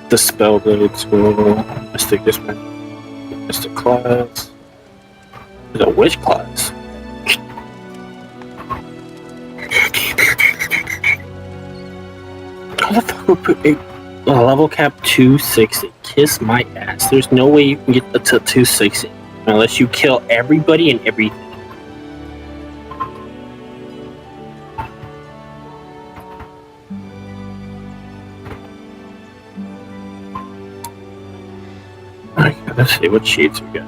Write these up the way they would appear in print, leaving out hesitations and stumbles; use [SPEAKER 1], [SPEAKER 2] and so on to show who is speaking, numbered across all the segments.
[SPEAKER 1] The Spellblades will Mystic Dismay. Mystic class. There's a Witch class. How the fuck would put a level cap 260? Kiss my ass. There's no way you can get to 260 unless you kill everybody and everything. Okay, let's see what sheets we got.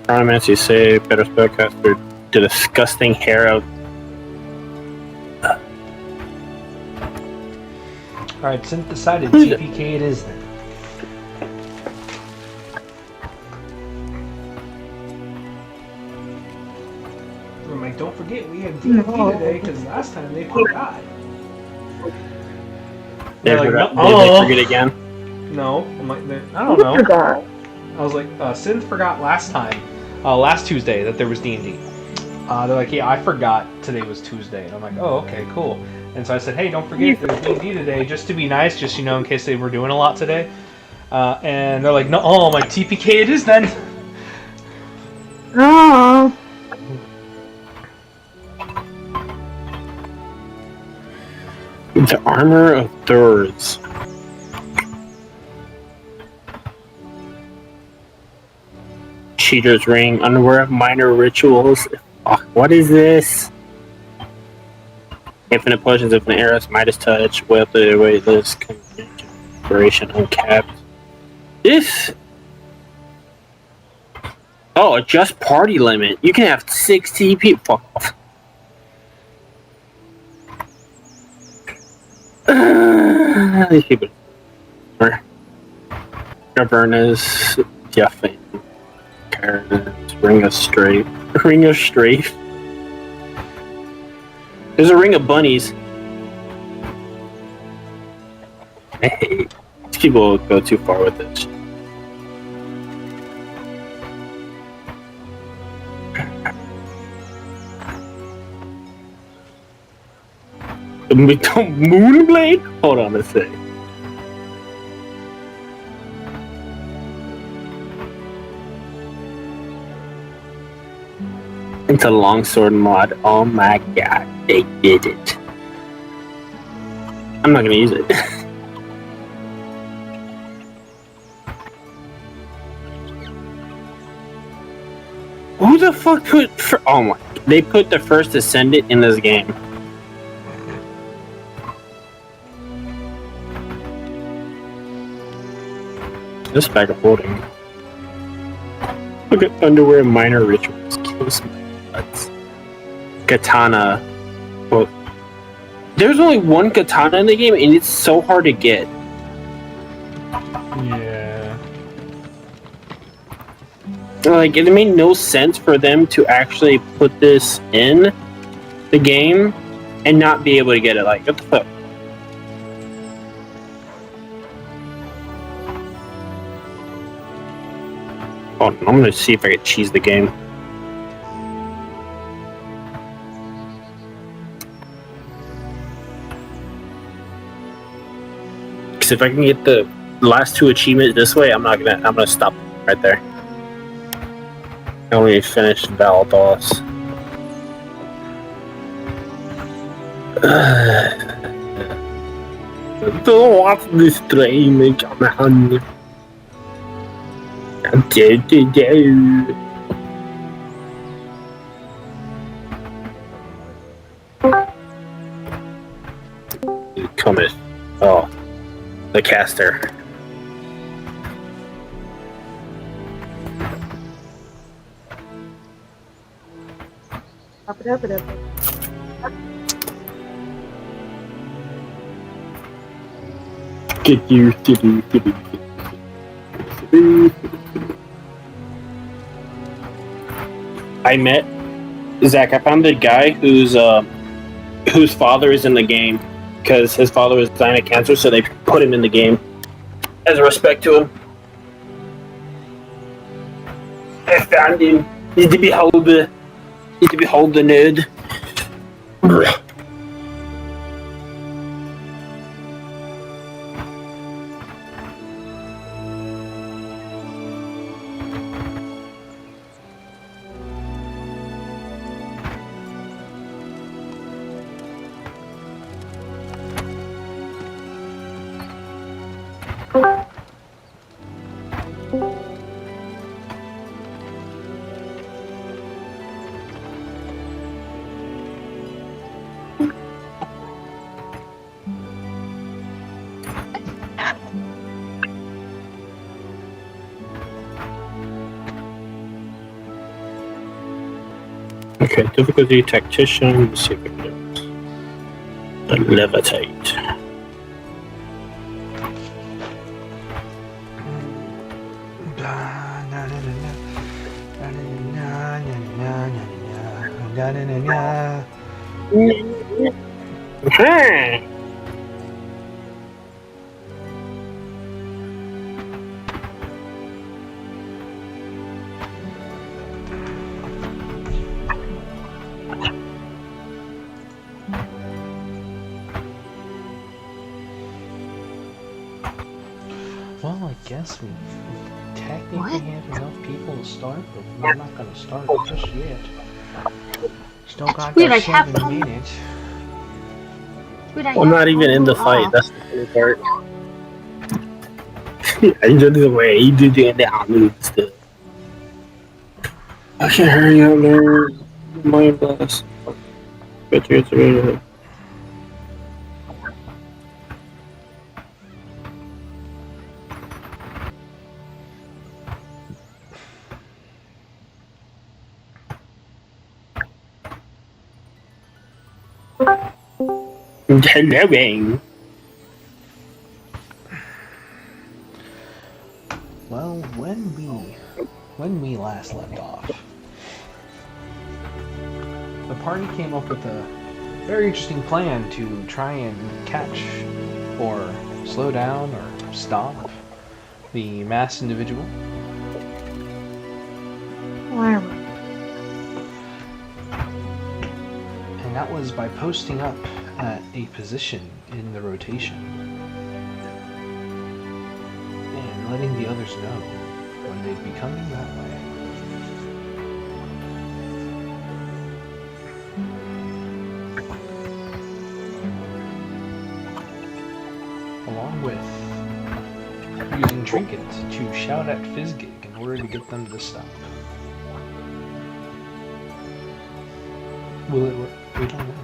[SPEAKER 1] Chronomancy save, better spellcaster, the disgusting hair.
[SPEAKER 2] Alright, since decided TPK it is then. I'm like, don't forget we have D&D today because last time they forgot.
[SPEAKER 1] Did
[SPEAKER 2] Like,
[SPEAKER 1] they forget again?
[SPEAKER 2] No, I'm like, I don't know.
[SPEAKER 3] Forgot.
[SPEAKER 2] I was like, Synth forgot last time, last Tuesday that there was D&D. They're like, yeah, I forgot today was Tuesday. And I'm like, oh, okay, cool. And so I said, hey, don't forget there's D&D today, just to be nice, just, you know, in case they were doing a lot today. And they're like, no, oh, my TPK it is then.
[SPEAKER 3] Oh.
[SPEAKER 1] The Armor of Thurs. Cheater's Ring, Underwear, Minor Rituals. Fuck, what is this? Infinite Potions, Infinite Arrows, Midas Touch, Way Up the Wait List, Inspiration, Uncapped. This. Oh, adjust party limit. You can have 60 people. Fuck off. These people. Governors, Jeffin, Carrots, Ring of Strafe. Ring of Strafe. There's a Ring of Bunnies. I hate. These people go too far with this. Moonblade? Hold on a sec. It's a longsword mod. Oh my god, they did it. I'm not gonna use it. Who the fuck put... oh my... They put the first Ascendant in this game. This bag of holding. Look at Underwear, Minor Rituals. Kills my nuts. Katana. Well, there's only one katana in the game, and it's so hard to get.
[SPEAKER 2] Yeah.
[SPEAKER 1] Like, it made no sense for them to actually put this in the game and not be able to get it. Like, what the fuck? Hold on, I'm gonna see if I can cheese the game. Because if I can get the last two achievements this way, I'm gonna stop right there. I only finished Valdos. Don't watch this stream, man. Coming. Oh, the caster. Get used to do. I met Zach. I found the guy whose father is in the game because his father was dying of cancer, so they put him in the game as a respect to him. I found him. He's to behold the nerd. Okay, difficulty tactician. Let's see if we can do it. The levitate. Okay.
[SPEAKER 2] Well, I guess we technically
[SPEAKER 3] What?
[SPEAKER 2] have enough people to start, but we're not gonna start just yet. Still
[SPEAKER 3] That's
[SPEAKER 2] got
[SPEAKER 3] weird,
[SPEAKER 2] that
[SPEAKER 3] I have
[SPEAKER 2] 7
[SPEAKER 3] come-
[SPEAKER 2] minutes.
[SPEAKER 3] Dude, I
[SPEAKER 1] I'm not
[SPEAKER 3] have
[SPEAKER 1] even in the
[SPEAKER 3] Google
[SPEAKER 1] fight.
[SPEAKER 3] off.
[SPEAKER 1] That's the funny part. I enjoy the way you do the moves still. I can't hurry up, man. Mind blast. Bet you it's really. Hello.
[SPEAKER 2] Well, when we last left off, the party came up with a very interesting plan to try and catch or slow down or stop the mass individual.
[SPEAKER 3] Where?
[SPEAKER 2] And that was by posting up at a position in the rotation and letting the others know when they'd be coming that way. Along with using trinkets to shout at Fizzgig in order to get them to stop. Will it work? We don't know.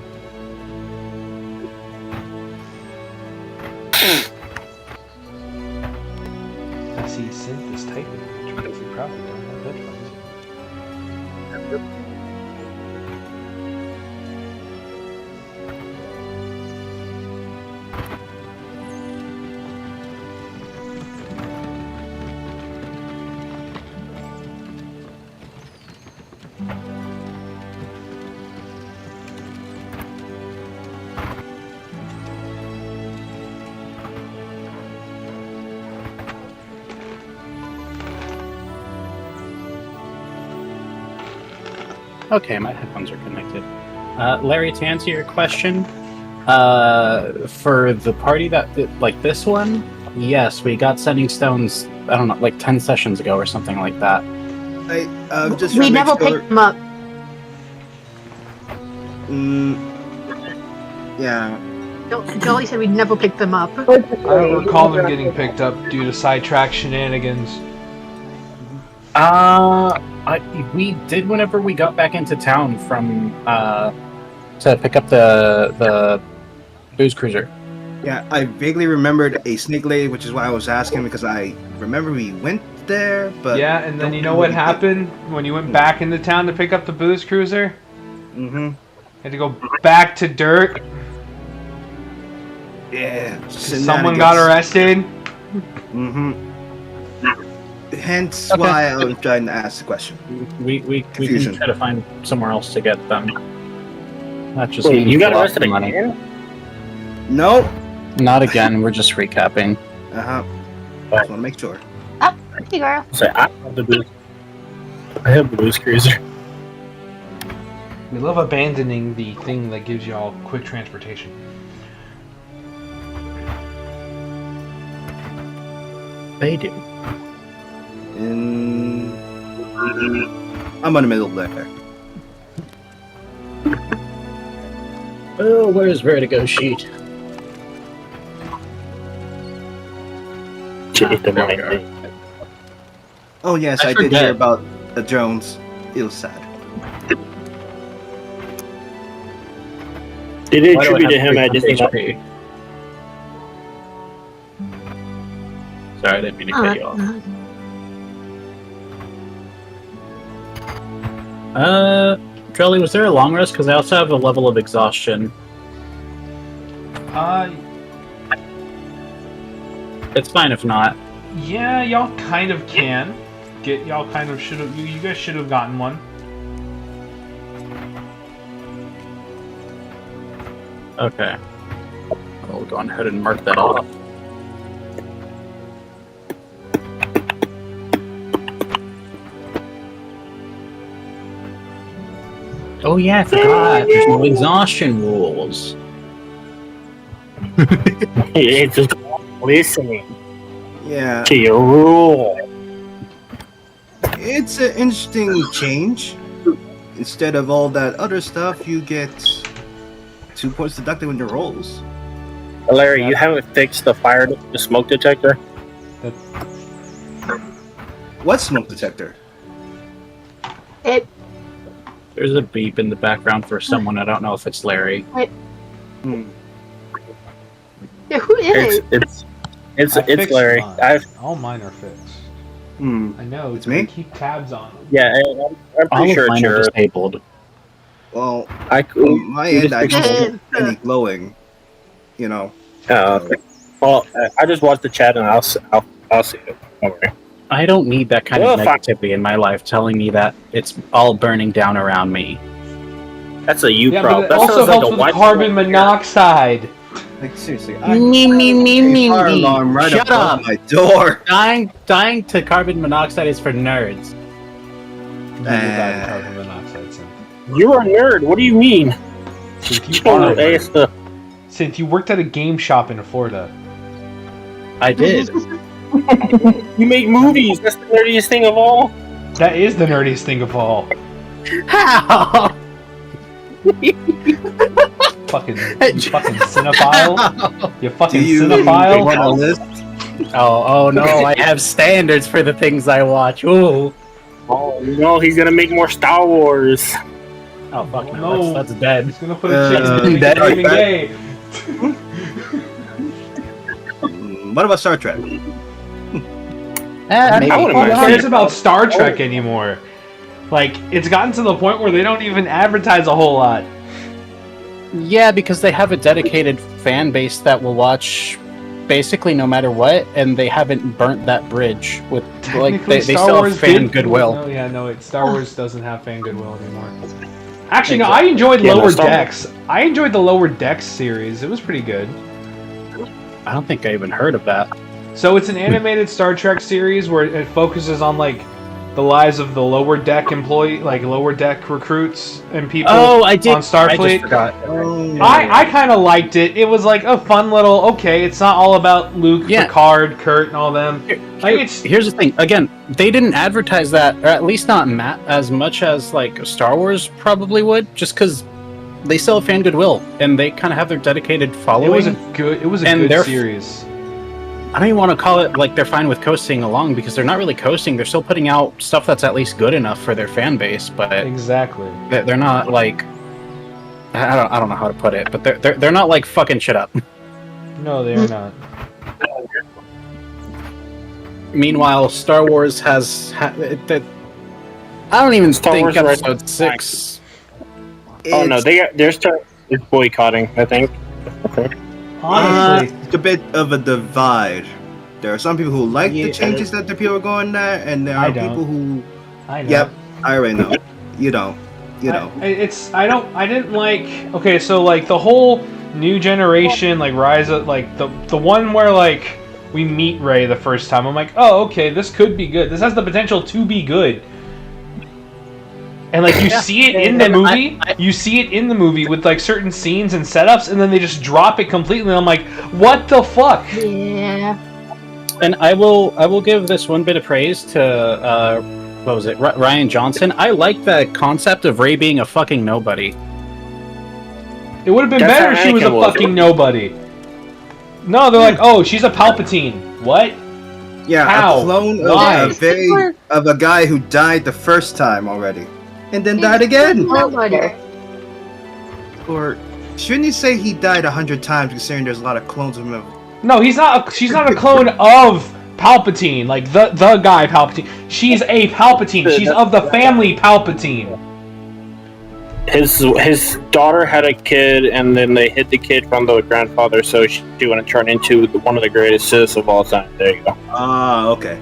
[SPEAKER 2] I see Synth is typing, which means he probably don't have headphones.
[SPEAKER 4] Okay, my headphones are connected. Larry, to answer your question, for the party that like this one, yes, we got sending stones. I don't know, like 10 sessions ago or something like that.
[SPEAKER 5] I just
[SPEAKER 3] We
[SPEAKER 5] trying to
[SPEAKER 3] never
[SPEAKER 5] make sure.
[SPEAKER 3] picked them up.
[SPEAKER 5] Yeah.
[SPEAKER 3] Jolly said we never picked them up.
[SPEAKER 2] I don't recall them getting picked up due to sidetrack shenanigans.
[SPEAKER 4] We did whenever we got back into town from to pick up the booze cruiser.
[SPEAKER 5] Yeah, I vaguely remembered a snake lady, which is why I was asking, because I remember we went there, but
[SPEAKER 2] Yeah, and then
[SPEAKER 5] don't
[SPEAKER 2] you know
[SPEAKER 5] remember
[SPEAKER 2] what
[SPEAKER 5] we did.
[SPEAKER 2] happened when you went back into town to pick up the booze cruiser?
[SPEAKER 5] Mm-hmm.
[SPEAKER 2] Had to go back to dirt.
[SPEAKER 5] Yeah.
[SPEAKER 2] Someone got arrested.
[SPEAKER 5] Mm-hmm. Hence
[SPEAKER 4] Okay.
[SPEAKER 5] why I was trying to ask the question.
[SPEAKER 4] We can
[SPEAKER 5] Confusion.
[SPEAKER 4] try to find somewhere else to get them. That just
[SPEAKER 1] Wait,
[SPEAKER 4] means
[SPEAKER 1] you got
[SPEAKER 4] a lot
[SPEAKER 1] arrested
[SPEAKER 4] of money.
[SPEAKER 1] again?
[SPEAKER 5] Nope.
[SPEAKER 4] Not again. We're just recapping.
[SPEAKER 5] Uh-huh. Just want to make sure.
[SPEAKER 3] Hey, girl.
[SPEAKER 1] So I have the booze. I have the booze cruiser.
[SPEAKER 2] We love abandoning the thing that gives you all quick transportation.
[SPEAKER 4] They do.
[SPEAKER 5] I'm in the middle there.
[SPEAKER 4] Oh, where's Vertigo sheet?
[SPEAKER 1] Shit, the
[SPEAKER 4] There we
[SPEAKER 1] money.
[SPEAKER 4] go.
[SPEAKER 5] Oh yes,
[SPEAKER 4] I
[SPEAKER 5] I did
[SPEAKER 4] forget.
[SPEAKER 5] hear about the drones. It was sad.
[SPEAKER 1] Did it
[SPEAKER 4] Why do I
[SPEAKER 1] attribute to
[SPEAKER 4] have
[SPEAKER 1] him? I
[SPEAKER 4] 3
[SPEAKER 1] just think
[SPEAKER 4] HP? Sorry, I didn't mean to cut you off. Jolly, was there a long rest? Because I also have a level of exhaustion. It's fine if not.
[SPEAKER 2] Yeah, y'all kind of can. Y'all kind of should have. You guys should have gotten one.
[SPEAKER 4] Okay. I'll go ahead and mark that off. Oh yeah, I forgot. There's no exhaustion rules.
[SPEAKER 1] It's just listening
[SPEAKER 5] Yeah,
[SPEAKER 1] to your rule.
[SPEAKER 5] it's an interesting change. Instead of all that other stuff, you get 2 points deducted when your rolls.
[SPEAKER 1] Larry, you haven't fixed the smoke detector?
[SPEAKER 5] What smoke detector?
[SPEAKER 4] There's a beep in the background for someone. I don't know if it's Larry.
[SPEAKER 5] Hmm.
[SPEAKER 3] Yeah, who is it?
[SPEAKER 1] It's
[SPEAKER 2] I fixed
[SPEAKER 1] Larry.
[SPEAKER 2] mine. All mine are fixed.
[SPEAKER 5] Hmm.
[SPEAKER 2] I know.
[SPEAKER 5] It's
[SPEAKER 2] but I
[SPEAKER 5] me?
[SPEAKER 2] keep tabs on them.
[SPEAKER 1] Yeah, I'm
[SPEAKER 4] All
[SPEAKER 1] pretty
[SPEAKER 4] of
[SPEAKER 1] sure it's
[SPEAKER 4] mine are
[SPEAKER 1] yours.
[SPEAKER 4] disabled.
[SPEAKER 5] Well,
[SPEAKER 1] I
[SPEAKER 5] on my
[SPEAKER 1] you
[SPEAKER 5] end, I
[SPEAKER 1] just
[SPEAKER 5] don't
[SPEAKER 3] fixed
[SPEAKER 5] see any glowing. You know.
[SPEAKER 1] okay. Well, I just watched the chat and I'll see it. Don't worry.
[SPEAKER 4] I don't need that kind
[SPEAKER 1] Well,
[SPEAKER 4] of negativity in my life telling me that it's all burning down around me.
[SPEAKER 1] That's a you
[SPEAKER 2] Yeah,
[SPEAKER 1] problem.
[SPEAKER 2] but it
[SPEAKER 1] That
[SPEAKER 2] also
[SPEAKER 1] sounds like
[SPEAKER 2] helps
[SPEAKER 1] a
[SPEAKER 2] with
[SPEAKER 1] white
[SPEAKER 2] carbon monoxide.
[SPEAKER 5] Like seriously,
[SPEAKER 4] Me.
[SPEAKER 5] fire alarm right
[SPEAKER 4] Shut
[SPEAKER 5] above
[SPEAKER 4] up.
[SPEAKER 5] my door.
[SPEAKER 4] Dying to carbon monoxide is for nerds.
[SPEAKER 2] You died of carbon monoxide, Synth.
[SPEAKER 1] You're a nerd. What do you mean?
[SPEAKER 2] Synth, you are a nerd.
[SPEAKER 1] Synth,
[SPEAKER 2] Synth, you worked at a game shop in Florida.
[SPEAKER 4] I did.
[SPEAKER 1] you make movies. That's the nerdiest thing of all.
[SPEAKER 2] That is the nerdiest thing of all.
[SPEAKER 4] How?
[SPEAKER 2] Fucking cinephile. You
[SPEAKER 5] Do
[SPEAKER 2] fucking
[SPEAKER 5] you
[SPEAKER 2] cinephile.
[SPEAKER 5] want a list?
[SPEAKER 4] Oh no! I have standards for the things I watch. Ooh.
[SPEAKER 1] Oh no, he's gonna make more Star Wars.
[SPEAKER 4] Oh fuck no!
[SPEAKER 2] No.
[SPEAKER 4] That's dead.
[SPEAKER 2] He's gonna put a chick in the
[SPEAKER 4] Dead.
[SPEAKER 2] even gay.
[SPEAKER 5] What about Star Trek?
[SPEAKER 4] Maybe.
[SPEAKER 1] I wouldn't
[SPEAKER 2] Who
[SPEAKER 1] mind
[SPEAKER 2] cares
[SPEAKER 1] seeing it.
[SPEAKER 2] about Star Trek anymore? Like, it's gotten to the point where they don't even advertise a whole lot.
[SPEAKER 4] Yeah, because they have a dedicated fan base that will watch basically no matter what, and they haven't burnt that bridge with like they
[SPEAKER 2] Star
[SPEAKER 4] still
[SPEAKER 2] Wars
[SPEAKER 4] have fan
[SPEAKER 2] did-
[SPEAKER 4] goodwill.
[SPEAKER 2] No, yeah, no, Star Wars doesn't have fan goodwill anymore. Actually, no,
[SPEAKER 4] Exactly.
[SPEAKER 2] I enjoyed
[SPEAKER 1] Yeah, no,
[SPEAKER 2] Lower
[SPEAKER 1] Star Wars-
[SPEAKER 2] Decks. I enjoyed the Lower Decks series. It was pretty good.
[SPEAKER 4] I don't think I even heard of that.
[SPEAKER 2] So it's an animated Star Trek series where it focuses on like the lives of the lower deck lower deck recruits and people
[SPEAKER 4] I did.
[SPEAKER 2] on Starfleet.
[SPEAKER 4] I just forgot.
[SPEAKER 2] I kind of liked it. It was like a fun little. Okay, it's not all about Luke,
[SPEAKER 4] Yeah.
[SPEAKER 2] Picard, Kurt, and all them. Like it's
[SPEAKER 4] Here's the thing. Again, they didn't advertise that, or at least not as much as like Star Wars probably would, just because they still have fan goodwill and they kind of have their dedicated following.
[SPEAKER 2] it was a good
[SPEAKER 4] And
[SPEAKER 2] good
[SPEAKER 4] they're-
[SPEAKER 2] series.
[SPEAKER 4] I don't even want to call it like they're fine with coasting along because they're not really coasting. They're still putting out stuff that's at least good enough for their fan base, but
[SPEAKER 2] Exactly.
[SPEAKER 4] they're not like I don't know how to put it, but they're not like fucking shit up.
[SPEAKER 2] No, they are not.
[SPEAKER 4] Meanwhile, Star Wars has I don't even
[SPEAKER 1] Star
[SPEAKER 4] think
[SPEAKER 1] Wars right
[SPEAKER 4] episode
[SPEAKER 1] now.
[SPEAKER 4] 6.
[SPEAKER 1] Oh no, they're boycotting. I think.
[SPEAKER 2] Honestly,
[SPEAKER 5] It's a bit of a divide. There are some people who like
[SPEAKER 4] Yeah.
[SPEAKER 5] the changes that the people are going there, and there
[SPEAKER 2] I
[SPEAKER 5] are
[SPEAKER 2] don't.
[SPEAKER 5] people who.
[SPEAKER 2] I know.
[SPEAKER 5] Yep, I already know. You don't. You know.
[SPEAKER 2] I didn't like. Okay, so like the whole new generation, like Rise of, like the one where like we meet Rey the first time. I'm like, oh, okay, this could be good. This has the potential to be good. And like you see it in the movie, you see it in the movie with like certain scenes and setups, and then they just drop it completely. And I'm like, what the fuck?
[SPEAKER 3] Yeah.
[SPEAKER 4] And I will give this one bit of praise to what was it, Ryan Johnson. I like the concept of Rey being a fucking nobody.
[SPEAKER 2] It would have been
[SPEAKER 1] That's
[SPEAKER 2] better
[SPEAKER 1] how
[SPEAKER 2] if she was a
[SPEAKER 1] Anakin was.
[SPEAKER 2] fucking nobody. No, they're like, oh, she's a Palpatine. What?
[SPEAKER 5] Yeah,
[SPEAKER 2] How?
[SPEAKER 5] a clone
[SPEAKER 2] Why?
[SPEAKER 5] of a guy who died the first time already, and then died again.
[SPEAKER 3] Nobody.
[SPEAKER 5] Or shouldn't you say he died 100 times, considering there's a lot of clones of him?
[SPEAKER 2] No, she's not a clone of Palpatine, like the guy Palpatine. She's a Palpatine. She's of the family Palpatine.
[SPEAKER 1] his daughter had a kid, and then they hid the kid from the grandfather, so she wouldn't turn into one of the greatest Siths of all time. There you go.
[SPEAKER 5] Okay.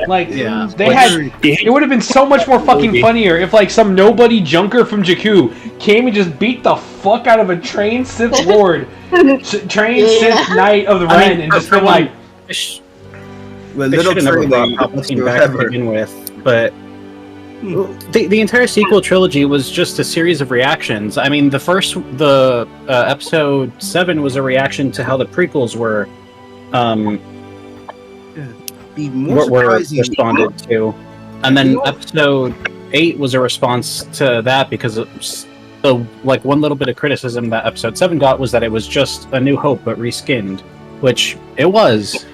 [SPEAKER 2] Like,
[SPEAKER 5] Yeah.
[SPEAKER 2] they had. It would have been so much more fucking funnier if, like, some nobody junker from Jakku came and just beat the fuck out of a trained Sith Lord, trained Sith Knight of the Ren, and just been like,
[SPEAKER 4] With
[SPEAKER 5] They
[SPEAKER 4] little
[SPEAKER 5] should have never
[SPEAKER 4] training
[SPEAKER 5] brought
[SPEAKER 4] Palpatine back to
[SPEAKER 5] whatsoever.
[SPEAKER 4] begin with, but the entire sequel trilogy was just a series of reactions. I mean, the episode 7 was a reaction to how the prequels were
[SPEAKER 5] Be more
[SPEAKER 4] were
[SPEAKER 5] surprising.
[SPEAKER 4] responded to, and then episode 8 was a response to that because the one little bit of criticism that episode 7 got was that it was just A New Hope but reskinned, which it was.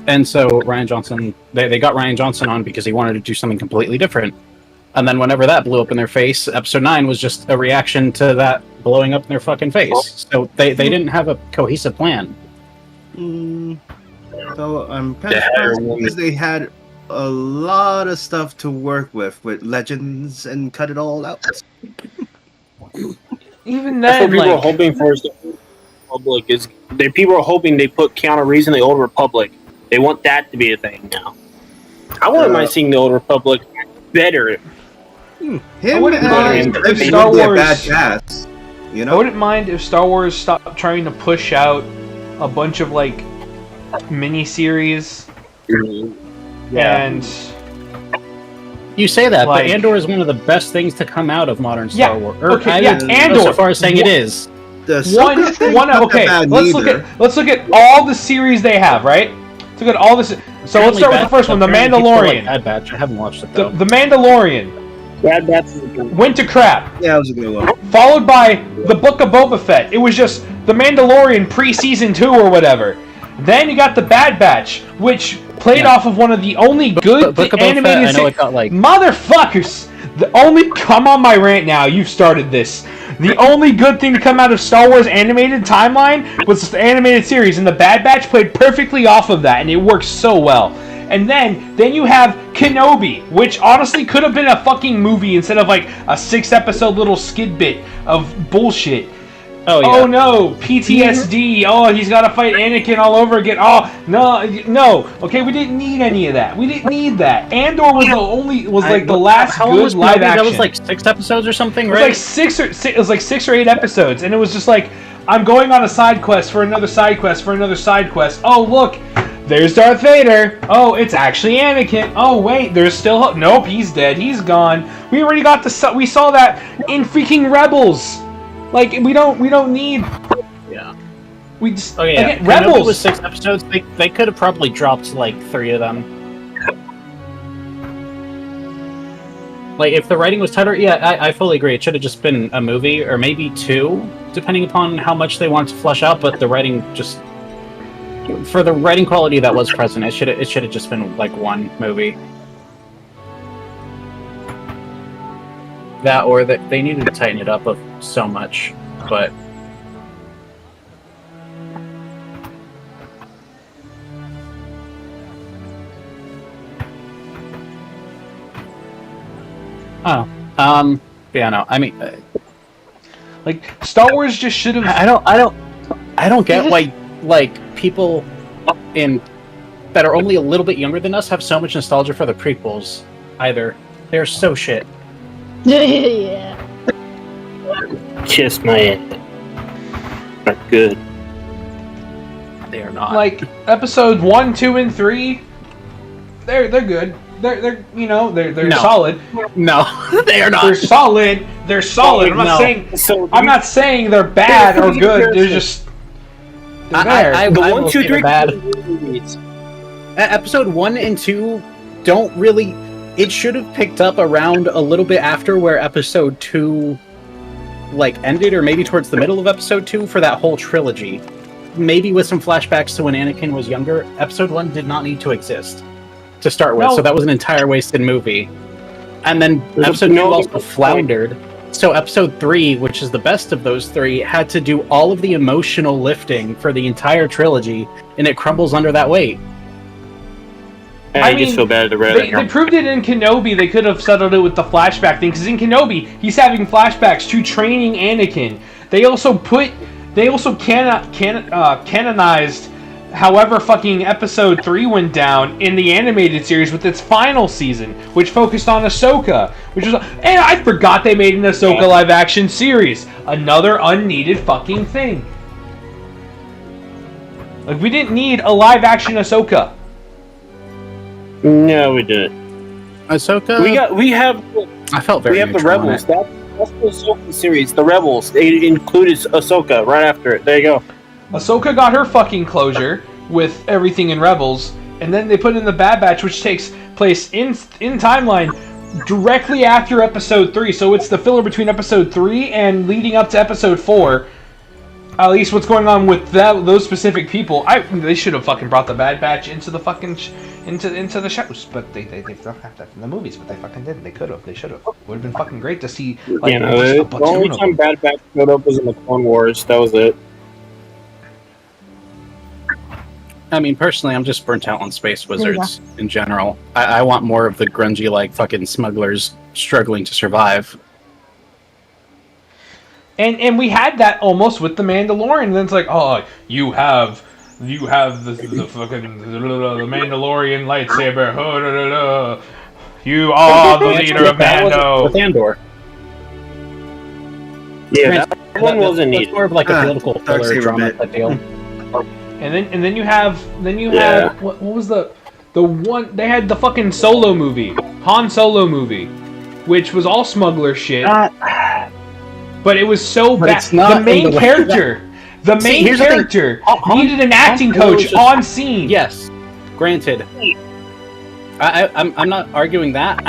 [SPEAKER 4] And so Rian Johnson, they got Rian Johnson on because he wanted to do something completely different. And then whenever that blew up in their face, episode 9 was just a reaction to that blowing up in their fucking face. So they didn't have a cohesive plan.
[SPEAKER 5] So I'm kind of surprised because they had a lot of stuff to work with Legends and cut it all out.
[SPEAKER 2] even
[SPEAKER 1] That's what
[SPEAKER 2] then,
[SPEAKER 1] people are
[SPEAKER 2] like,
[SPEAKER 1] hoping for. Is the Old Republic is people are hoping they put Keanu Reeves in the Old Republic. They want that to be a thing now. I wouldn't mind seeing the Old Republic better.
[SPEAKER 5] Him
[SPEAKER 2] wouldn't
[SPEAKER 1] mind
[SPEAKER 5] and
[SPEAKER 2] if
[SPEAKER 5] Reggie
[SPEAKER 2] Star
[SPEAKER 5] would be a
[SPEAKER 2] Wars-
[SPEAKER 5] bad cast. You
[SPEAKER 2] I
[SPEAKER 5] know,
[SPEAKER 2] wouldn't mind if Star Wars stopped trying to push out a bunch of, like, mini-series and...
[SPEAKER 4] You say that,
[SPEAKER 2] Like-
[SPEAKER 4] but Andor is one of the best things to come out of modern
[SPEAKER 2] Yeah,
[SPEAKER 4] Star Wars.
[SPEAKER 2] okay, yeah,
[SPEAKER 4] go
[SPEAKER 2] Andor.
[SPEAKER 4] so far as saying it is.
[SPEAKER 5] the Ahsoka thing's not
[SPEAKER 2] Okay.
[SPEAKER 5] that bad
[SPEAKER 2] Let's
[SPEAKER 5] neither.
[SPEAKER 2] look at all the series they have, right? Let's look at all this. So let's start with the first one, The Mandalorian.
[SPEAKER 4] Bad Batch. I haven't watched it
[SPEAKER 2] The,
[SPEAKER 4] though.
[SPEAKER 2] the Mandalorian
[SPEAKER 1] Bad Batch is a good one.
[SPEAKER 2] went to crap,
[SPEAKER 5] Yeah, it was a good one.
[SPEAKER 2] followed by the Book of Boba Fett. It was just The Mandalorian pre-season 2 or whatever. Then you got the Bad Batch, which played off of one of the only good
[SPEAKER 4] Book of Boba Fett,
[SPEAKER 2] animated
[SPEAKER 4] I know it got like
[SPEAKER 2] motherfuckers. Come on my rant now. You've started this. The only good thing to come out of Star Wars animated timeline was the animated series, and the Bad Batch played perfectly off of that, and it works so well. And then you have Kenobi, which honestly could have been a fucking movie instead of like a 6-episode little skid bit of bullshit.
[SPEAKER 4] oh yeah.
[SPEAKER 2] Oh no, PTSD. Oh, he's got to fight Anakin all over again. Oh no. Okay, we didn't need any of that. We didn't need that. Andor was the last
[SPEAKER 4] How long
[SPEAKER 2] good
[SPEAKER 4] was
[SPEAKER 2] live
[SPEAKER 4] Kenobi?
[SPEAKER 2] action.
[SPEAKER 4] That was like 6 episodes or something,
[SPEAKER 2] It was
[SPEAKER 4] right?
[SPEAKER 2] like 6 or 8 episodes, and it was just like, I'm going on a side quest for another side quest for another side quest. Oh look, there's Darth Vader. Oh, it's actually Anakin. Oh wait, there's still hope. Nope, he's dead. He's gone. We already got we saw that in freaking Rebels. Like we don't need.
[SPEAKER 4] Yeah.
[SPEAKER 2] We just
[SPEAKER 4] Oh yeah.
[SPEAKER 2] again,
[SPEAKER 4] Kenobi
[SPEAKER 2] Rebels
[SPEAKER 4] was 6 episodes. They could have probably dropped like 3 of them. Like if the writing was tighter, yeah, I fully agree. It should have just been a movie or maybe 2, depending upon how much they wanted to flesh out. But the writing just, for the writing quality that was present, it should have just been like 1 movie. That or that they needed to tighten it up of so much, but. Oh, yeah, no. I mean,
[SPEAKER 2] like Star Wars just should have.
[SPEAKER 4] I don't get why like people that are only a little bit younger than us have so much nostalgia for the prequels. Either they're so shit.
[SPEAKER 3] Yeah.
[SPEAKER 1] Kiss my ass. Are good.
[SPEAKER 4] They are not.
[SPEAKER 2] Like episodes 1, 2, and 3, they're good. They're
[SPEAKER 4] No.
[SPEAKER 2] solid.
[SPEAKER 4] No, they are not.
[SPEAKER 2] They're solid. They're solid. I'm not saying they're bad or good. They're just they're there.
[SPEAKER 1] The
[SPEAKER 4] I
[SPEAKER 1] 1,
[SPEAKER 4] will
[SPEAKER 1] 2,
[SPEAKER 4] say they're
[SPEAKER 1] 3
[SPEAKER 4] bad.
[SPEAKER 1] movies.
[SPEAKER 4] Episode 1 and 2 don't really. It should have picked up around a little bit after where episode 2 like ended, or maybe towards the middle of episode 2 for that whole trilogy. Maybe with some flashbacks to when Anakin was younger. Episode 1 did not need to exist to start with,
[SPEAKER 2] No.
[SPEAKER 4] so that was an entire wasted movie. And then episode 2 also floundered. So episode 3, which is the best of those 3, had to do all of the emotional lifting for the entire trilogy, and it crumbles under that weight.
[SPEAKER 1] And I just feel bad at the red.
[SPEAKER 2] They proved it in Kenobi. They could have settled it with the flashback thing, because in Kenobi, he's having flashbacks to training Anakin. They also canonized however fucking episode 3 went down in the animated series with its final season, which focused on Ahsoka, and I forgot they made an Ahsoka live action series. Another unneeded fucking thing. Like, we didn't need a live action Ahsoka.
[SPEAKER 1] No, we didn't.
[SPEAKER 4] Ahsoka.
[SPEAKER 1] We have.
[SPEAKER 4] I felt very.
[SPEAKER 1] We have the Rebels. That's the Ahsoka series. The Rebels. They included Ahsoka right after it. There you go.
[SPEAKER 2] Ahsoka got her fucking closure with everything in Rebels, and then they put in the Bad Batch, which takes place in timeline directly after Episode 3. So it's the filler between Episode 3 and leading up to Episode 4. At least what's going on with those specific people. They should have fucking brought the Bad Batch into the fucking into the shows, but they don't have that in the movies. But they fucking didn't. They could have. They should have. Would have been fucking great to see. Like,
[SPEAKER 1] the only time Bad Batch showed up was in the Clone Wars. That was it.
[SPEAKER 4] I mean, personally, I'm just burnt out on Space Wizards in general. I want more of the grungy, like, fucking smugglers struggling to survive.
[SPEAKER 2] And we had that almost with the Mandalorian. And then it's like, oh, you have the fucking the Mandalorian lightsaber. Oh, you are the leader of Mando.
[SPEAKER 4] With Andor.
[SPEAKER 1] Yeah, that one wasn't needed.
[SPEAKER 4] It's more of like a political filler drama type deal.
[SPEAKER 2] And then you have what was the one they had the fucking Solo movie, Han Solo movie, which was all smuggler shit. But it was so bad. The main character needed an acting coach on scene.
[SPEAKER 4] Yes, granted. I'm not arguing that.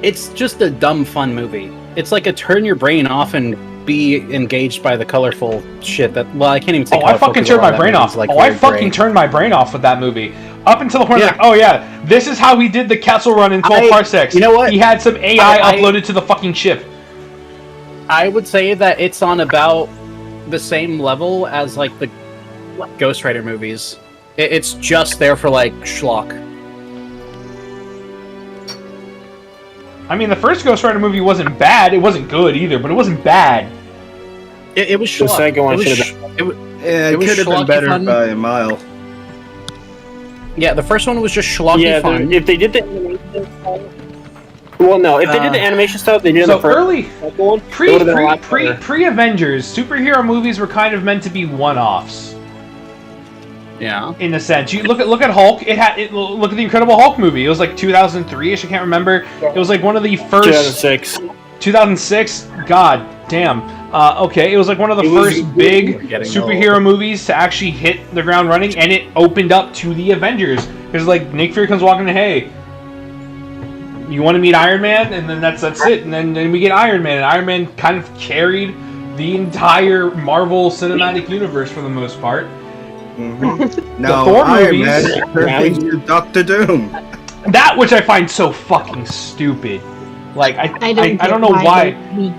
[SPEAKER 4] It's just a dumb fun movie. It's like a turn your brain off and be engaged by the colorful shit that. Well, I can't even say.
[SPEAKER 2] I fucking turned my brain off. I fucking turned my brain off with that movie. Up until the point, like, oh yeah, this is how he did the Kessel Run in 12 parsecs.
[SPEAKER 4] You know what?
[SPEAKER 2] He had some AI uploaded to the fucking ship.
[SPEAKER 4] I would say that it's on about the same level as like the Ghost Rider movies. It's just there for like schlock.
[SPEAKER 2] I mean, the first Ghost Rider movie wasn't bad. It wasn't good either, but it wasn't bad.
[SPEAKER 4] It was schlock.
[SPEAKER 1] The second one should have
[SPEAKER 5] been. It could have been better by a mile.
[SPEAKER 4] Yeah, the first one was just schlocky fun.
[SPEAKER 1] If they did the animation style, well, no, if they did the animation stuff, they did
[SPEAKER 2] so
[SPEAKER 1] the first
[SPEAKER 2] early
[SPEAKER 1] one.
[SPEAKER 2] Pre-Avengers, superhero movies were kind of meant to be one-offs.
[SPEAKER 4] Yeah.
[SPEAKER 2] In a sense, you look at Hulk. Look at the Incredible Hulk movie. It was like 2003ish. I can't remember. It was like one of the first.
[SPEAKER 1] 2006.
[SPEAKER 2] 2006. God damn. Okay, it was like one of the first big superhero movies to actually hit the ground running, and it opened up to the Avengers. Because like Nick Fury comes walking in, hey, you want to meet Iron Man, and then that's it, and then we get Iron Man, and Iron Man kind of carried the entire Marvel Cinematic Universe for the most part.
[SPEAKER 5] Mm-hmm.
[SPEAKER 2] No, the Thor
[SPEAKER 5] Iron
[SPEAKER 2] movies,
[SPEAKER 5] Man to Doctor Doom.
[SPEAKER 2] That which I find so fucking stupid. Like I don't know why.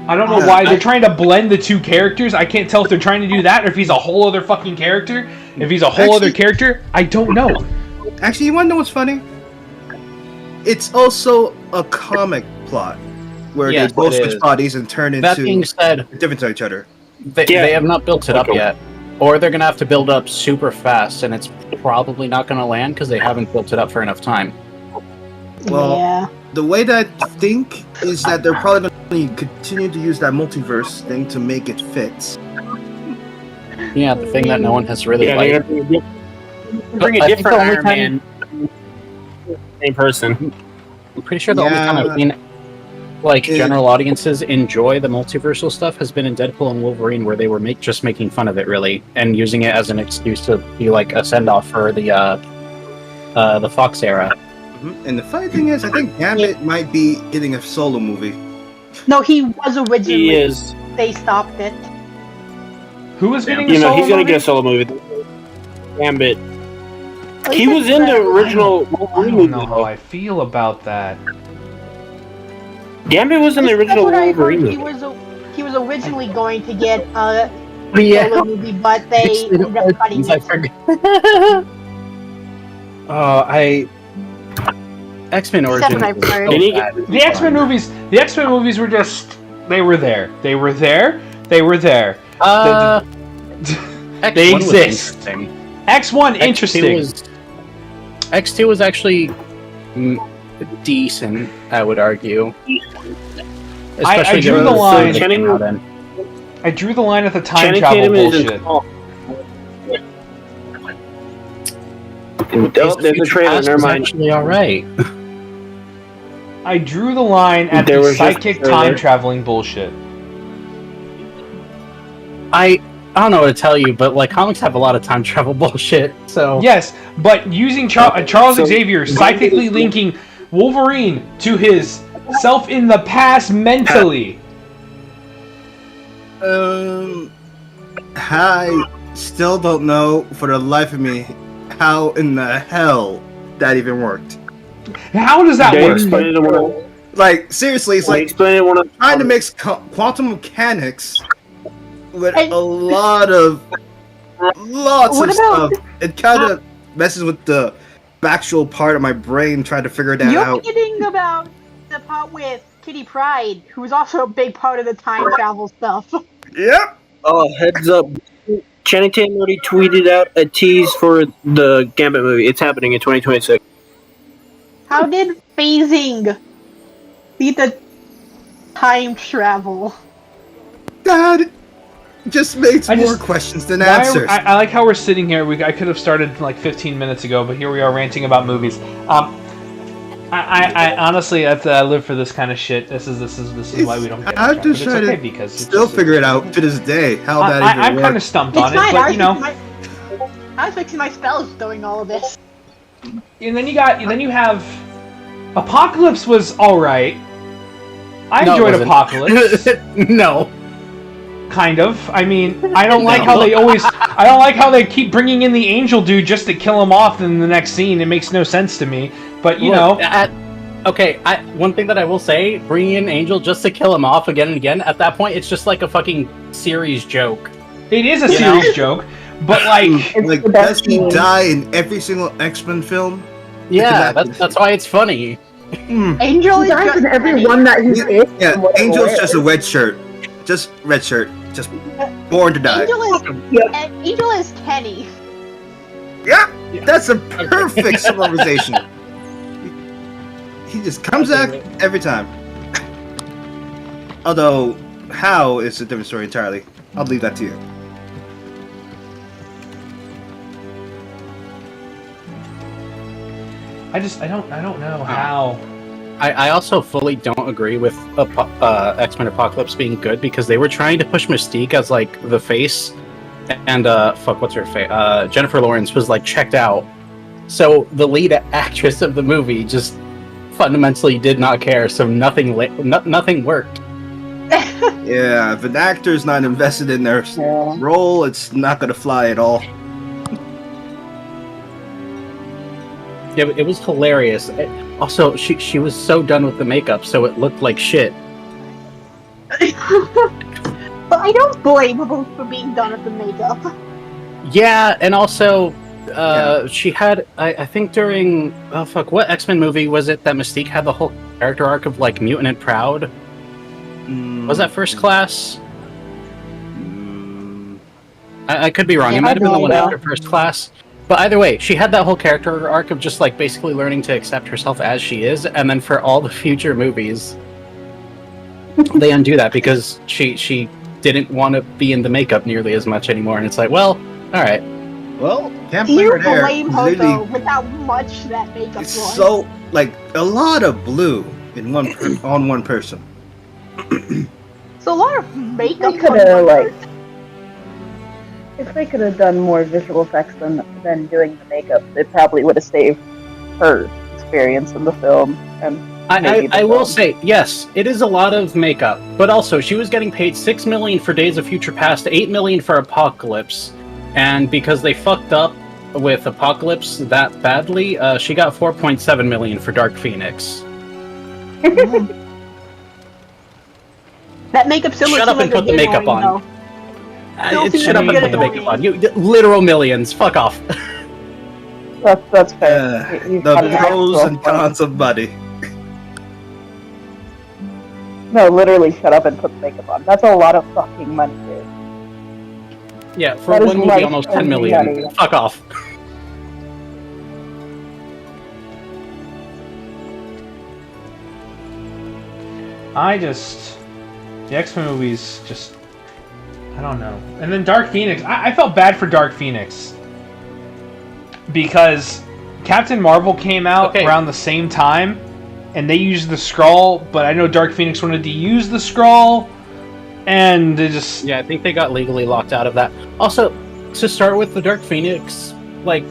[SPEAKER 2] I don't know why they're trying to blend the two characters. I can't tell if they're trying to do that or if he's a whole other fucking character. If he's a whole other character, I don't know.
[SPEAKER 5] Actually, you wanna know what's funny? It's also a comic plot where they both switch bodies and turn into different to each other.
[SPEAKER 4] They have not built it up yet. Or they're going to have to build up super fast, and it's probably not going to land because they haven't built it up for enough time.
[SPEAKER 5] Well, the way that I think is that they're probably going to continue to use that multiverse thing to make it fit.
[SPEAKER 4] Yeah, the thing that no one has really liked.
[SPEAKER 1] Bring a different Iron Man. Same person.
[SPEAKER 4] I'm pretty sure the only time I've seen general audiences enjoy the multiversal stuff has been in Deadpool and Wolverine, where they were just making fun of it, really, and using it as an excuse to be like a send-off for the Fox era.
[SPEAKER 5] Mm-hmm. And the funny thing is, I think Gambit might be getting a solo movie.
[SPEAKER 3] No, he was originally.
[SPEAKER 1] He is.
[SPEAKER 3] They stopped it.
[SPEAKER 2] Who is getting a solo movie?
[SPEAKER 1] He's going to get a solo movie. Gambit. He was in the original Wolverine movie.
[SPEAKER 2] I don't know how I feel about that.
[SPEAKER 1] Gambit was in the original Wolverine movie.
[SPEAKER 3] He was originally going to get a solo movie, but they ended up cutting it.
[SPEAKER 4] X-Men Origins.
[SPEAKER 3] I've heard.
[SPEAKER 4] So
[SPEAKER 2] The X-Men movies. The X-Men movies were just. They were there. They were there. They were there. They exist. X1 interesting.
[SPEAKER 4] X2 was actually decent, I would argue.
[SPEAKER 2] I drew the line. I drew the line at the time travel bullshit.
[SPEAKER 1] There's a trailer. Never mind.
[SPEAKER 4] Actually, all right.
[SPEAKER 2] I drew the line at the psychic time traveling bullshit.
[SPEAKER 4] I don't know what to tell you, but like comics have a lot of time travel bullshit. So
[SPEAKER 2] yes, but using Charles Xavier psychically linking Wolverine to his self in the past mentally.
[SPEAKER 5] I still don't know for the life of me how in the hell that even worked.
[SPEAKER 2] How does that work?
[SPEAKER 5] Like seriously, it's like trying to mix quantum mechanics with a lot of stuff. It kind of messes with the factual part of my brain trying to figure that out.
[SPEAKER 3] You're forgetting about the part with Kitty Pryde, who was also a big part of the time travel stuff.
[SPEAKER 5] Yep.
[SPEAKER 1] Oh, heads up. Channing Tatum already tweeted out a tease for the Gambit movie. It's happening in 2026.
[SPEAKER 3] How did phasing lead to time travel?
[SPEAKER 5] That just makes more questions than answers.
[SPEAKER 2] I like how we're sitting here. I could have started like 15 minutes ago, but here we are ranting about movies. I honestly, I live for this kind of shit. This is why we don't get it.
[SPEAKER 5] I'm just trying to figure it out to this day how that even
[SPEAKER 2] I'm kind of stumped on it, but you know.
[SPEAKER 3] I was fixing my spells doing all of this.
[SPEAKER 2] And then you have Apocalypse was all right. I enjoyed Apocalypse.
[SPEAKER 4] No.
[SPEAKER 2] Kind of. I mean, I don't like how they keep bringing in the angel dude just to kill him off in the next scene. It makes no sense to me. But you know.
[SPEAKER 4] One thing that I will say, bringing in Angel just to kill him off again and again, at that point, it's just like a fucking series joke.
[SPEAKER 2] It is a series joke, but like
[SPEAKER 5] does he die in every single X-Men film?
[SPEAKER 4] Yeah, that's why it's funny.
[SPEAKER 3] Angel is
[SPEAKER 6] dies in every one that he's in.
[SPEAKER 5] Yeah, Angel's just a red shirt. Just red shirt. Just born to die.
[SPEAKER 3] Angel is Kenny.
[SPEAKER 5] Yeah, that's a perfect summarization. He just comes back every time. Although, how is a different story entirely. I'll leave that to you.
[SPEAKER 2] I don't know how.
[SPEAKER 4] I also fully don't agree with X-Men Apocalypse being good because they were trying to push Mystique as like the face, and what's her face? Jennifer Lawrence was like checked out, so the lead actress of the movie just fundamentally did not care. So nothing worked.
[SPEAKER 5] Yeah, if an actor's not invested in their role, it's not gonna fly at all.
[SPEAKER 4] Yeah, it was hilarious. Also, she was so done with the makeup, so it looked like shit.
[SPEAKER 3] But I don't blame her for being done with the makeup.
[SPEAKER 4] Yeah, and also, she had, I think during, what X-Men movie was it that Mystique had the whole character arc of, like, Mutant and Proud? Was that First Class? I could be wrong. It might have been the one after First Class. But either way, she had that whole character arc of just, like, basically learning to accept herself as she is, and then for all the future movies, they undo that because she didn't want to be in the makeup nearly as much anymore, and it's like, well, alright.
[SPEAKER 5] Well, can't blame her there.
[SPEAKER 3] You blame her, though, with how much that makeup was.
[SPEAKER 5] So, like, a lot of blue in on one person.
[SPEAKER 3] So a lot of makeup.
[SPEAKER 6] They could have, if they could have done more visual effects than doing the makeup, it probably would have saved her experience in the film. And
[SPEAKER 4] I will say, yes, it is a lot of makeup, but also she was getting paid $6 million for Days of Future Past, $8 million for Apocalypse, and because they fucked up with Apocalypse that badly, she got $4.7 million for Dark Phoenix.
[SPEAKER 3] That makeup still
[SPEAKER 4] Shut up and put the makeup on. Shut up and put the makeup on. You literal millions. Fuck off.
[SPEAKER 6] That's fair.
[SPEAKER 5] The pros and cons of Buddy.
[SPEAKER 6] No, literally, shut up and put the makeup on. That's a lot of fucking money, dude.
[SPEAKER 4] Yeah, for
[SPEAKER 6] That is
[SPEAKER 4] one movie,
[SPEAKER 6] like
[SPEAKER 4] almost
[SPEAKER 6] so
[SPEAKER 4] 10 million.
[SPEAKER 6] money.
[SPEAKER 4] Fuck off.
[SPEAKER 2] The X-Men movies just, I don't know. And then Dark Phoenix, I felt bad for Dark Phoenix because Captain Marvel came out around the same time, and they used the Skrull, but I know Dark Phoenix wanted to use the Skrull, and they just...
[SPEAKER 4] Yeah, I think they got legally locked out of that. Also, to start with the Dark Phoenix, like,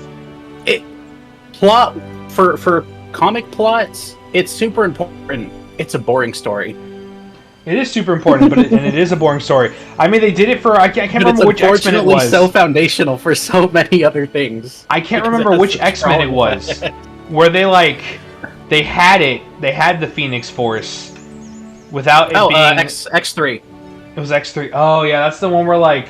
[SPEAKER 4] plot, for comic plots, it's super important. It's a boring story.
[SPEAKER 2] It is super important, but it is a boring story. I mean, they did it for... I can't remember which X-Men it was.
[SPEAKER 4] It's so foundational for so many other things.
[SPEAKER 2] I can't remember which X-Men it was. Where they, like... They had the Phoenix Force without it being...
[SPEAKER 4] X3.
[SPEAKER 2] It was X3. Oh, yeah, that's the one where, like...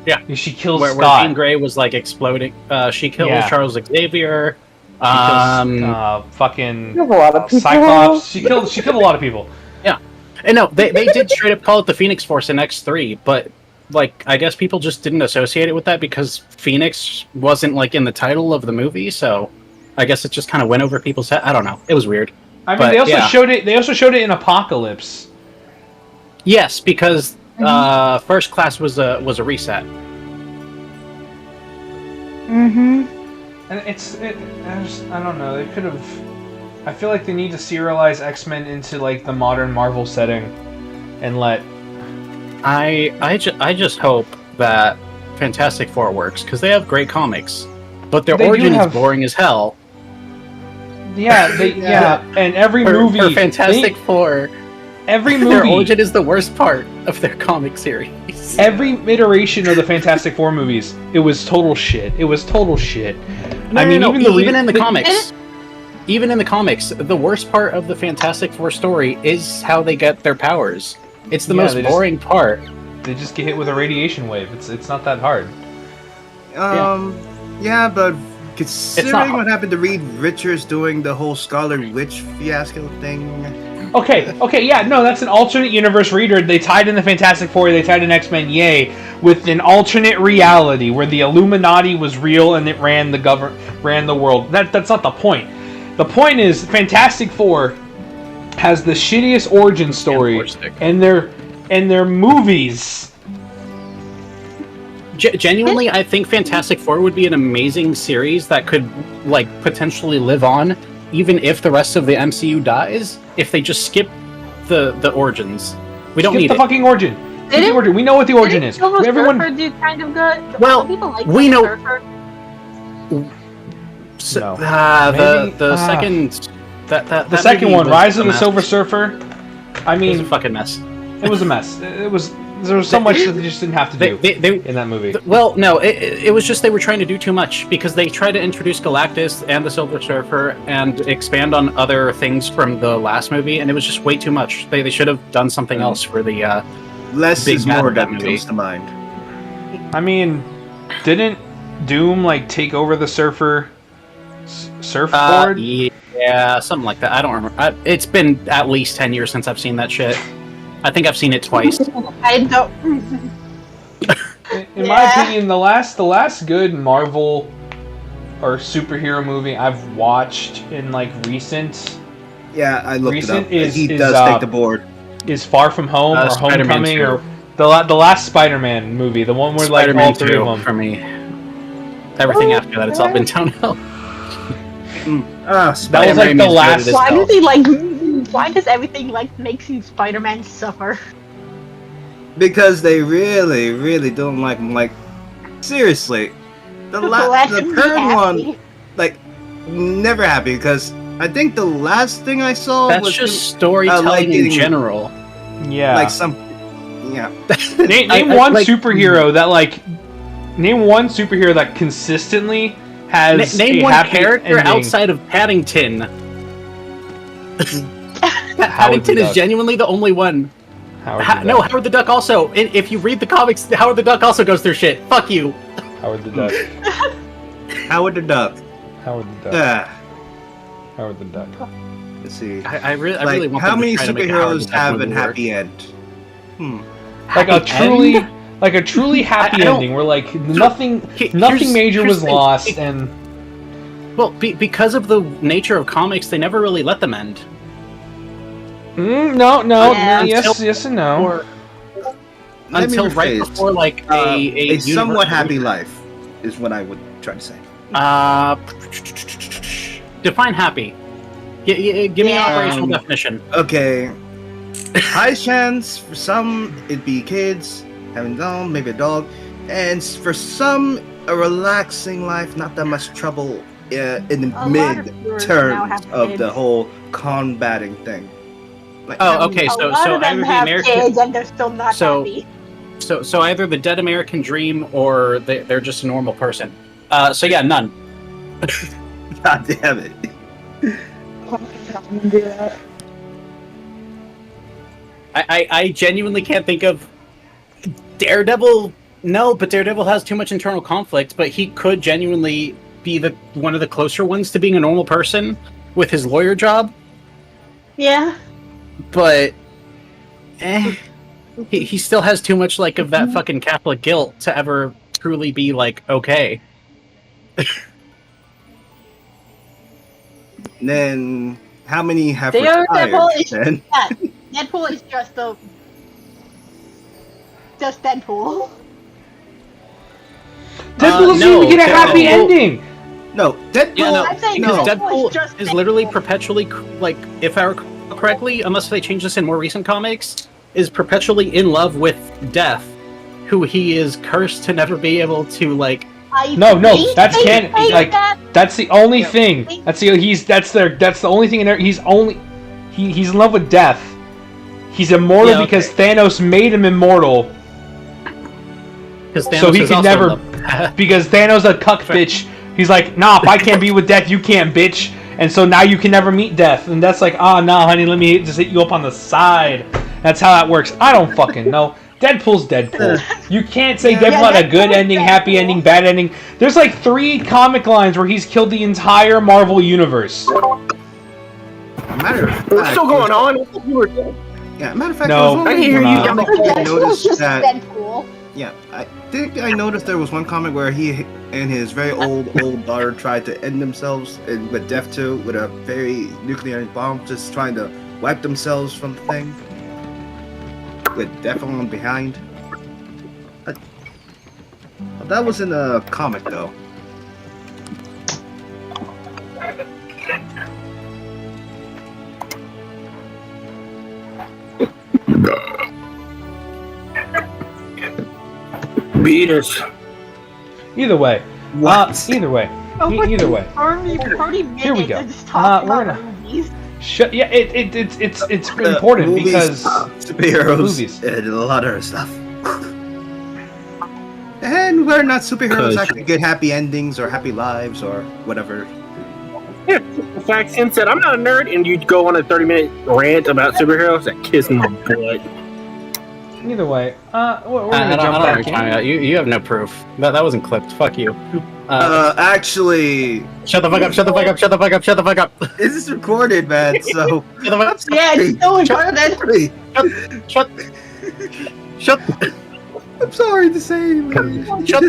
[SPEAKER 4] Yeah.
[SPEAKER 2] She kills
[SPEAKER 4] where
[SPEAKER 2] Scott.
[SPEAKER 4] Jean Grey was, like, exploding. She kills Charles Xavier.
[SPEAKER 2] She kills, fucking...
[SPEAKER 6] There's a lot of people.
[SPEAKER 2] Cyclops. She killed a lot of people.
[SPEAKER 4] Yeah. And no, they did straight up call it the Phoenix Force in X3, but, like, I guess people just didn't associate it with that because Phoenix wasn't, like, in the title of the movie, so I guess it just kind of went over people's head. I don't know. It was weird.
[SPEAKER 2] I mean, they also showed it. They also showed it in Apocalypse.
[SPEAKER 4] Yes, because First Class was a reset.
[SPEAKER 6] Mm-hmm.
[SPEAKER 2] And I don't know. They could have. I feel like they need to serialize X-Men into like the modern Marvel setting, and let.
[SPEAKER 4] I just hope that Fantastic Four works because they have great comics, but their origin is boring as hell.
[SPEAKER 2] Yeah, and every movie
[SPEAKER 4] for Fantastic Four,
[SPEAKER 2] every movie
[SPEAKER 4] their origin is the worst part of their comic series.
[SPEAKER 2] Every iteration of the Fantastic Four movies, it was total shit. Even in the comics. Even in the comics, the worst part of the Fantastic Four story is how they get their powers. It's the most boring part. They just get hit with a radiation wave. It's not that hard.
[SPEAKER 5] Yeah, but considering what happened to Reed Richards doing the whole Scarlet Witch fiasco thing.
[SPEAKER 2] Okay, yeah, no, that's an alternate universe reader. They tied in the Fantastic Four, they tied in X-Men, yay, with an alternate reality where the Illuminati was real and it ran the world. That's not the point. The point is, Fantastic Four has the shittiest origin story, and their movies.
[SPEAKER 4] Genuinely, I think Fantastic Four would be an amazing series that could, like, potentially live on, even if the rest of the MCU dies. If they just skip the origins, we don't need
[SPEAKER 2] the fucking origin. We know what the origin is.
[SPEAKER 3] Everyone do kind of good.
[SPEAKER 4] Well, we know.
[SPEAKER 3] Surfer?
[SPEAKER 4] So, the second
[SPEAKER 2] one, Rise of the Silver Surfer. I mean,
[SPEAKER 4] it was a fucking mess.
[SPEAKER 2] It was a mess. There was so much that they just didn't have to do in that movie.
[SPEAKER 4] Well, no, it was just they were trying to do too much because they tried to introduce Galactus and the Silver Surfer and expand on other things from the last movie, and it was just way too much. They should have done something else for the
[SPEAKER 5] less
[SPEAKER 4] big
[SPEAKER 5] is more that
[SPEAKER 4] movie.
[SPEAKER 5] comes to mind.
[SPEAKER 2] I mean, didn't Doom like take over the surfboard?
[SPEAKER 4] Yeah, something like that. I don't remember. It's been at least 10 years since I've seen that shit. I think I've seen it twice.
[SPEAKER 3] I don't.
[SPEAKER 2] In my opinion, the last good Marvel or superhero movie I've watched in like recent.
[SPEAKER 5] Yeah, I looked it up. He
[SPEAKER 2] does
[SPEAKER 5] take the board.
[SPEAKER 2] Is Far From Home or Homecoming or the last Spider-Man movie, the one where
[SPEAKER 4] Spider-Man
[SPEAKER 2] like all three of them.
[SPEAKER 4] For me, everything after that, it's all been downhill.
[SPEAKER 2] That was like the last.
[SPEAKER 3] Why does everything like makes you Spider-Man suffer?
[SPEAKER 5] Because they really, really don't like him. Like, seriously, the third one, like, never happy because I think the last thing I saw was
[SPEAKER 4] just storytelling in general.
[SPEAKER 2] Yeah,
[SPEAKER 5] like some. Yeah.
[SPEAKER 2] Name one superhero that consistently has
[SPEAKER 4] name
[SPEAKER 2] a
[SPEAKER 4] one
[SPEAKER 2] happy
[SPEAKER 4] character
[SPEAKER 2] ending.
[SPEAKER 4] outside of Paddington. Paddington is genuinely the only one. Howard the Duck also. If you read the comics, Howard the Duck also goes through shit. Fuck you.
[SPEAKER 2] Howard the Duck.
[SPEAKER 5] Howard the Duck.
[SPEAKER 2] Howard the Duck.
[SPEAKER 5] Yeah.
[SPEAKER 2] Howard the Duck.
[SPEAKER 5] Let's see.
[SPEAKER 4] I really want
[SPEAKER 5] how
[SPEAKER 4] them to
[SPEAKER 5] many
[SPEAKER 4] try to make a Howard the
[SPEAKER 5] superheroes
[SPEAKER 4] Duck
[SPEAKER 5] have
[SPEAKER 4] movie
[SPEAKER 5] a
[SPEAKER 4] work.
[SPEAKER 5] happy end?
[SPEAKER 2] Like a
[SPEAKER 4] Happy
[SPEAKER 2] truly happy
[SPEAKER 4] I don't-
[SPEAKER 2] ending, where like nothing
[SPEAKER 4] Here's-
[SPEAKER 2] major
[SPEAKER 4] here's
[SPEAKER 2] was
[SPEAKER 4] the thing.
[SPEAKER 2] lost, and
[SPEAKER 4] Well, because of the nature of comics, they never really let them end.
[SPEAKER 2] no,
[SPEAKER 3] Yeah.
[SPEAKER 2] yes and no.
[SPEAKER 4] Or
[SPEAKER 5] Let me
[SPEAKER 4] until right
[SPEAKER 5] rephrase.
[SPEAKER 4] before like
[SPEAKER 5] A somewhat
[SPEAKER 4] universal-
[SPEAKER 5] happy life is what I would try to say.
[SPEAKER 4] Define happy. Give me an
[SPEAKER 3] Yeah.
[SPEAKER 4] operational definition.
[SPEAKER 5] Okay. High chance for some it'd be kids having a dog, maybe a dog, and for some a relaxing life, not that much trouble in the
[SPEAKER 3] A lot of
[SPEAKER 5] mid
[SPEAKER 3] viewers now
[SPEAKER 5] terms
[SPEAKER 3] have
[SPEAKER 5] of
[SPEAKER 3] kids.
[SPEAKER 5] the whole combating thing. Like,
[SPEAKER 4] Oh, okay.
[SPEAKER 3] A
[SPEAKER 4] So
[SPEAKER 3] lot
[SPEAKER 4] so
[SPEAKER 3] of them
[SPEAKER 4] either the
[SPEAKER 3] have
[SPEAKER 4] American
[SPEAKER 3] kids and they're still not
[SPEAKER 4] So-
[SPEAKER 3] happy.
[SPEAKER 4] so either the dead American dream or they're just a normal person. So yeah, none.
[SPEAKER 5] God damn it.
[SPEAKER 6] Do that.
[SPEAKER 4] I genuinely can't think of Daredevil. No, but Daredevil has too much internal conflict. But he could genuinely be one of the closer ones to being a normal person with his lawyer job.
[SPEAKER 3] Yeah.
[SPEAKER 4] But he still has too much like of that fucking Catholic guilt to ever truly be like okay.
[SPEAKER 5] Then how many have
[SPEAKER 3] Daredevil
[SPEAKER 5] retired?
[SPEAKER 3] is-
[SPEAKER 5] Then?
[SPEAKER 3] Yeah. Deadpool is just Deadpool.
[SPEAKER 2] Deadpool doesn't even get a happy
[SPEAKER 4] Deadpool-
[SPEAKER 2] ending.
[SPEAKER 5] No, Deadpool.
[SPEAKER 4] Yeah, no,
[SPEAKER 3] I'm saying
[SPEAKER 4] because
[SPEAKER 5] no.
[SPEAKER 4] Deadpool
[SPEAKER 3] just
[SPEAKER 4] is literally
[SPEAKER 3] Deadpool.
[SPEAKER 4] perpetually, like, if I recall correctly, unless they change this in more recent comics, is perpetually in love with Death, who he is cursed to never be able to, like...
[SPEAKER 2] No,
[SPEAKER 3] think
[SPEAKER 2] that's
[SPEAKER 3] they
[SPEAKER 2] canon,
[SPEAKER 3] say
[SPEAKER 2] like-
[SPEAKER 3] that.
[SPEAKER 2] That's the only thing. That's the only thing in there. He's in love with Death. He's immortal
[SPEAKER 4] Yeah, okay.
[SPEAKER 2] because Thanos made him immortal.
[SPEAKER 4] Because
[SPEAKER 2] So he could never- Because Thanos a cuck bitch. He's like, nah, if I can't be with Death, you can't, bitch. And so now you can never meet Death. And that's like, oh, no, honey, let me just hit you up on the side. That's how that works. I don't fucking know. Deadpool's Deadpool. You can't say
[SPEAKER 5] Yeah,
[SPEAKER 2] Deadpool had a good
[SPEAKER 3] Deadpool's
[SPEAKER 2] ending, happy
[SPEAKER 3] Deadpool.
[SPEAKER 2] ending, bad ending. There's like 3 comic lines where he's killed the entire Marvel universe.
[SPEAKER 5] Matter of fact,
[SPEAKER 1] What's still going on? You were
[SPEAKER 5] Yeah, matter of fact,
[SPEAKER 2] No,
[SPEAKER 5] there was
[SPEAKER 1] I hear
[SPEAKER 5] only
[SPEAKER 1] you.
[SPEAKER 5] one comic I
[SPEAKER 3] Deadpool's
[SPEAKER 5] noticed
[SPEAKER 3] just
[SPEAKER 5] that.
[SPEAKER 3] Deadpool.
[SPEAKER 5] Yeah, I think I noticed there was one comic where he and his very old daughter tried to end themselves with Death 2 with a very nuclear bomb, just trying to wipe themselves from the thing. With Death on behind. That was in a comic though.
[SPEAKER 1] beat us.
[SPEAKER 2] Either way. Either way. Either way.
[SPEAKER 3] We've already
[SPEAKER 2] Here we
[SPEAKER 3] minutes
[SPEAKER 2] go.
[SPEAKER 3] of just talking
[SPEAKER 2] We're
[SPEAKER 3] about
[SPEAKER 2] gonna-
[SPEAKER 3] movies.
[SPEAKER 2] Yeah, it's important
[SPEAKER 5] Movies,
[SPEAKER 2] because
[SPEAKER 5] superheroes
[SPEAKER 2] movies.
[SPEAKER 5] and a lot of stuff. And whether or not superheroes
[SPEAKER 1] Cause-
[SPEAKER 5] actually get happy endings or happy lives or whatever.
[SPEAKER 1] The fact Sin said, I'm not a nerd, and you go on a 30-minute rant about superheroes that kiss my butt.
[SPEAKER 2] either way. We're
[SPEAKER 4] I
[SPEAKER 2] gonna
[SPEAKER 4] don't
[SPEAKER 2] jump
[SPEAKER 4] know what you're
[SPEAKER 2] back
[SPEAKER 4] talking
[SPEAKER 2] in.
[SPEAKER 4] about. You have no proof. That wasn't clipped. Fuck you.
[SPEAKER 5] Actually,
[SPEAKER 4] Shut the fuck up, shut the fuck up, shut the fuck up, shut the fuck up.
[SPEAKER 5] this is recorded, man, so.
[SPEAKER 4] Shut the fuck up.
[SPEAKER 3] Yeah, it's still recorded.
[SPEAKER 5] Sorry.
[SPEAKER 4] Shut. Shut.
[SPEAKER 5] I'm sorry to say, man.
[SPEAKER 4] Shut.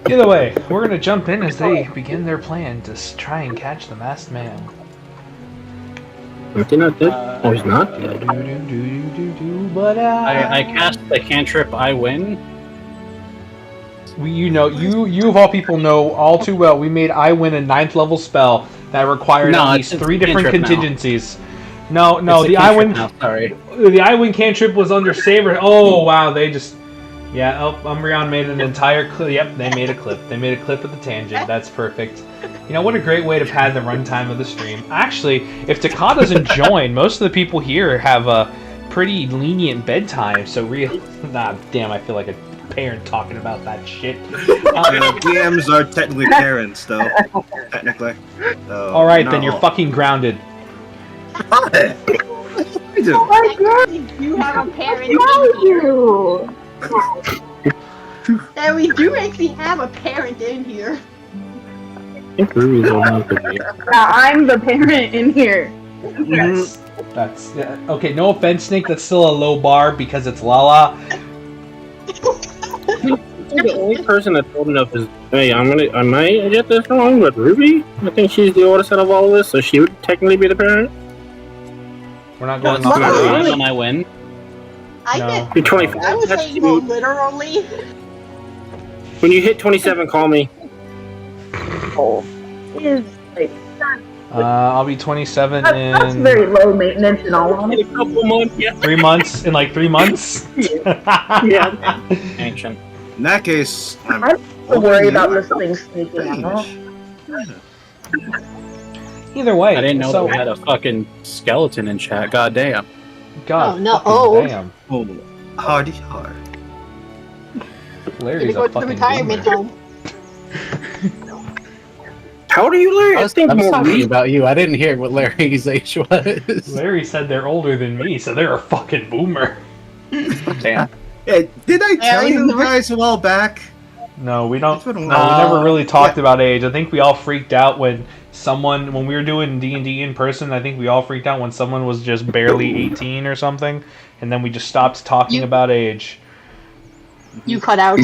[SPEAKER 2] Either way, we're gonna jump in as they begin their plan to try and catch the masked man.
[SPEAKER 1] Is he not dead? Oh, he's not dead.
[SPEAKER 2] But
[SPEAKER 4] I cast the cantrip. I win.
[SPEAKER 2] you of all people know all too well. We made I win a 9th level spell that required
[SPEAKER 4] No,
[SPEAKER 2] at least
[SPEAKER 4] it's
[SPEAKER 2] 3 different
[SPEAKER 4] cantrip now.
[SPEAKER 2] contingencies. No,
[SPEAKER 4] It's a
[SPEAKER 2] the I
[SPEAKER 4] cantrip
[SPEAKER 2] win.
[SPEAKER 4] now, sorry.
[SPEAKER 2] The I win cantrip was under Saber. Oh wow, they just. Yeah, Umbreon made an entire clip. Yep, they made a clip. They made a clip of the tangent. That's perfect. You know, what a great way to pad the runtime of the stream. Actually, if Taka doesn't join, most of the people here have a pretty lenient bedtime, so damn, I feel like a parent talking about that shit.
[SPEAKER 5] DMs are technically parents, though. Technically. So,
[SPEAKER 2] Alright,
[SPEAKER 5] no.
[SPEAKER 2] then you're fucking grounded.
[SPEAKER 5] What? do.
[SPEAKER 6] Oh my god!
[SPEAKER 3] We do have a parent
[SPEAKER 6] Now
[SPEAKER 3] in here.
[SPEAKER 6] you!
[SPEAKER 3] And we do actually have a parent in here.
[SPEAKER 1] I think Ruby's old enough to be.
[SPEAKER 6] Yeah, I'm the parent in here.
[SPEAKER 2] That's yeah. Okay. No offense, Snake. That's still a low bar because it's Lala.
[SPEAKER 1] I think the only person that's old enough is, hey, I might get this wrong, but Ruby? I think she's the oldest out of all of this, so she would technically be the parent.
[SPEAKER 2] We're not going
[SPEAKER 4] That's
[SPEAKER 2] off
[SPEAKER 4] not
[SPEAKER 2] the
[SPEAKER 4] right when I win.
[SPEAKER 3] I
[SPEAKER 2] No.
[SPEAKER 3] meant,
[SPEAKER 1] You're 25.
[SPEAKER 3] I was
[SPEAKER 1] That's
[SPEAKER 3] saying more
[SPEAKER 1] cute.
[SPEAKER 3] literally.
[SPEAKER 1] When you hit 27, call me.
[SPEAKER 6] Oh, is like
[SPEAKER 2] I'll be 27
[SPEAKER 6] that's
[SPEAKER 2] in
[SPEAKER 6] very low maintenance in all
[SPEAKER 1] In
[SPEAKER 6] honesty.
[SPEAKER 1] a couple months, yeah.
[SPEAKER 2] 3 months. In like 3 months.
[SPEAKER 1] Yeah.
[SPEAKER 4] Ancient.
[SPEAKER 5] In that case, I'm
[SPEAKER 6] I don't worry about this thing sneaking out.
[SPEAKER 5] strange.
[SPEAKER 2] Either way.
[SPEAKER 4] I didn't know
[SPEAKER 2] so,
[SPEAKER 4] that we had a fucking skeleton in chat. God damn.
[SPEAKER 2] God.
[SPEAKER 3] Oh, no,
[SPEAKER 2] fucking
[SPEAKER 3] old.
[SPEAKER 2] Damn.
[SPEAKER 5] Oh, hardy hard.
[SPEAKER 3] Gonna
[SPEAKER 2] Larry's
[SPEAKER 3] go
[SPEAKER 2] a
[SPEAKER 3] to the
[SPEAKER 2] fucking
[SPEAKER 3] retirement
[SPEAKER 2] boomer.
[SPEAKER 3] home.
[SPEAKER 1] How old are you, Larry? I think
[SPEAKER 4] I was
[SPEAKER 1] more
[SPEAKER 4] talking
[SPEAKER 1] recent.
[SPEAKER 4] about you. I didn't hear what Larry's age was.
[SPEAKER 2] Larry said they're older than me, so they're a fucking boomer.
[SPEAKER 4] Damn.
[SPEAKER 5] Hey, did I tell
[SPEAKER 3] Larry's
[SPEAKER 5] you
[SPEAKER 3] the-
[SPEAKER 5] guys a while back?
[SPEAKER 2] No, we don't.
[SPEAKER 5] It's been a
[SPEAKER 2] No,
[SPEAKER 5] while.
[SPEAKER 2] we never really talked about age. I think we all freaked out when we were doing D&D in person. I think we all freaked out when someone was just barely 18 or something, and then we just stopped talking
[SPEAKER 3] You-
[SPEAKER 2] about age.
[SPEAKER 3] You cut out.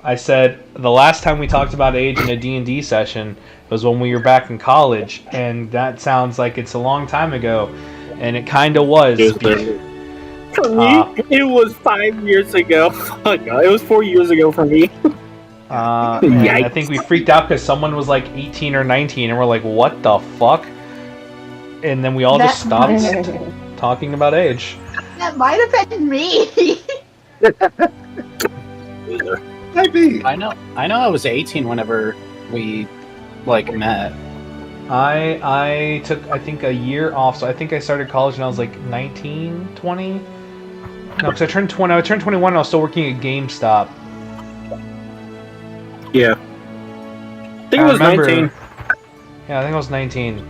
[SPEAKER 2] I said the last time we talked about age in a D&D session was when we were back in college, and that sounds like it's a long time ago, and it kind of was.
[SPEAKER 1] It was literally- For me, it was 5 years ago. Fuck, it was 4 years ago for me.
[SPEAKER 2] And I
[SPEAKER 1] Yikes.
[SPEAKER 2] think we freaked out because someone was like 18 or 19, and we're like, what the fuck? And then we all just stopped talking about age.
[SPEAKER 3] That might have been me.
[SPEAKER 5] Might be.
[SPEAKER 4] I know I was 18 whenever we met.
[SPEAKER 2] I took, I think, a year off, so I think I started college when I was like 19, 20? No, because I turned 20, I turned 21 and I was still working at GameStop.
[SPEAKER 1] Yeah. I think it
[SPEAKER 2] I
[SPEAKER 1] was
[SPEAKER 2] remember-
[SPEAKER 1] 19.
[SPEAKER 2] Yeah, I think I was 19.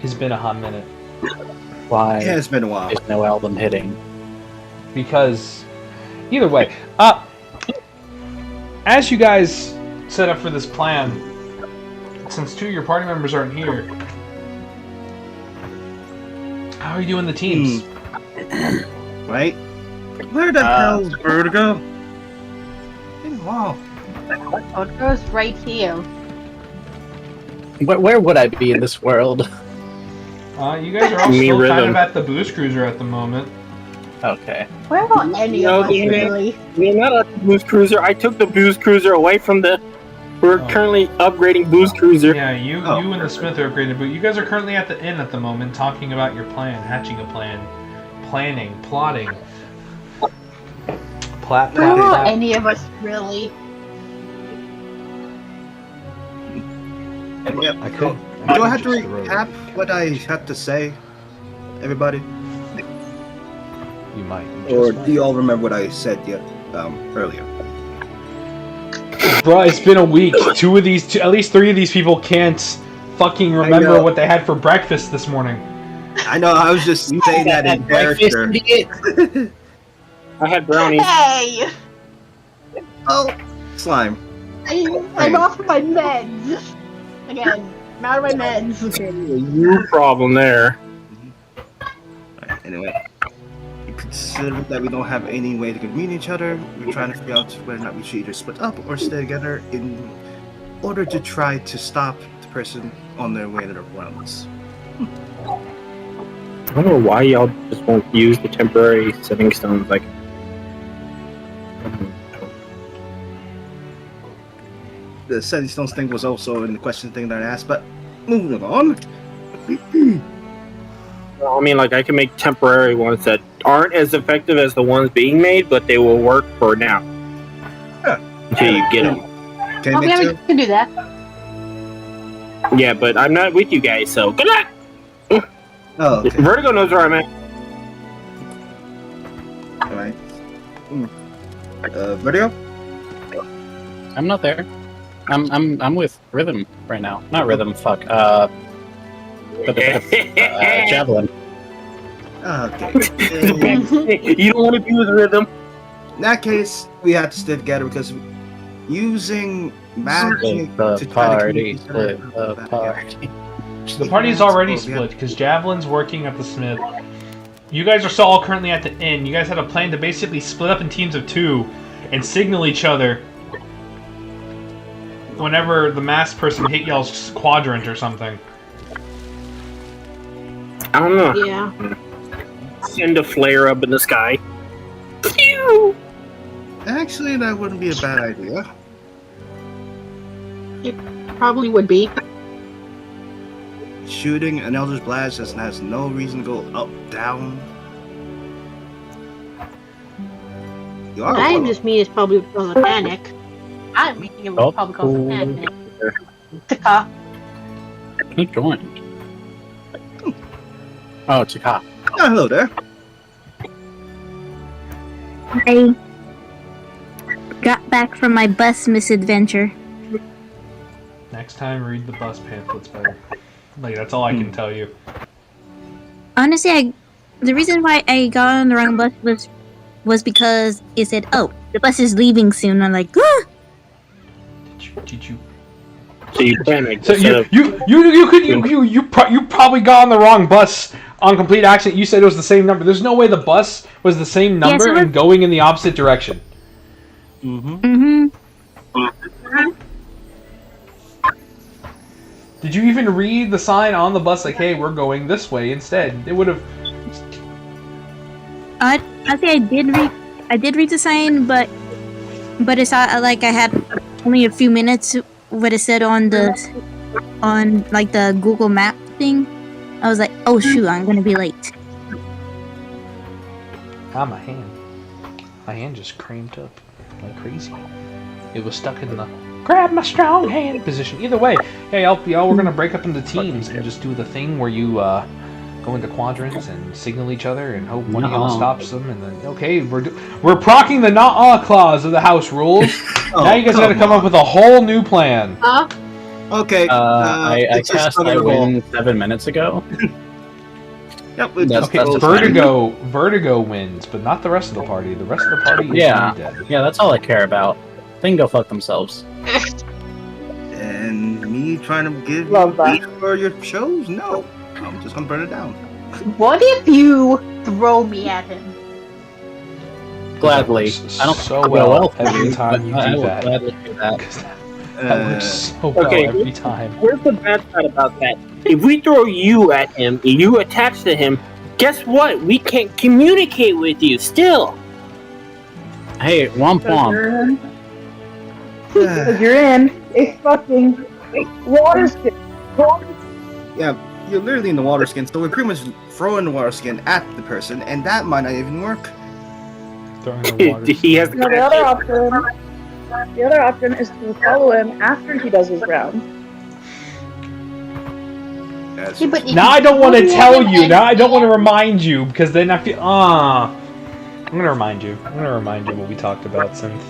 [SPEAKER 2] It's been a hot minute.
[SPEAKER 4] Why
[SPEAKER 5] Yeah, it's been a while.
[SPEAKER 4] is no album hitting?
[SPEAKER 2] Because, either way, as you guys set up for this plan, since 2 of your party members aren't here, how are you doing the teams?
[SPEAKER 5] Right? Where the hell's Vertigo? Wow.
[SPEAKER 3] It goes right here.
[SPEAKER 4] Where would I be in this world?
[SPEAKER 2] You guys are all
[SPEAKER 1] Me
[SPEAKER 2] still kind
[SPEAKER 1] rhythm.
[SPEAKER 2] of at the Booze Cruiser at the moment.
[SPEAKER 4] Okay.
[SPEAKER 3] Where are any
[SPEAKER 1] No,
[SPEAKER 3] of us
[SPEAKER 1] damn it.
[SPEAKER 3] really?
[SPEAKER 1] We're not on the Booze Cruiser. I took the Booze Cruiser away from the. We're
[SPEAKER 2] Oh.
[SPEAKER 1] currently upgrading Booze Cruiser.
[SPEAKER 2] Yeah, you
[SPEAKER 5] Oh.
[SPEAKER 2] and the Smith are upgraded, but you guys are currently at the inn at the moment, talking about your plan, hatching a plan, planning, plotting. Plat,
[SPEAKER 3] Where
[SPEAKER 2] plat,
[SPEAKER 3] are
[SPEAKER 2] plat.
[SPEAKER 3] any of us really?
[SPEAKER 5] Yep.
[SPEAKER 2] I could.
[SPEAKER 5] Do I have to
[SPEAKER 2] just throw it.
[SPEAKER 5] recap what I had to say, everybody?
[SPEAKER 2] You might. You
[SPEAKER 5] Or
[SPEAKER 2] just
[SPEAKER 5] do you all remember what I said yet earlier?
[SPEAKER 2] might. Bruh, it's been a week. At least 3 of these people can't fucking remember
[SPEAKER 5] know.
[SPEAKER 2] what they had for breakfast this morning.
[SPEAKER 5] I know, I was just saying that in character.
[SPEAKER 1] I had brownies.
[SPEAKER 3] Hey!
[SPEAKER 5] Oh, slime.
[SPEAKER 3] I'm off my meds. Again, I'm out of my meds.
[SPEAKER 1] You problem there.
[SPEAKER 5] Right, anyway, consider that we don't have any way to meet each other. We're trying to figure out whether or not we should either split up or stay together in order to try to stop the person on their way to their plans.
[SPEAKER 1] I don't know why y'all just won't use the temporary setting stones. Like,
[SPEAKER 5] The setting stones thing was also in the question thing that I asked, but moving on.
[SPEAKER 1] I mean, like I can make temporary ones that aren't as effective as the ones being made, but they will work for now.
[SPEAKER 5] Yeah.
[SPEAKER 1] Until you get them.
[SPEAKER 5] Can
[SPEAKER 3] Oh,
[SPEAKER 5] you
[SPEAKER 3] yeah,
[SPEAKER 5] make
[SPEAKER 3] we
[SPEAKER 5] two?
[SPEAKER 3] can do that.
[SPEAKER 1] Yeah, but I'm not with you guys, so good luck.
[SPEAKER 5] Oh, okay.
[SPEAKER 1] Vertigo knows where I'm at.
[SPEAKER 5] Alright. Video?
[SPEAKER 4] I'm not there. I'm with Rhythm right now. Not Rhythm. Fuck. Javelin.
[SPEAKER 5] Okay.
[SPEAKER 1] You don't want to be with Rhythm?
[SPEAKER 5] In that case, we have to stay together because using magic
[SPEAKER 4] Split the
[SPEAKER 5] to try to
[SPEAKER 4] party,
[SPEAKER 5] keep each
[SPEAKER 4] split
[SPEAKER 5] other-
[SPEAKER 4] the party.
[SPEAKER 2] The party's already split because Javelin's working at the Smith. You guys are still all currently at the inn. You guys had a plan to basically split up in teams of 2 and signal each other whenever the masked person hit y'all's quadrant or something.
[SPEAKER 1] I don't know.
[SPEAKER 3] Yeah.
[SPEAKER 1] Send a flare up in the sky. Pew!
[SPEAKER 5] Actually, that wouldn't be a bad idea.
[SPEAKER 3] Probably would be.
[SPEAKER 5] Shooting an Elder's Blast just has no reason to go up, down. You are
[SPEAKER 3] I
[SPEAKER 5] one of-
[SPEAKER 3] just mean it's probably because of panic. I mean it was probably because of panic. Taka.
[SPEAKER 4] Who joined? Oh, Chika.
[SPEAKER 5] Oh, hello there.
[SPEAKER 7] I got back from my bus misadventure.
[SPEAKER 2] Next time, read the bus pamphlets better. Like, that's all I can tell you.
[SPEAKER 7] Honestly, the reason why I got on the wrong bus was because it said, "Oh, the bus is leaving soon." I'm like, ah!
[SPEAKER 2] Did you?
[SPEAKER 1] So you panicked.
[SPEAKER 2] So you probably got on the wrong bus on complete accident. You said it was the same number. There's no way the bus was the same number
[SPEAKER 7] it was-
[SPEAKER 2] and going in the opposite direction.
[SPEAKER 5] Mm-hmm.
[SPEAKER 7] Mm-hmm.
[SPEAKER 2] Did you even read the sign on the bus like, "Hey, we're going this way instead"? It would have.
[SPEAKER 7] I say I did read the sign, but it's like I had only a few minutes. What it said on like the Google Map thing. I was like, oh shoot, I'm gonna be late.
[SPEAKER 2] Ah, my hand just cramped up like crazy. It was stuck in the grab my strong hand position. Either way, hey, y'all, we're gonna break up into teams and just do the thing where you go into quadrants and signal each other and hope one of y'all stops them. And then, okay, we're procking the not clause of the house rules. Now you guys got to come up with a whole new plan.
[SPEAKER 3] Huh?
[SPEAKER 5] Okay.
[SPEAKER 4] I
[SPEAKER 5] it's just
[SPEAKER 4] cast my
[SPEAKER 5] underwhelming.
[SPEAKER 4] win 7 minutes ago.
[SPEAKER 5] Yep, it's
[SPEAKER 4] That's-
[SPEAKER 2] Okay,
[SPEAKER 4] that's
[SPEAKER 2] Vertigo wins, but not the rest of the party. The rest of the party is
[SPEAKER 4] Yeah.
[SPEAKER 2] dead.
[SPEAKER 4] Yeah, that's all I care about. They can go fuck themselves.
[SPEAKER 5] And me trying to give
[SPEAKER 6] Love
[SPEAKER 5] you
[SPEAKER 6] that.
[SPEAKER 5] leads for your shows? No. I'm just gonna burn it down.
[SPEAKER 3] What if you throw me at him?
[SPEAKER 4] Gladly. I don't
[SPEAKER 2] so
[SPEAKER 4] go
[SPEAKER 2] well
[SPEAKER 4] for
[SPEAKER 2] every
[SPEAKER 4] you,
[SPEAKER 2] time
[SPEAKER 4] but
[SPEAKER 2] you
[SPEAKER 4] I
[SPEAKER 2] do
[SPEAKER 4] will
[SPEAKER 2] that.
[SPEAKER 4] gladly do that.
[SPEAKER 2] 'Cause that works so well
[SPEAKER 1] okay.
[SPEAKER 2] every time.
[SPEAKER 1] Where's the bad side about that? If we throw you at him and you attach to him, guess what? We can't communicate with you still.
[SPEAKER 4] Hey, womp womp.
[SPEAKER 6] Because you're in a fucking water skin.
[SPEAKER 5] Yeah, you're literally in the water skin, so we're pretty much throwing the water skin at the person, and that might not even work.
[SPEAKER 2] Throwing the water.
[SPEAKER 1] He has
[SPEAKER 6] No, the other option is to follow him after he does his round.
[SPEAKER 5] That's
[SPEAKER 3] Yeah, but if
[SPEAKER 2] Now
[SPEAKER 3] you
[SPEAKER 2] I don't want to
[SPEAKER 3] throw me
[SPEAKER 2] tell
[SPEAKER 3] at him
[SPEAKER 2] you.
[SPEAKER 3] and-
[SPEAKER 2] Now I don't want to remind you because then I feel. I'm gonna remind you. I'm gonna remind you what we talked about, Synth.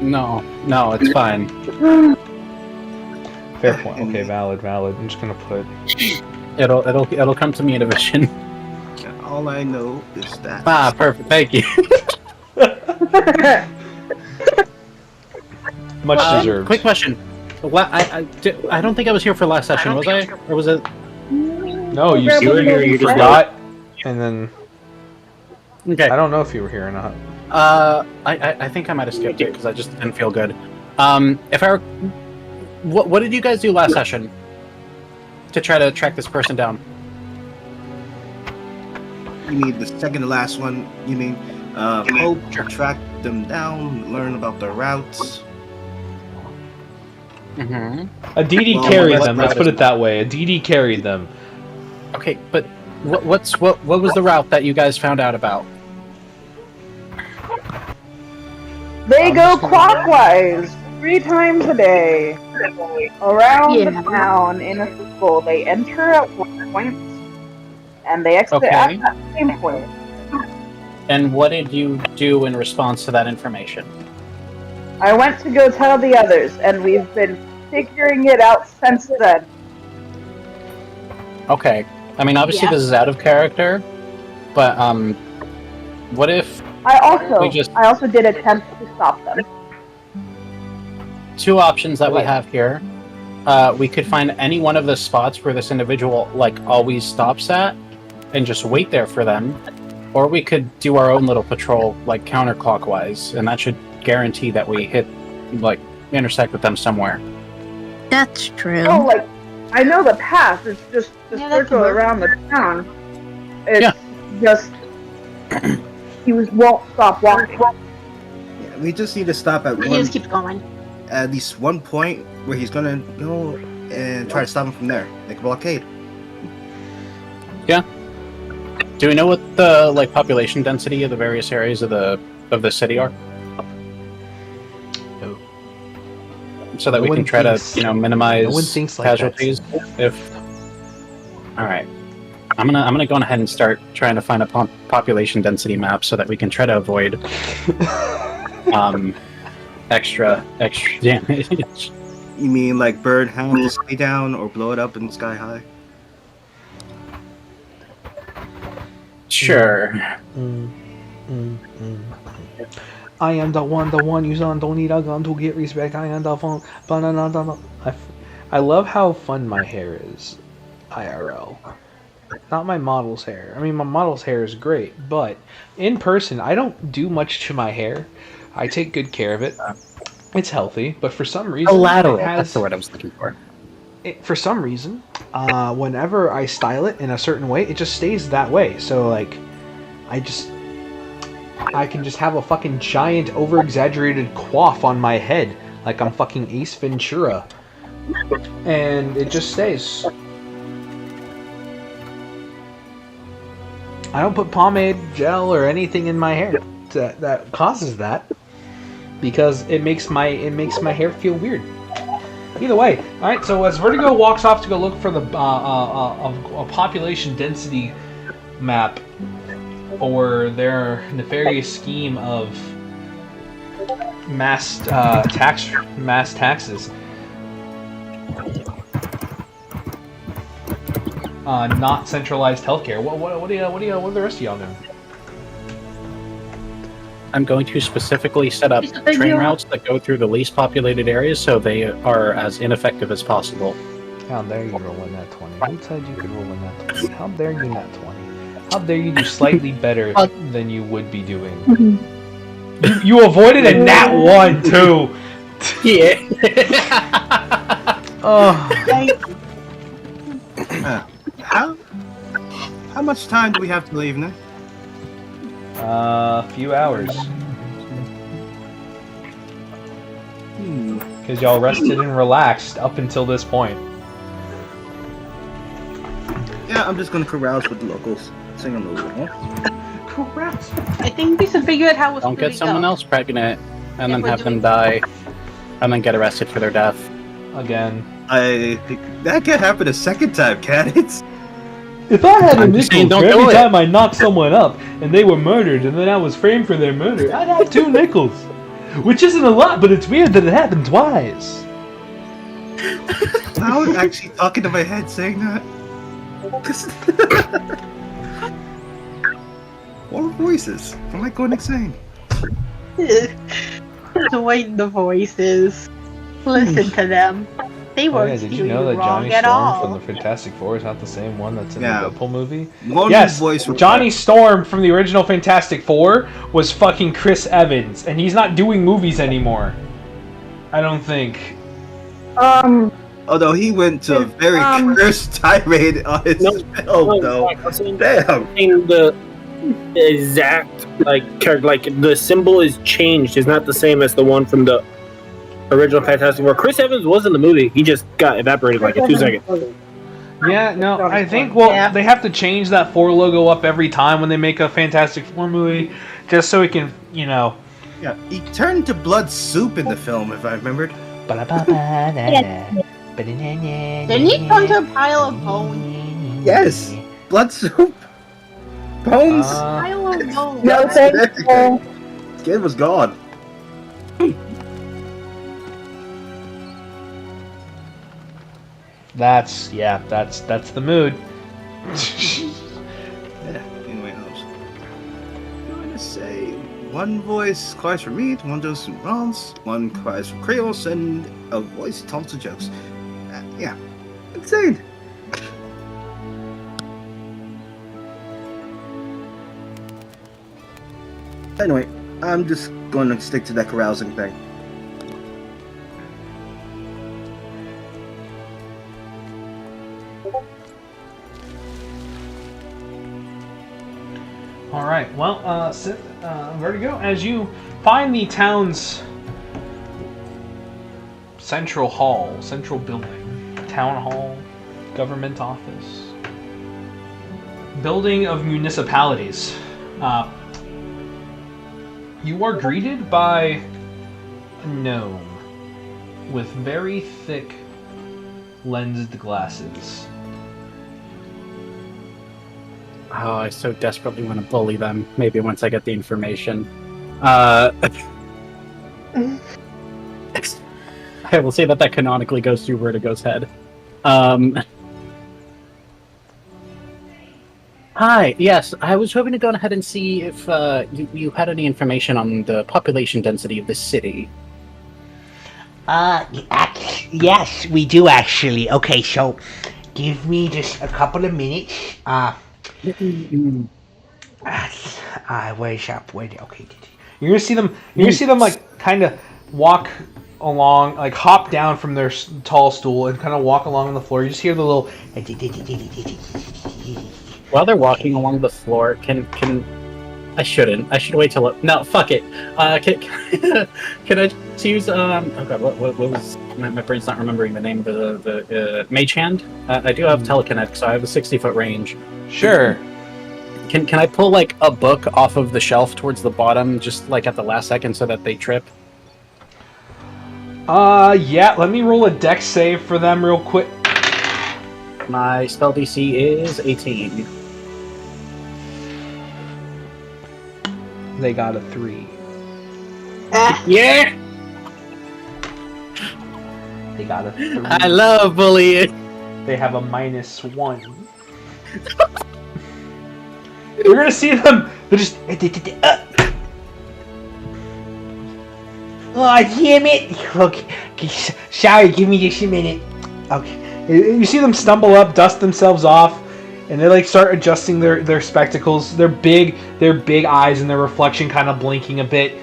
[SPEAKER 4] No, it's fine.
[SPEAKER 2] Fair point. Okay, valid. I'm just gonna put.
[SPEAKER 4] It'll come to me in a vision.
[SPEAKER 5] all I know is that.
[SPEAKER 4] Ah, perfect. Thank you.
[SPEAKER 2] Much deserved.
[SPEAKER 4] Quick question. I don't think I was here for last session, was I? Or was it?
[SPEAKER 2] No, you
[SPEAKER 6] You were here,
[SPEAKER 1] you just
[SPEAKER 2] forgot, and then
[SPEAKER 4] Okay.
[SPEAKER 2] I don't know if you were here or not.
[SPEAKER 4] I think I might have skipped it because I just didn't feel good. If I, what did you guys do last session to try to track this person down?
[SPEAKER 5] You mean the second to last one? You mean hope, track them down, learn about their routes.
[SPEAKER 4] Mm-hmm.
[SPEAKER 2] Aditi
[SPEAKER 5] Well,
[SPEAKER 2] carried
[SPEAKER 5] what
[SPEAKER 2] them. Let's
[SPEAKER 5] route
[SPEAKER 2] put
[SPEAKER 5] is
[SPEAKER 2] it that way. Aditi carried them.
[SPEAKER 4] Okay, but what was the route that you guys found out about?
[SPEAKER 6] They go clockwise 3 times a day around
[SPEAKER 3] Yeah.
[SPEAKER 6] the town in a circle. They enter at one point and they exit
[SPEAKER 4] Okay.
[SPEAKER 6] at that same point.
[SPEAKER 4] And what did you do in response to that information?
[SPEAKER 6] I went to go tell the others, and we've been figuring it out since then.
[SPEAKER 4] Okay. I mean, obviously
[SPEAKER 3] Yeah.
[SPEAKER 4] this is out of character, But what if
[SPEAKER 6] I
[SPEAKER 4] We
[SPEAKER 6] also did attempt to stop them.
[SPEAKER 4] two options that we have here? We could find any one of the spots where this individual like always stops at, and just wait there for them, or we could do our own little patrol like counterclockwise, and that should guarantee that we intersect with them somewhere.
[SPEAKER 7] That's true.
[SPEAKER 6] Oh, like, I know the path. It's just the
[SPEAKER 3] Yeah, that
[SPEAKER 6] circle
[SPEAKER 3] can work.
[SPEAKER 6] around the town. It's
[SPEAKER 4] Yeah.
[SPEAKER 6] just won't stop walking.
[SPEAKER 5] Yeah, we just need to stop at
[SPEAKER 3] He
[SPEAKER 5] one,
[SPEAKER 3] just keeps going.
[SPEAKER 5] at least one point where he's gonna go and try to stop him from there, like a blockade.
[SPEAKER 4] Do we know what the like population density of the various areas of the city are?
[SPEAKER 2] No.
[SPEAKER 4] So that
[SPEAKER 2] No
[SPEAKER 4] we
[SPEAKER 2] one
[SPEAKER 4] can try
[SPEAKER 2] thinks-
[SPEAKER 4] to minimize
[SPEAKER 2] no one thinks like that.
[SPEAKER 4] casualties. If all right, I'm gonna go ahead and start trying to find a population density map so that we can try to avoid extra damage.
[SPEAKER 5] You mean like burn hound to stay down or blow it up in sky high?
[SPEAKER 4] Sure.
[SPEAKER 2] I am the one you son don't need a gun to get respect. I am the phone. I love how fun my hair is, IRL. Not my model's hair. I mean, my model's hair is great, but in person, I don't do much to my hair. I take good care of it. It's healthy, but for some reason,
[SPEAKER 4] Collateral.
[SPEAKER 2] it has,
[SPEAKER 4] That's the word I was looking for.
[SPEAKER 2] for some reason, whenever I style it in a certain way, it just stays that way. So like, I can just have a fucking giant, over-exaggerated coif on my head, like I'm fucking Ace Ventura, and it just stays. I don't put pomade, gel, or anything in my hair that causes that, because it makes my hair feel weird. Either way, all right. So as Vertigo walks off to go look for the a population density map for their nefarious scheme of mass taxes, not centralized healthcare. What are the rest of y'all doing?
[SPEAKER 4] I'm going to specifically set up train routes that go through the least populated areas so they are as ineffective as possible.
[SPEAKER 2] How dare you roll in that 20? Who said you could roll in that 20? How dare you not 20? How dare you do slightly better than you would be doing? You avoided a nat 1 too!
[SPEAKER 1] Yeah.
[SPEAKER 2] Oh.
[SPEAKER 5] How much time do we have to leave now?
[SPEAKER 2] Few hours. Because y'all rested and relaxed up until this point.
[SPEAKER 5] Yeah, I'm just gonna carouse with the locals, sing a little bit.
[SPEAKER 2] Correct.
[SPEAKER 3] I think we should figure out how we're
[SPEAKER 4] Don't
[SPEAKER 3] supposed
[SPEAKER 4] get
[SPEAKER 3] to
[SPEAKER 4] someone
[SPEAKER 3] go.
[SPEAKER 4] else pregnant and then
[SPEAKER 3] we're
[SPEAKER 4] have them
[SPEAKER 3] doing-
[SPEAKER 4] die and then get arrested for their death.
[SPEAKER 2] Again.
[SPEAKER 5] I think that can't happen a second time, can it?
[SPEAKER 2] If I had a
[SPEAKER 4] I'm just saying,
[SPEAKER 2] nickel
[SPEAKER 4] don't
[SPEAKER 2] for
[SPEAKER 4] do
[SPEAKER 2] every
[SPEAKER 4] it.
[SPEAKER 2] time I knocked someone up and they were murdered and then I was framed for their murder, I'd have 2 nickels. Which isn't a lot, but it's weird that it happened twice.
[SPEAKER 5] I was actually talking to my head saying that. More voices. I'm like going insane.
[SPEAKER 3] Avoid the voices. Listen to them. They
[SPEAKER 2] Oh
[SPEAKER 3] weren't
[SPEAKER 2] yeah, did you
[SPEAKER 3] steering
[SPEAKER 2] know that
[SPEAKER 3] wrong
[SPEAKER 2] Johnny
[SPEAKER 3] at
[SPEAKER 2] Storm
[SPEAKER 3] all.
[SPEAKER 2] from the Fantastic Four is not the same one that's in
[SPEAKER 5] Yeah.
[SPEAKER 2] the Deadpool movie?
[SPEAKER 5] One
[SPEAKER 2] Yes,
[SPEAKER 5] voice
[SPEAKER 2] Johnny Storm from the original Fantastic Four was fucking Chris Evans, and he's not doing movies anymore. I don't think.
[SPEAKER 5] Although he went to a very cursed tirade on his film, though. Damn.
[SPEAKER 1] In the exact the symbol is changed. It's not the same as the one from the original Fantastic Four. Chris Evans was in the movie. He just got evaporated like in 2 seconds.
[SPEAKER 2] Yeah, no, I think, well, they have to change that 4 logo up every time when they make a Fantastic Four movie, just so it can, you know.
[SPEAKER 5] Yeah, he turned to blood soup in the film, if I remembered.
[SPEAKER 3] Didn't he come to a pile of bones?
[SPEAKER 5] Yes, blood soup. Bones.
[SPEAKER 3] Pile of bones.
[SPEAKER 6] No, thank you.
[SPEAKER 5] Skin was gone.
[SPEAKER 2] That's the mood.
[SPEAKER 5] Yeah, anyway, one voice cries for meat, one does wrongs, one cries for Creoles, and a voice tells the jokes. Yeah, insane. Anyway, I'm just going to stick to that carousing thing.
[SPEAKER 2] All right. Well, Sith, Vertigo, as you find the town's central hall, central building, town hall, government office, building of municipalities, you are greeted by a gnome with very thick lensed glasses.
[SPEAKER 4] Oh, I so desperately want to bully them. Maybe once I get the information. I will say that canonically goes through Vertigo's head. Hi, yes, I was hoping to go ahead and see if you had any information on the population density of this city.
[SPEAKER 8] Yes, we do actually. Okay, so give me just a couple of minutes. Where's up? Okay.
[SPEAKER 2] You're gonna see them. You're gonna see them like kind of walk along, like hop down from their tall stool and kind of walk along on the floor. You just hear the little.
[SPEAKER 4] While they're walking along the floor, can I shouldn't. I should wait till no. Fuck it. Can I just use oh god, what was my brain's not remembering the name of the Mage Hand. I do have telekinetic, so I have a 60-foot range.
[SPEAKER 2] Sure.
[SPEAKER 4] Can I pull like a book off of the shelf towards the bottom, just like at the last second, so that they trip?
[SPEAKER 2] Yeah. Let me roll a dex save for them real quick.
[SPEAKER 4] My spell DC is 18.
[SPEAKER 2] They got a 3.
[SPEAKER 4] Yeah,
[SPEAKER 2] They got a 3.
[SPEAKER 4] I love bullying.
[SPEAKER 2] They have a -1. You're gonna see them. They're just.
[SPEAKER 8] Oh, damn it! Okay, sorry, give me just a minute. Okay.
[SPEAKER 2] You see them stumble up, dust themselves off, and they like start adjusting their spectacles. Their big eyes and their reflection kind of blinking a bit.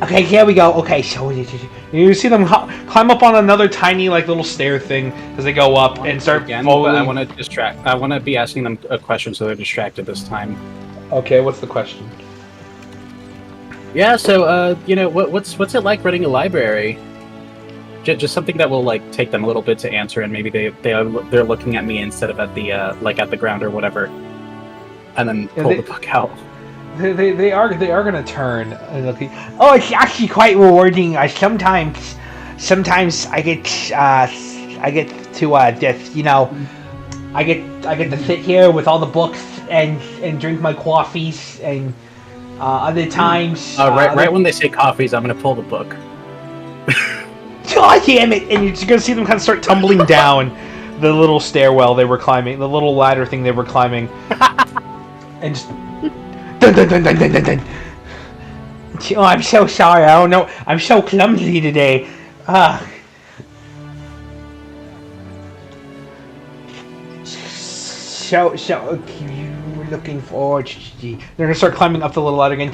[SPEAKER 8] Okay, here we go. Okay, so
[SPEAKER 2] You see them climb up on another tiny like little stair thing as they go up and start
[SPEAKER 4] Again,
[SPEAKER 2] following.
[SPEAKER 4] but I want to distract. I want to be asking them a question so they're distracted this time.
[SPEAKER 2] Okay, what's the question?
[SPEAKER 4] Yeah, so what's it like running a library? Just something that will like take them a little bit to answer, and maybe they're looking at me instead of at the at the ground or whatever, and then pull the book out.
[SPEAKER 2] They are gonna turn and look.
[SPEAKER 8] Oh, it's actually quite rewarding. Sometimes I get to just I get to sit here with all the books and drink my coffees, and other times
[SPEAKER 4] right when they say coffees, I'm gonna pull the book.
[SPEAKER 2] God damn it! And you're just gonna see them kind of start tumbling down the little stairwell they were climbing, the little ladder thing they were climbing, and just dun dun dun dun dun dun dun.
[SPEAKER 8] Oh, I'm so sorry. I don't know. I'm so clumsy today. So you were looking forward to.
[SPEAKER 2] They're gonna start climbing up the little ladder again.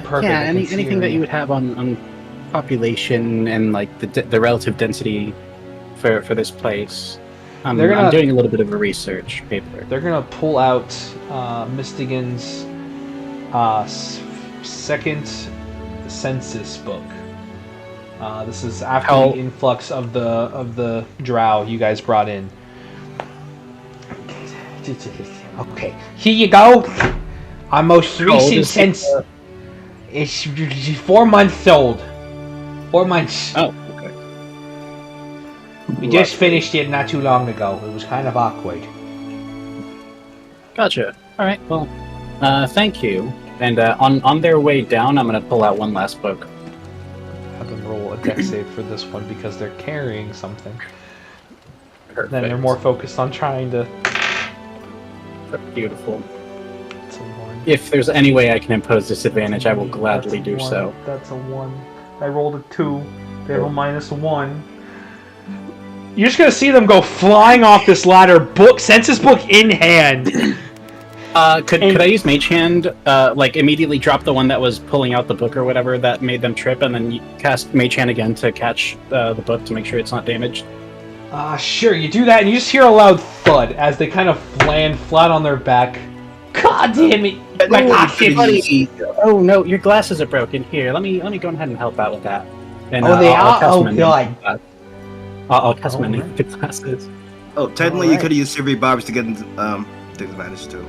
[SPEAKER 2] Perfect.
[SPEAKER 4] Yeah, anything that you would have on population and like the relative density for this place. I'm doing a little bit of a research paper.
[SPEAKER 2] They're gonna pull out Mistigan's second census book. This is after the influx of the drow you guys brought in.
[SPEAKER 8] Okay, here you go. Our most recent census is 4 months old. 4 months.
[SPEAKER 4] Oh, okay.
[SPEAKER 8] We just finished it not too long ago. It was kind of awkward.
[SPEAKER 4] Gotcha. All right. Well, thank you. And on their way down, I'm gonna pull out one last book.
[SPEAKER 2] Have them roll a dex save for this one because they're carrying something.
[SPEAKER 4] Perfect.
[SPEAKER 2] Then they're more focused on trying to.
[SPEAKER 4] Beautiful.
[SPEAKER 2] It's a 1.
[SPEAKER 4] if there's any way I can impose disadvantage, I will gladly
[SPEAKER 2] That's a
[SPEAKER 4] do
[SPEAKER 2] one.
[SPEAKER 4] so.
[SPEAKER 2] That's a 1. I rolled a 2. They have a -1. You're just gonna see them go flying off this ladder, census book in hand.
[SPEAKER 4] Could I use Mage Hand, like immediately drop the one that was pulling out the book or whatever that made them trip, and then cast Mage Hand again to catch the book to make sure it's not damaged?
[SPEAKER 2] Sure, you do that, and you just hear a loud thud as they kind of land flat on their back. God damn it! My glasses!
[SPEAKER 4] Oh no, your glasses are broken. Here, let me go ahead and help out with that. And,
[SPEAKER 2] Oh, they
[SPEAKER 4] I'll
[SPEAKER 2] are?
[SPEAKER 4] cast
[SPEAKER 2] Oh,
[SPEAKER 4] them in-
[SPEAKER 2] God.
[SPEAKER 4] I'll cast them in
[SPEAKER 2] Alright.
[SPEAKER 4] the glasses.
[SPEAKER 5] Oh, technically,
[SPEAKER 2] Alright.
[SPEAKER 5] you could have used Sivri Barbs to get disadvantage too.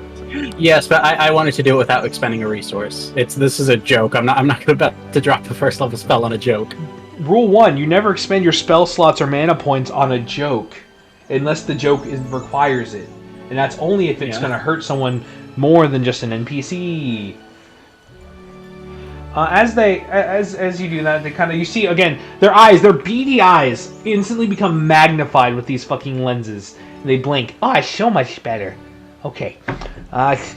[SPEAKER 4] Yes, but I wanted to do it without expending a resource. This is a joke. I'm not about to drop a first level spell on a joke.
[SPEAKER 2] Rule 1, you never expend your spell slots or mana points on a joke unless the joke requires it. And that's only if it's
[SPEAKER 4] Yeah.
[SPEAKER 2] going to hurt someone more than just an NPC. As you do that, they kind of, you see again, their beady eyes instantly become magnified with these fucking lenses. And they blink. Oh, it's so much better. Okay.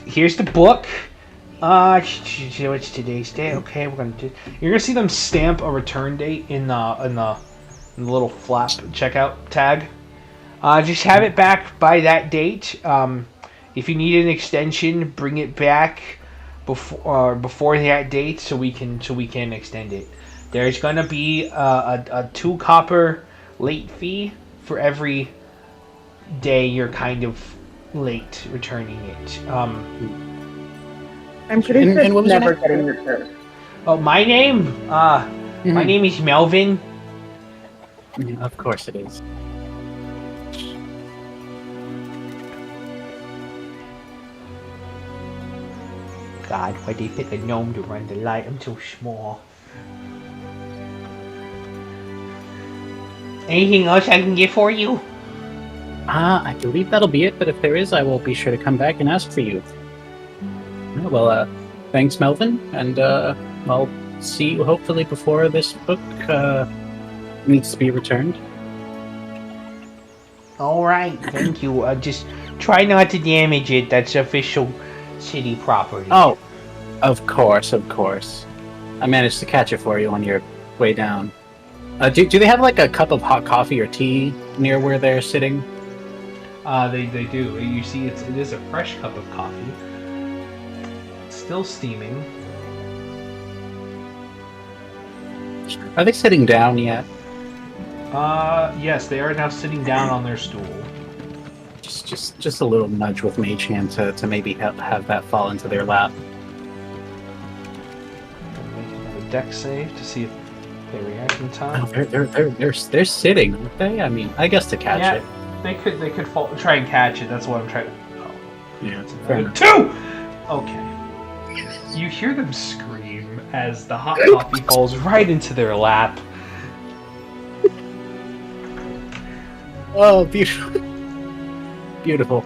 [SPEAKER 2] Here's the book. What's today's day? Okay, you're gonna see them stamp a return date in the little flap checkout tag. Just have it back by that date. If you need an extension, bring it back before that date so we can extend it. There's gonna be a 2 copper late fee for every day you're kind of late returning it.
[SPEAKER 6] I'm pretty
[SPEAKER 4] And-
[SPEAKER 6] sure
[SPEAKER 4] and what
[SPEAKER 6] it's
[SPEAKER 4] was your
[SPEAKER 6] never
[SPEAKER 4] name?
[SPEAKER 6] getting returned.
[SPEAKER 2] Oh, my name? My name is Melvin.
[SPEAKER 4] Yeah, of course it is.
[SPEAKER 2] God, why they pick a gnome to run the light? I'm so small. Anything else I can get for you?
[SPEAKER 4] I believe that'll be it, but if there is, I will be sure to come back and ask for you. Well, thanks, Melvin, and I'll see you hopefully before this book needs to be returned.
[SPEAKER 2] Alright, thank you. Just try not to damage it. That's official city property.
[SPEAKER 4] Oh, of course, of course. I managed to catch it for you on your way down. Do they have like a cup of hot coffee or tea near where they're sitting?
[SPEAKER 2] They do. You see, it is a fresh cup of coffee. Still steaming.
[SPEAKER 4] Are they sitting down yet?
[SPEAKER 2] Yes, they are now sitting down on their stool.
[SPEAKER 4] Just a little nudge with Mage Hand to maybe have that fall into their lap.
[SPEAKER 2] Make a deck save to see if they react in
[SPEAKER 4] Oh,
[SPEAKER 2] time.
[SPEAKER 4] they're sitting, aren't they? I mean, I guess to catch
[SPEAKER 2] Yeah.
[SPEAKER 4] it.
[SPEAKER 2] They could try and catch it. That's what I'm trying to. Oh.
[SPEAKER 4] Yeah.
[SPEAKER 2] It's
[SPEAKER 4] Fair
[SPEAKER 2] another
[SPEAKER 4] enough.
[SPEAKER 2] 2! Okay. You hear them scream as the hot coffee falls right into their lap.
[SPEAKER 4] Oh, beautiful. Beautiful.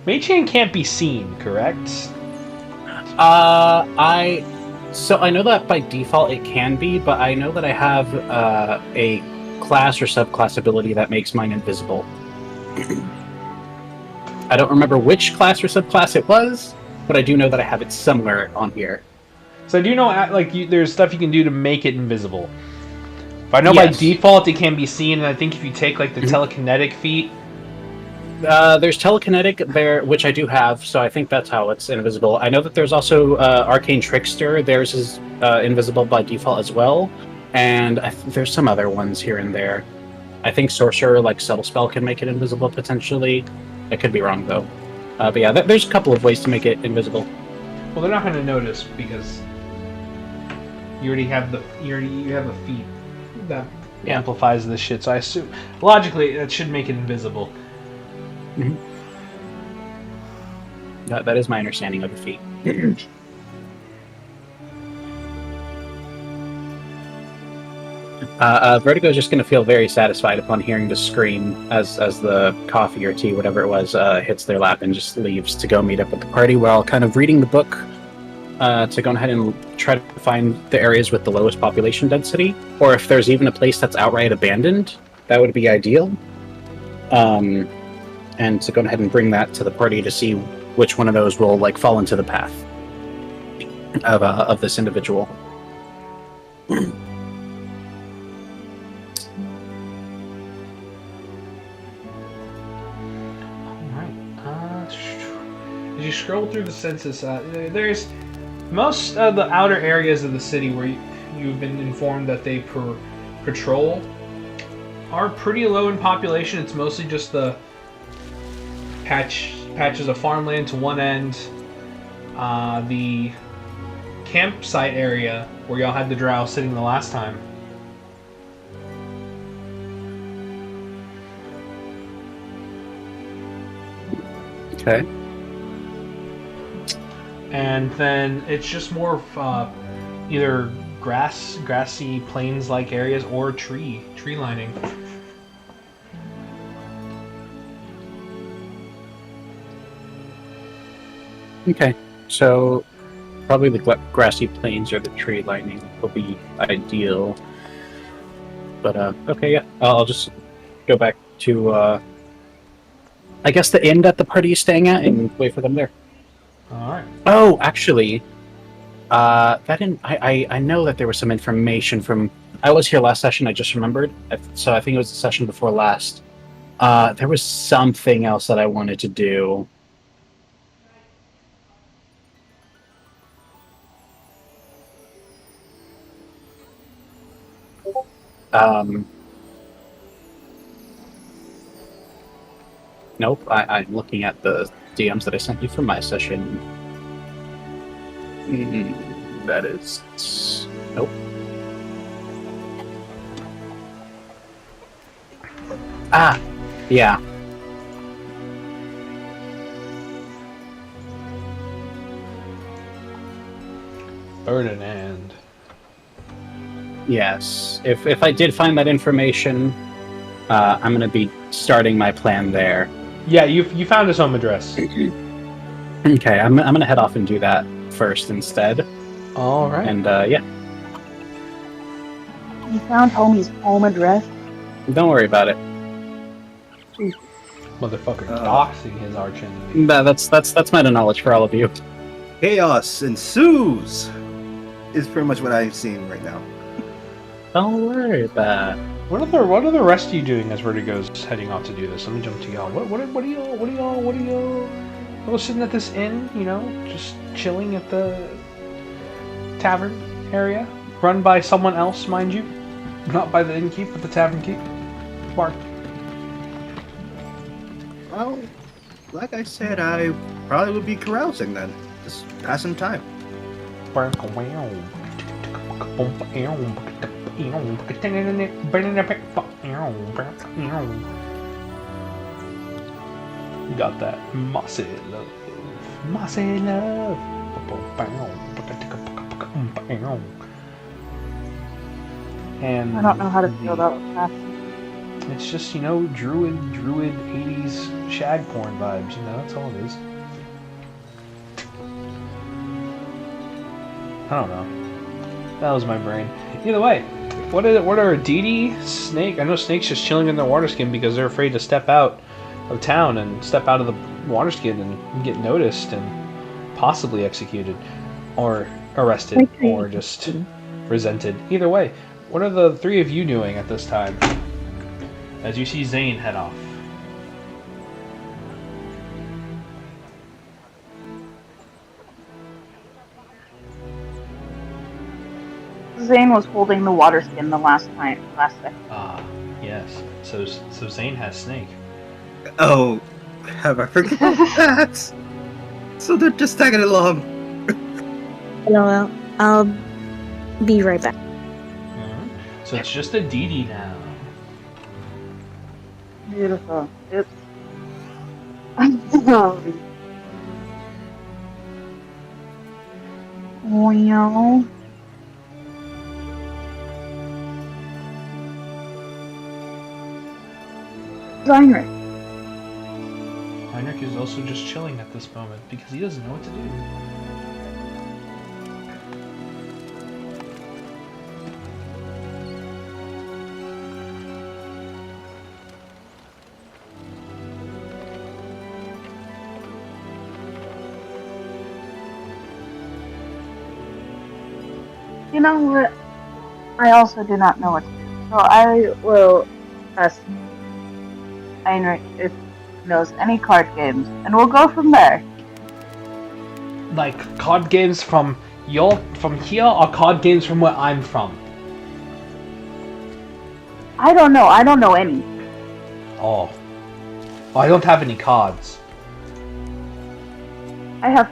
[SPEAKER 2] Mei-chan can't be seen, correct?
[SPEAKER 4] So I know that by default it can be, but I know that I have a class or subclass ability that makes mine invisible. I don't remember which class or subclass it was, but I do know that I have it somewhere on here.
[SPEAKER 2] So I do know, there's stuff you can do to make it invisible. But I know by
[SPEAKER 4] Yes.
[SPEAKER 2] default it can be seen, and I think if you take like the telekinetic feat,
[SPEAKER 4] There's telekinetic there, which I do have, so I think that's how it's invisible. I know that there's also Arcane Trickster. Theirs is invisible by default as well, and there's some other ones here and there. I think Sorcerer, like Subtle Spell, can make it invisible potentially. I could be wrong though. But yeah, there's a couple of ways to make it invisible.
[SPEAKER 2] well, they're not going to notice because you already have you have a feat that
[SPEAKER 4] Yeah.
[SPEAKER 2] amplifies this shit. So I assume logically that should make it invisible.
[SPEAKER 4] That is my understanding of the feat. Vertigo is just going to feel very satisfied upon hearing the scream as the coffee or tea, whatever it was, hits their lap and just leaves to go meet up with the party while kind of reading the book to go ahead and try to find the areas with the lowest population density, or if there's even a place that's outright abandoned, that would be ideal. And to go ahead and bring that to the party to see which one of those will like fall into the path of this individual.
[SPEAKER 2] As you scroll through the census, there's most of the outer areas of the city where you've been informed that they patrol are pretty low in population. It's mostly just the patches of farmland to one end, the campsite area where y'all had the drow sitting the last time.
[SPEAKER 4] Okay.
[SPEAKER 2] And then it's just more of either grassy plains-like areas or tree lining.
[SPEAKER 4] Okay, so probably the grassy plains or the tree lining will be ideal. But okay, yeah, I'll just go back to I guess the inn that the party is staying at and wait for them there.
[SPEAKER 2] Alright.
[SPEAKER 4] Oh, actually, I know that there was some information from. I was here last session. I just remembered, so I think it was the session before last. There was something else that I wanted to do. Nope. I'm looking at the DMs that I sent you for my session. That is... Nope. Ah! Yeah.
[SPEAKER 2] Ferdinand.
[SPEAKER 4] Yes. If I did find that information, I'm gonna be starting my plan there.
[SPEAKER 2] Yeah, you found his home address.
[SPEAKER 4] Okay, I'm gonna head off and do that first instead.
[SPEAKER 2] All right.
[SPEAKER 4] And yeah,
[SPEAKER 6] You found homie's home address?
[SPEAKER 4] don't worry about it.
[SPEAKER 2] Motherfucker doxing his arch enemy.
[SPEAKER 4] That's meta knowledge for all of you.
[SPEAKER 5] Chaos ensues is pretty much what I'm seeing right now.
[SPEAKER 4] Don't worry about it.
[SPEAKER 2] What are the rest of you doing as Vertigo's heading off to do this? Let me jump to y'all. What are y'all? Y'all sitting at this inn, you know, just chilling at the tavern area, run by someone else, mind you, not by the innkeep, but the tavern keep. Bart.
[SPEAKER 5] Well, like I said, I probably would be carousing then. Just passing time.
[SPEAKER 2] Got that mossy love. Mossy love. And
[SPEAKER 6] I don't know how to feel about that.
[SPEAKER 2] it's just, you know, druid 80s shag porn vibes, you know, that's all it is. I don't know. That was my brain. Either way, what are Didi, Snake? I know Snake's just chilling in their water skin because they're afraid to step out of town and step out of the water skin and get noticed and possibly executed or arrested or just resented. Either way, what are the three of you doing at this time as you see Zane head off?
[SPEAKER 6] Zane was holding the water skin the last second.
[SPEAKER 2] Ah, yes. So Zane has Snake.
[SPEAKER 5] Oh, have I forgotten that? So they're just tagging along.
[SPEAKER 7] LOL. I'll be right back.
[SPEAKER 2] So it's just a Didi now.
[SPEAKER 6] Beautiful. It's... Well... Heinrich.
[SPEAKER 2] Heinrich is also just chilling at this moment because he doesn't know what to do.
[SPEAKER 6] You know what? I also do not know what to do. So I will ask Heinrich if he knows any card games, and we'll go from there.
[SPEAKER 2] Like card games from here, or card games from where I'm from?
[SPEAKER 6] I don't know. I don't know any.
[SPEAKER 2] Oh. Oh, I don't have any cards.
[SPEAKER 6] I have.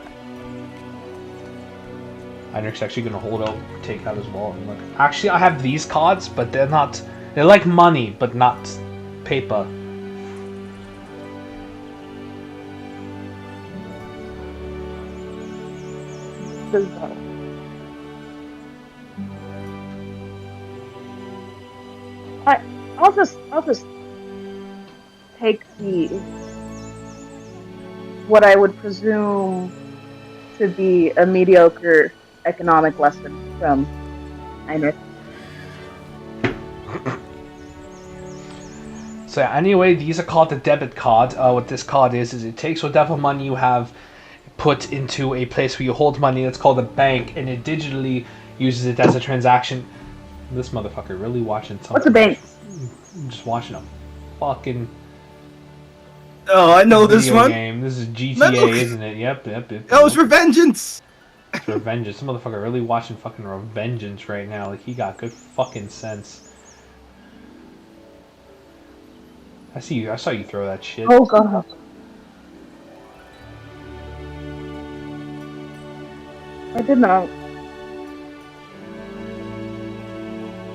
[SPEAKER 2] Heinrich's actually gonna take out his wallet and look. Actually, I have these cards, but they're not. They're like money, but not paper.
[SPEAKER 6] I'll just take what I would presume to be a mediocre economic lesson from Heinrich.
[SPEAKER 2] So anyway, these are called the debit card. What this card is it takes whatever money you have, put into a place where you hold money. That's called a bank, and it digitally uses it as a transaction. This motherfucker really watching something.
[SPEAKER 6] What's a bank?
[SPEAKER 2] I'm just watching a fucking.
[SPEAKER 5] Oh, I know this
[SPEAKER 2] video
[SPEAKER 5] one.
[SPEAKER 2] Game. This is GTA,
[SPEAKER 5] No.
[SPEAKER 2] isn't it? Yep.
[SPEAKER 5] That was Revengeance.
[SPEAKER 2] It's Revengeance. This motherfucker really watching fucking Revengeance right now. Like, he got good fucking sense. I saw you throw that shit.
[SPEAKER 6] Oh god. I did not.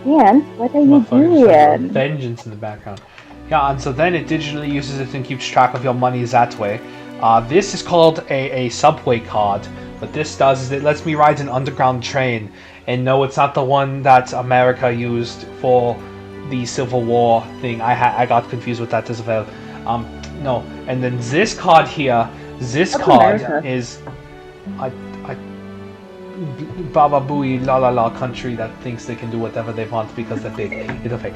[SPEAKER 6] Ian, what are you
[SPEAKER 2] Motherfucker just had
[SPEAKER 6] doing?
[SPEAKER 2] Vengeance in the background. Yeah, and so then it digitally uses it and keeps track of your money that way. This is called a subway card. What this does is it lets me ride an underground train. And no, it's not the one that America used for the Civil War thing. I got confused with that as well. No, and then this card here, this
[SPEAKER 6] That's
[SPEAKER 2] card
[SPEAKER 6] America.
[SPEAKER 2] is a Baba Booey la la la country that thinks they can do whatever they want because they're big. It's okay.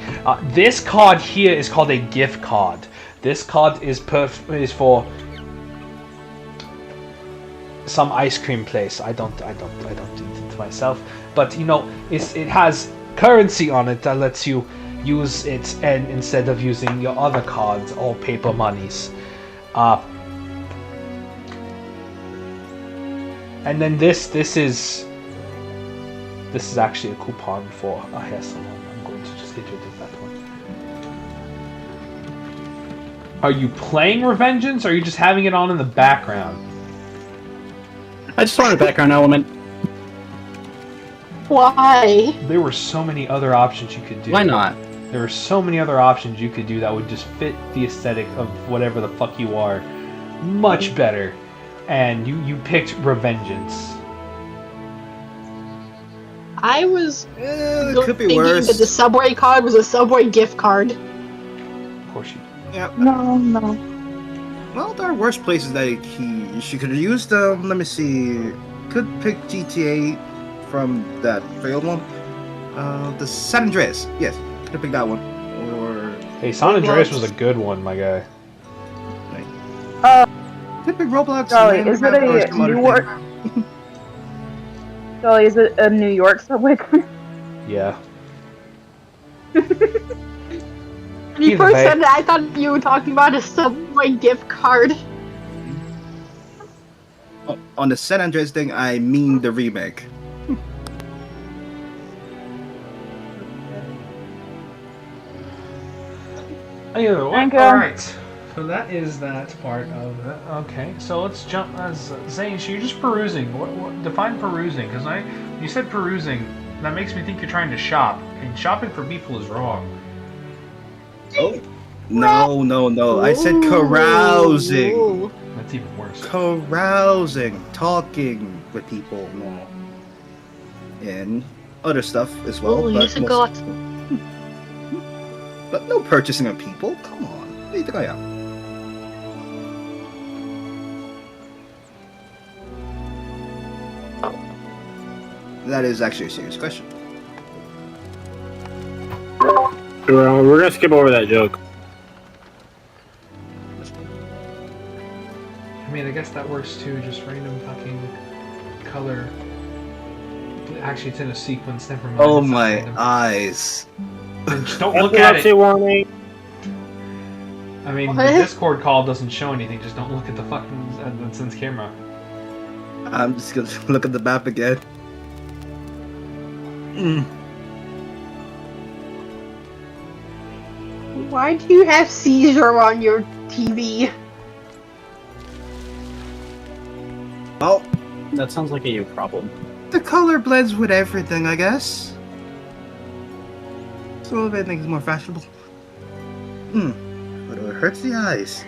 [SPEAKER 2] This card here is called a gift card. This card is for some ice cream place. I don't eat it myself, but you know, it has currency on it that lets you use it, and instead of using your other cards or paper monies. And then this is actually a coupon for a hair salon. I'm going to just get rid of that one. Are you playing Revengeance, or are you just having it on in the background?
[SPEAKER 4] I just want a background element.
[SPEAKER 3] Why?
[SPEAKER 2] There were so many other options you could do.
[SPEAKER 4] Why not?
[SPEAKER 2] There were so many other options you could do that would just fit the aesthetic of whatever the fuck you are much better. And you picked Revengeance.
[SPEAKER 3] I was
[SPEAKER 5] It could be
[SPEAKER 3] thinking
[SPEAKER 5] worse.
[SPEAKER 3] that the Subway card was a Subway gift card.
[SPEAKER 2] Of course you did.
[SPEAKER 5] Yeah.
[SPEAKER 6] No.
[SPEAKER 5] Well, there are worse places that she could have used. Let me see. Could pick GTA from that failed one. The San Andreas. Yes, could have picked that one. Or
[SPEAKER 2] Hey, San Andreas was a good one, my guy.
[SPEAKER 5] could pick Roblox.
[SPEAKER 6] Jolly,
[SPEAKER 5] and
[SPEAKER 6] is it
[SPEAKER 5] or
[SPEAKER 6] a
[SPEAKER 5] some other
[SPEAKER 6] New
[SPEAKER 5] thing.
[SPEAKER 6] York? Jolly, is it a New York subway card?
[SPEAKER 2] Yeah.
[SPEAKER 3] When you
[SPEAKER 2] Either
[SPEAKER 3] first
[SPEAKER 2] way.
[SPEAKER 3] said it, I thought you were talking about a Subway gift card.
[SPEAKER 5] Oh, on the San Andreas thing, I mean the remake.
[SPEAKER 2] Either way.
[SPEAKER 6] Thank you.
[SPEAKER 2] Alright. So that is that part of it. Okay, so let's jump. Zane, so you're just perusing. What define perusing? Because you said perusing. That makes me think you're trying to shop. And shopping for people is wrong.
[SPEAKER 5] Oh. No. I said carousing.
[SPEAKER 3] Ooh.
[SPEAKER 2] That's even worse.
[SPEAKER 5] Carousing. Talking with people. No. And other stuff as well.
[SPEAKER 3] Ooh, you
[SPEAKER 5] but,
[SPEAKER 3] forgot.
[SPEAKER 5] but no purchasing of people. Come on. What do you think I am? That is actually a serious question.
[SPEAKER 1] We're gonna skip over that joke.
[SPEAKER 2] I mean, I guess that works too. Just random fucking color. Actually, it's in a sequence. Never mind.
[SPEAKER 5] Oh
[SPEAKER 2] it's not
[SPEAKER 5] my
[SPEAKER 2] random.
[SPEAKER 5] eyes.
[SPEAKER 2] Just don't look at
[SPEAKER 1] Epilepsy
[SPEAKER 2] it.
[SPEAKER 1] warning.
[SPEAKER 2] I mean,
[SPEAKER 3] What?
[SPEAKER 2] the Discord call doesn't show anything. Just don't look at the fucking Sin's camera.
[SPEAKER 5] I'm just gonna look at the map again. Mm.
[SPEAKER 3] Why do you have Caesar on your TV?
[SPEAKER 5] Well,
[SPEAKER 4] That sounds like a you problem.
[SPEAKER 5] the color blends with everything, I guess. So if anything's more fashionable. But it hurts the eyes.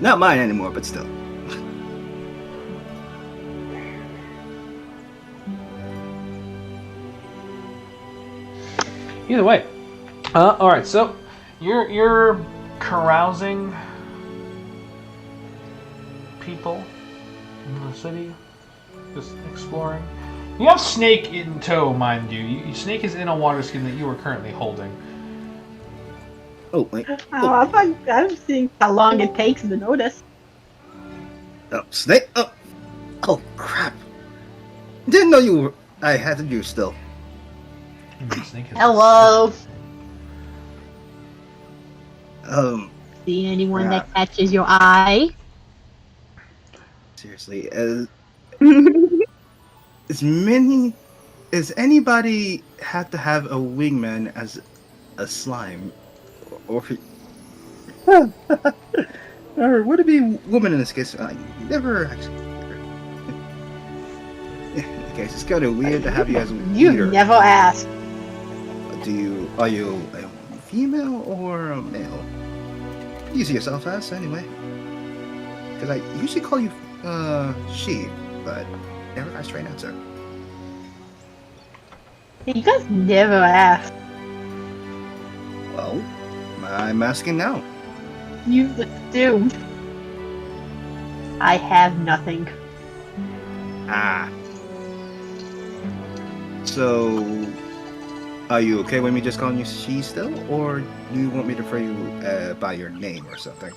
[SPEAKER 5] Not mine anymore, but still.
[SPEAKER 2] Either way. All right. So you're carousing people in the city, just exploring. You have Snake in tow, mind you. Snake is in a water skin that you are currently holding.
[SPEAKER 5] Oh, wait.
[SPEAKER 3] Oh, I'm seeing how long it takes to notice.
[SPEAKER 5] Oh, Snake? Oh, crap. Didn't know you were... I had you still.
[SPEAKER 2] Snake is
[SPEAKER 3] Hello.
[SPEAKER 6] See anyone
[SPEAKER 5] Yeah.
[SPEAKER 6] that catches your eye?
[SPEAKER 5] Seriously, Does anybody have to have a wingman as a slime? Or or would it be woman in this case? I never actually. Okay, it's kind of weird to have you as a
[SPEAKER 3] You
[SPEAKER 5] leader.
[SPEAKER 3] never asked.
[SPEAKER 5] Are you a female or a male? You see yourself as anyway. Because I usually call you she, but never got a straight answer.
[SPEAKER 3] You guys never asked.
[SPEAKER 5] Well, I'm asking now.
[SPEAKER 3] You assumed. I have nothing.
[SPEAKER 5] Ah. So, are you okay with me just calling you she still, or do you want me to refer you by your name or something?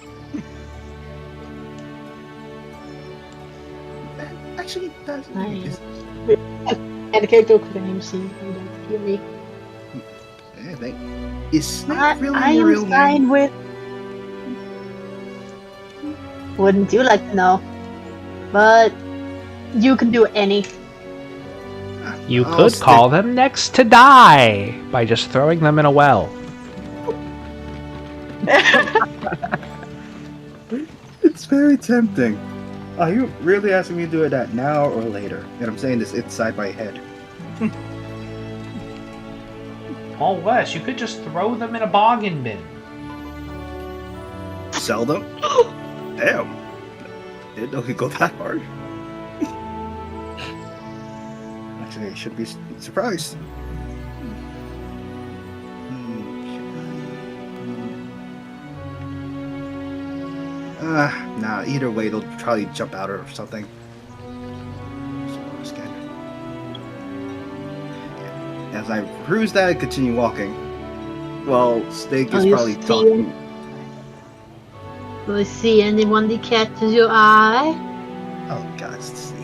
[SPEAKER 5] Actually, that's
[SPEAKER 3] And the character could name C. You don't hear me.
[SPEAKER 5] Is Snake really
[SPEAKER 3] I
[SPEAKER 5] your
[SPEAKER 3] am
[SPEAKER 5] real
[SPEAKER 3] fine
[SPEAKER 5] name?
[SPEAKER 3] with. Wouldn't you like to know? But you can do any.
[SPEAKER 2] You
[SPEAKER 5] I'll
[SPEAKER 2] could
[SPEAKER 5] stick-
[SPEAKER 2] call them next to die by just throwing them in a well.
[SPEAKER 5] It's very tempting. Are you really asking me to do that now or later? And I'm saying this inside my head.
[SPEAKER 2] Paul West, you could just throw them in a boggin bin.
[SPEAKER 5] Sell them? Damn. Didn't know he'd go that hard. Actually, I should be surprised. Nah, either way, they'll probably jump out or something. As I peruse that, I continue walking. Well, Snake is
[SPEAKER 3] you
[SPEAKER 5] probably
[SPEAKER 3] see
[SPEAKER 5] talking.
[SPEAKER 3] Do you see anyone that catches your eye?
[SPEAKER 5] Oh, God, let's see.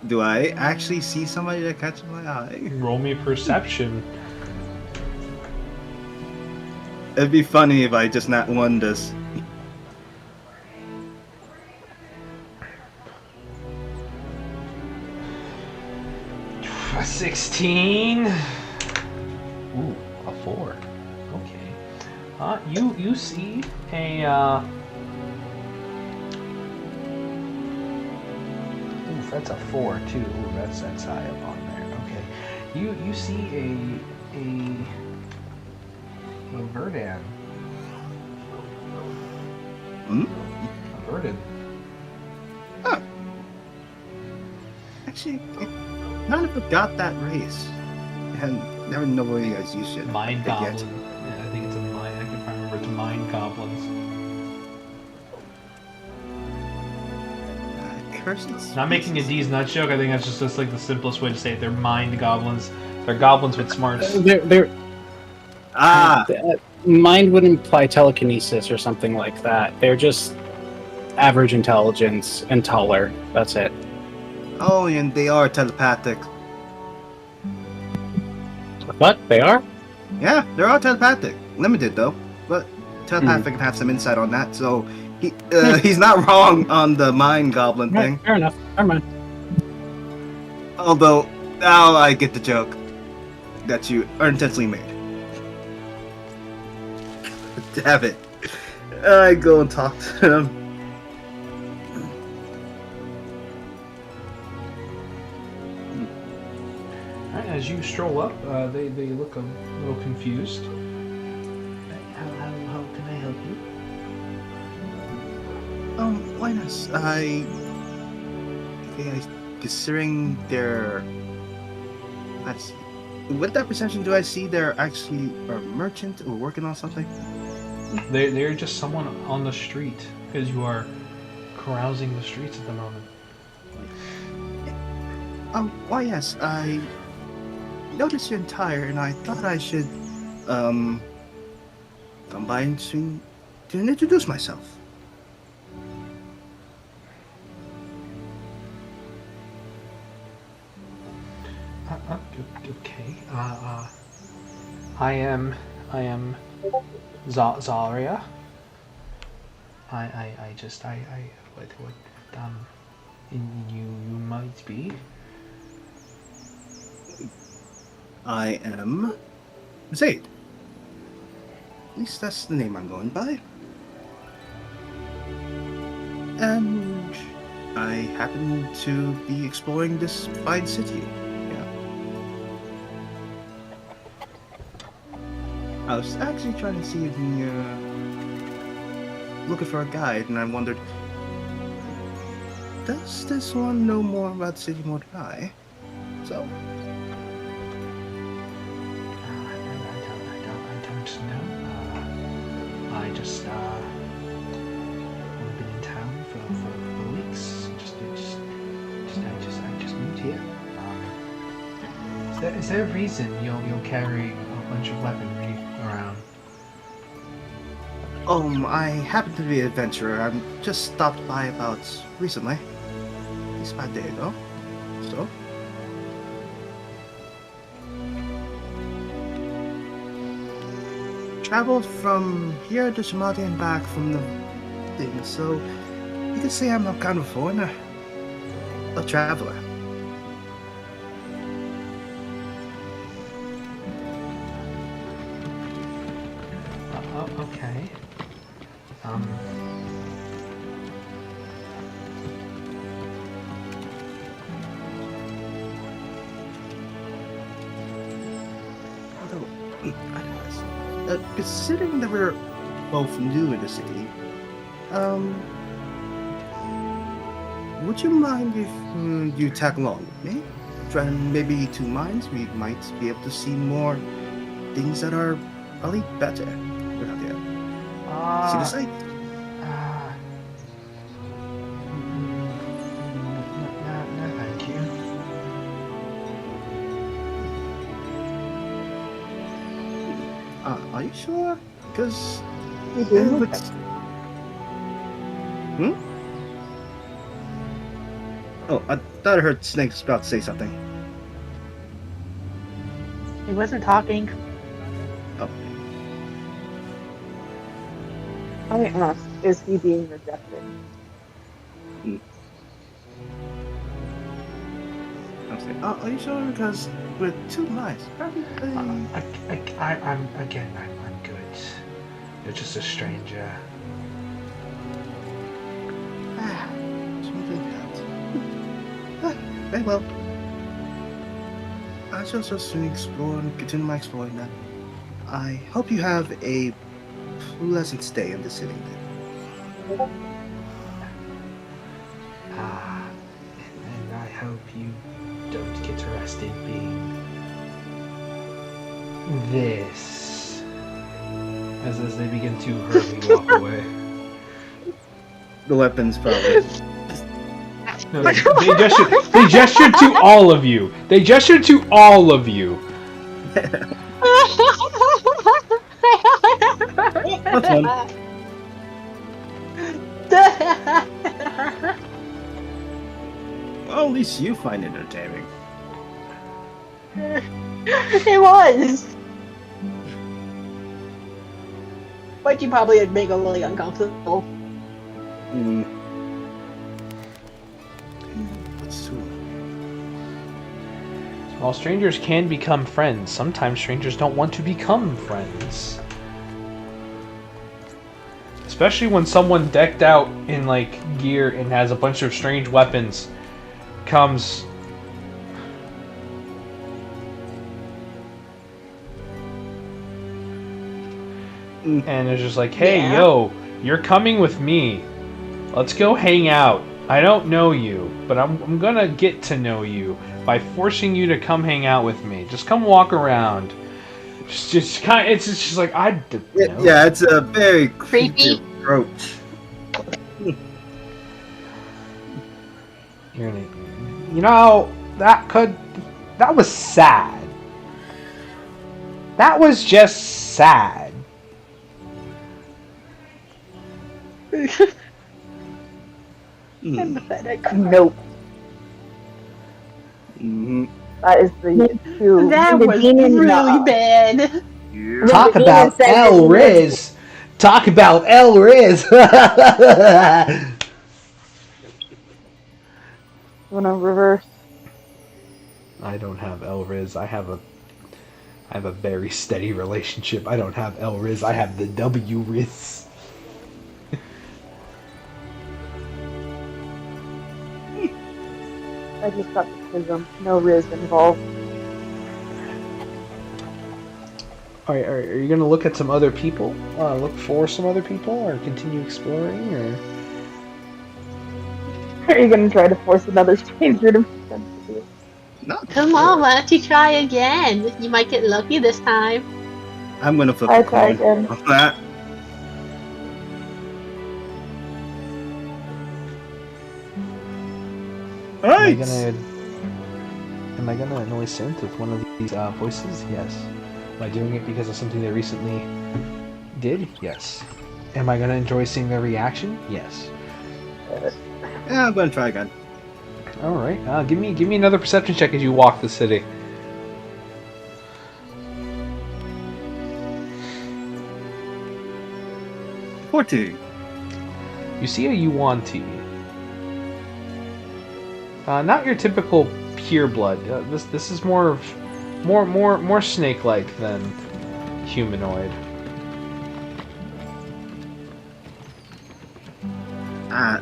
[SPEAKER 5] Do I actually see somebody that catches my eye?
[SPEAKER 2] Roll me perception.
[SPEAKER 5] It'd be funny if I just not won this.
[SPEAKER 2] A 16. Ooh, a 4. Okay. You see a Ooh, that's a 4 too. Ooh, that's high up on there. Okay. You see a Verdan.
[SPEAKER 5] Hmm?
[SPEAKER 2] A Verdan.
[SPEAKER 5] Actually, none of them got that race. And never know where you guys use it.
[SPEAKER 2] Mind
[SPEAKER 5] yet.
[SPEAKER 2] Goblin. Yeah, I think it's a mind. I can remember it's Mind Goblins.
[SPEAKER 5] Curses.
[SPEAKER 2] Not making a D's nuts joke. I think that's just like the simplest way to say it. They're Mind Goblins. They're goblins with smarts.
[SPEAKER 4] They're
[SPEAKER 5] Ah!
[SPEAKER 4] mind would imply telekinesis or something like that. They're just average intelligence and taller. That's it.
[SPEAKER 5] Oh, and they are telepathic.
[SPEAKER 4] What? They are?
[SPEAKER 5] Yeah, they're all telepathic. Limited though, but telepathic can have some insight on that. So he's not wrong on the mind goblin
[SPEAKER 4] Right,
[SPEAKER 5] thing.
[SPEAKER 4] fair enough. Never mind.
[SPEAKER 5] Although now I get the joke that you unintentionally made. Damn it! I go and talk to him.
[SPEAKER 2] Alright, as you stroll up, they look a little confused. How can I help you?
[SPEAKER 5] Linus, considering their, with that perception, do I see they're actually a merchant or working on something?
[SPEAKER 2] They're just someone on the street, because you are carousing the streets at the moment.
[SPEAKER 5] Why yes, I noticed your attire and I thought I should, come by and to introduce myself.
[SPEAKER 2] Okay. I am Zarya. You might be.
[SPEAKER 5] I am Zaid. At least that's the name I'm going by. And I happen to be exploring this fine city. I was actually trying to see if you looking for a guide, and I wondered, does this one know more about the city more than I? So,
[SPEAKER 2] I don't know. I just I've been in town for weeks. I just moved here. Is there a reason you'll carry a bunch of weaponry around?
[SPEAKER 5] I happen to be an adventurer. I'm just stopped by about recently. At least about a day ago. So. Traveled from here to Somalia and back from the thing, so you could say I'm a kind of foreigner. A traveler.
[SPEAKER 2] Okay.
[SPEAKER 5] Considering that we're both new in the city, would you mind if you tag along with me? Try maybe 2 minds, we might be able to see more things that are probably better. See the sight?
[SPEAKER 2] No, thank you.
[SPEAKER 5] Are you sure? Because
[SPEAKER 6] We do.
[SPEAKER 5] Oh, I thought I heard Snake's about to say something.
[SPEAKER 3] He wasn't talking.
[SPEAKER 5] Oh,
[SPEAKER 6] I asked, is he being rejected?
[SPEAKER 5] I'm saying, are you sure? Because with 2 minds, probably.
[SPEAKER 2] I'm good. You're just a stranger.
[SPEAKER 5] Very well. I shall just explore and continue my exploring then. I hope you have a pleasant stay in the city then.
[SPEAKER 2] And I hope you don't get arrested being this. As they begin to hurriedly walk away.
[SPEAKER 5] The weapons probably.
[SPEAKER 2] No, they gestured to all of you. They gestured to all of you.
[SPEAKER 5] That's one. Well, at least you find it entertaining.
[SPEAKER 3] It was. But you probably would make a really uncomfortable.
[SPEAKER 5] Hmm. What's to
[SPEAKER 2] While strangers can become friends, sometimes strangers don't want to become friends. Especially when someone decked out in like gear and has a bunch of strange weapons comes. And it's just like, hey,
[SPEAKER 3] Yeah.
[SPEAKER 2] yo, you're coming with me. Let's go hang out. I don't know you, but I'm gonna get to know you by forcing you to come hang out with me. Just come walk around. Just kind of, it's just like, I don't know.
[SPEAKER 5] Yeah, it's a very
[SPEAKER 3] Creepy.
[SPEAKER 5] approach.
[SPEAKER 2] You're gonna, you know, that was sad. That was just sad.
[SPEAKER 3] Empathetic.
[SPEAKER 6] Nope.
[SPEAKER 5] Mm-hmm.
[SPEAKER 6] That is the true.
[SPEAKER 3] That
[SPEAKER 6] the
[SPEAKER 3] was
[SPEAKER 6] demon
[SPEAKER 3] really
[SPEAKER 6] knob.
[SPEAKER 3] bad.
[SPEAKER 5] Yeah.
[SPEAKER 8] Talk
[SPEAKER 6] The
[SPEAKER 8] about
[SPEAKER 6] demon said
[SPEAKER 8] El
[SPEAKER 6] that-
[SPEAKER 8] Riz. Talk about El Riz.
[SPEAKER 6] Wanna reverse?
[SPEAKER 2] I don't have El Riz. I have a very steady relationship. I don't have El Riz. I have the W Riz.
[SPEAKER 6] I just got the prism. No Riz involved.
[SPEAKER 2] Are you gonna look at some other people? Look for some other people, or continue exploring, or?
[SPEAKER 6] Are you gonna try to force another stranger to be friends with you?
[SPEAKER 5] Not
[SPEAKER 3] Come on, why don't you try again? You might get lucky this time.
[SPEAKER 5] I'm gonna flip
[SPEAKER 6] I
[SPEAKER 5] a
[SPEAKER 6] try
[SPEAKER 5] coin
[SPEAKER 6] again.
[SPEAKER 5] on that. Right.
[SPEAKER 2] Am I gonna annoy Synth with one of these voices? Yes. Am I doing it because of something they recently did? Yes. Am I gonna enjoy seeing their reaction? Yes.
[SPEAKER 5] Yeah, I'm gonna try again.
[SPEAKER 2] All right. Give me another perception check as you walk the city.
[SPEAKER 5] $14.
[SPEAKER 2] You see a Yuan-Ti. Not your typical pureblood. This is more snake-like than humanoid.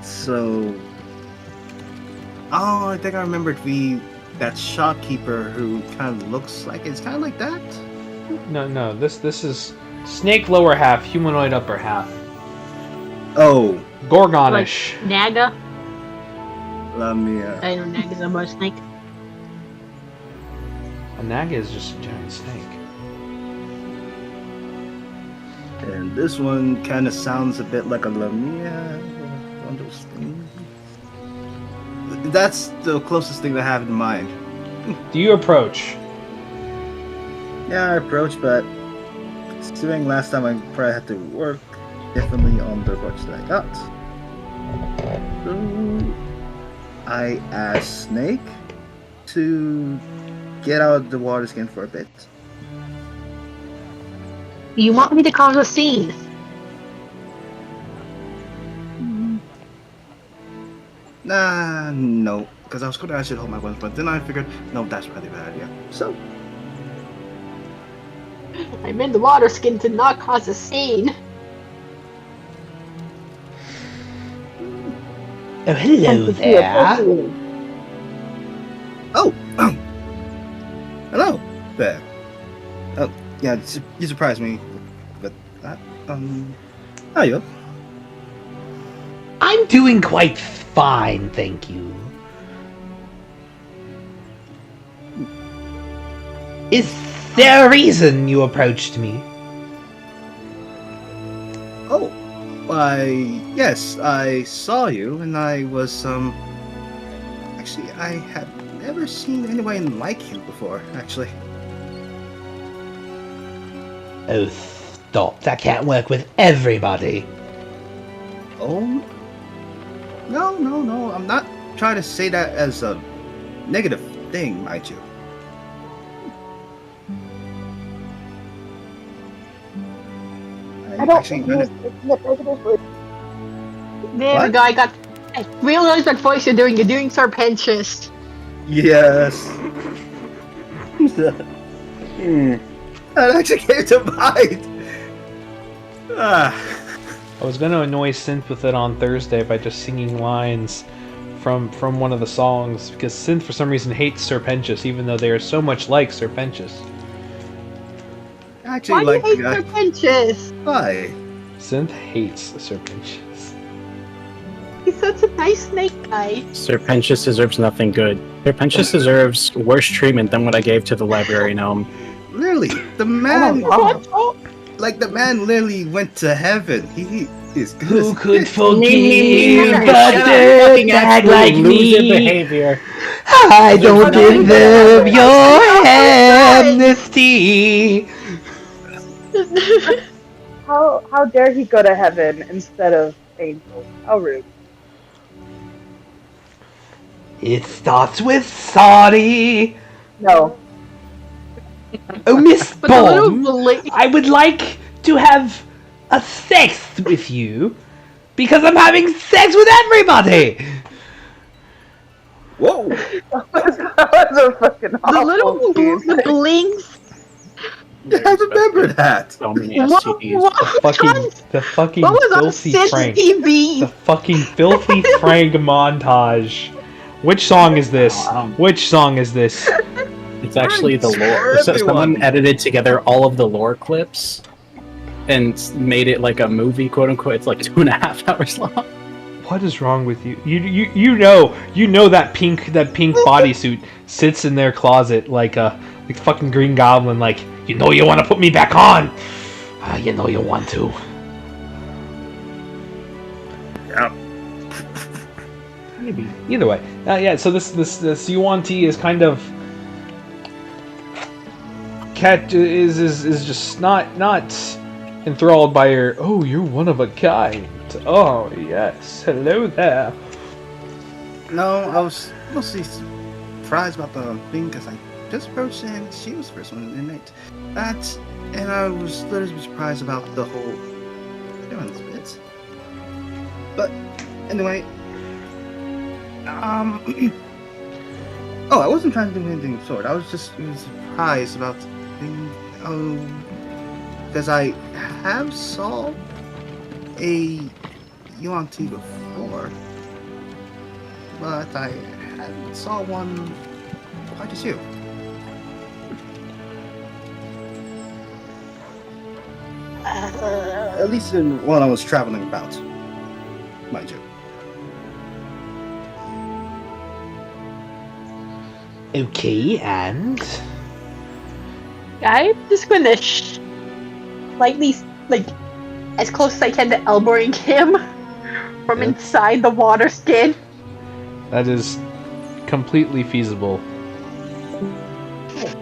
[SPEAKER 5] So... Oh, I think I remembered that shopkeeper who kind of looks like... It's kind of like that?
[SPEAKER 2] No. This is snake lower half, humanoid upper half.
[SPEAKER 5] Oh,
[SPEAKER 2] Gorgonish.
[SPEAKER 3] Naga?
[SPEAKER 5] let me...
[SPEAKER 3] I know Naga's a more snake.
[SPEAKER 2] A naga is just a giant snake.
[SPEAKER 5] And this one kind of sounds a bit like a Lamia, one of those things. That's the closest thing I have in mind.
[SPEAKER 2] Do you approach?
[SPEAKER 5] Yeah, I approached, but considering last time I probably had to work differently on the approach that I got. So I asked Snake to get out of the water skin for a bit.
[SPEAKER 3] You want me to cause a scene?
[SPEAKER 5] Nah, no. Because I was going to actually hold my weapon, but then I figured, no, that's probably a bad idea. So,
[SPEAKER 3] I'm in the water skin to not cause a scene.
[SPEAKER 8] Oh, hello there.
[SPEAKER 5] oh, hello there. Oh, yeah, you surprised me with that. How are you?
[SPEAKER 8] I'm doing quite fine, thank you. Is there a reason you approached me?
[SPEAKER 5] Oh, why, yes, I saw you, and I was, actually, I had never seen anyone like you before, actually.
[SPEAKER 8] Oh, stop. That can't work with everybody.
[SPEAKER 5] Oh, No. I'm not trying to say that as a negative thing, mind you.
[SPEAKER 6] I don't
[SPEAKER 5] Actually,
[SPEAKER 6] think he was taking it negatively.
[SPEAKER 3] There we
[SPEAKER 5] What?
[SPEAKER 3] go. I realized what voice you're doing. You're doing Serpentious.
[SPEAKER 5] Yes. That actually came to mind.
[SPEAKER 2] I was gonna annoy Synth with it on Thursday by just singing lines from one of the songs, because Synth for some reason hates Serpentious, even though they are so much like Serpentious.
[SPEAKER 5] I actually
[SPEAKER 3] Why do
[SPEAKER 5] like
[SPEAKER 3] you
[SPEAKER 5] the
[SPEAKER 3] hate
[SPEAKER 5] guy.
[SPEAKER 3] Serpentious?
[SPEAKER 5] Why?
[SPEAKER 2] Synth hates Serpentious.
[SPEAKER 3] He's such a nice snake guy.
[SPEAKER 4] Serpentious deserves nothing good. Serpentious deserves worse treatment than what I gave to the library gnome.
[SPEAKER 5] Literally, the man, like the man, literally went to heaven. He is good.
[SPEAKER 8] Who
[SPEAKER 5] as
[SPEAKER 8] could
[SPEAKER 5] shit.
[SPEAKER 8] forgive
[SPEAKER 4] Shut
[SPEAKER 8] a
[SPEAKER 4] up, fucking
[SPEAKER 8] dirtbag
[SPEAKER 4] absolute
[SPEAKER 8] like
[SPEAKER 4] loser
[SPEAKER 8] me?
[SPEAKER 4] behavior.
[SPEAKER 8] I don't
[SPEAKER 4] There's
[SPEAKER 8] deserve
[SPEAKER 3] nothing-
[SPEAKER 8] your amnesty.
[SPEAKER 6] How dare he go to heaven instead of angels? How rude.
[SPEAKER 8] It starts with sorry.
[SPEAKER 6] No.
[SPEAKER 8] Oh, Miss
[SPEAKER 3] But the little
[SPEAKER 8] Bomb,
[SPEAKER 3] bla-
[SPEAKER 8] I would like to have a sex with you because I'm having sex with everybody.
[SPEAKER 5] Whoa!
[SPEAKER 6] That was a fucking
[SPEAKER 3] the
[SPEAKER 6] awful
[SPEAKER 3] little
[SPEAKER 6] scene.
[SPEAKER 3] the blinks.
[SPEAKER 5] I remember that.
[SPEAKER 4] So many
[SPEAKER 3] What?
[SPEAKER 4] STDs.
[SPEAKER 2] The fucking
[SPEAKER 3] What was on
[SPEAKER 2] filthy
[SPEAKER 3] Sis
[SPEAKER 2] Frank.
[SPEAKER 3] TV?
[SPEAKER 2] The fucking filthy Frank montage. Which song is this? Which song is this?
[SPEAKER 4] It's actually the
[SPEAKER 5] For
[SPEAKER 4] lore. So
[SPEAKER 5] everyone.
[SPEAKER 4] someone edited together all of the lore clips and made it like a movie, quote unquote. It's like 2.5 hours long.
[SPEAKER 2] What is wrong with you? You know that pink bodysuit sits in their closet like fucking Green Goblin. Like, you want to put me back on. You know you want to. Maybe. Either way, yeah. So this Yuan T is kind of cat is just not enthralled by your. Oh, you're one of a kind. Oh yes, hello there.
[SPEAKER 5] No, I was mostly surprised about the thing because I just approached and she was the first one in it. That, and I was literally surprised about the whole doing this bit. But anyway, oh, I wasn't trying to do anything of sort. I was just surprised about things. Oh, because I have saw a Yuan T before, but I hadn't saw one quite as you. At least while I was traveling about, mind you.
[SPEAKER 8] Okay, and
[SPEAKER 3] I'm just gonna slightly, like, as close as I can to elbowing him from
[SPEAKER 2] Yeah.
[SPEAKER 3] inside the water skin.
[SPEAKER 2] That is completely feasible.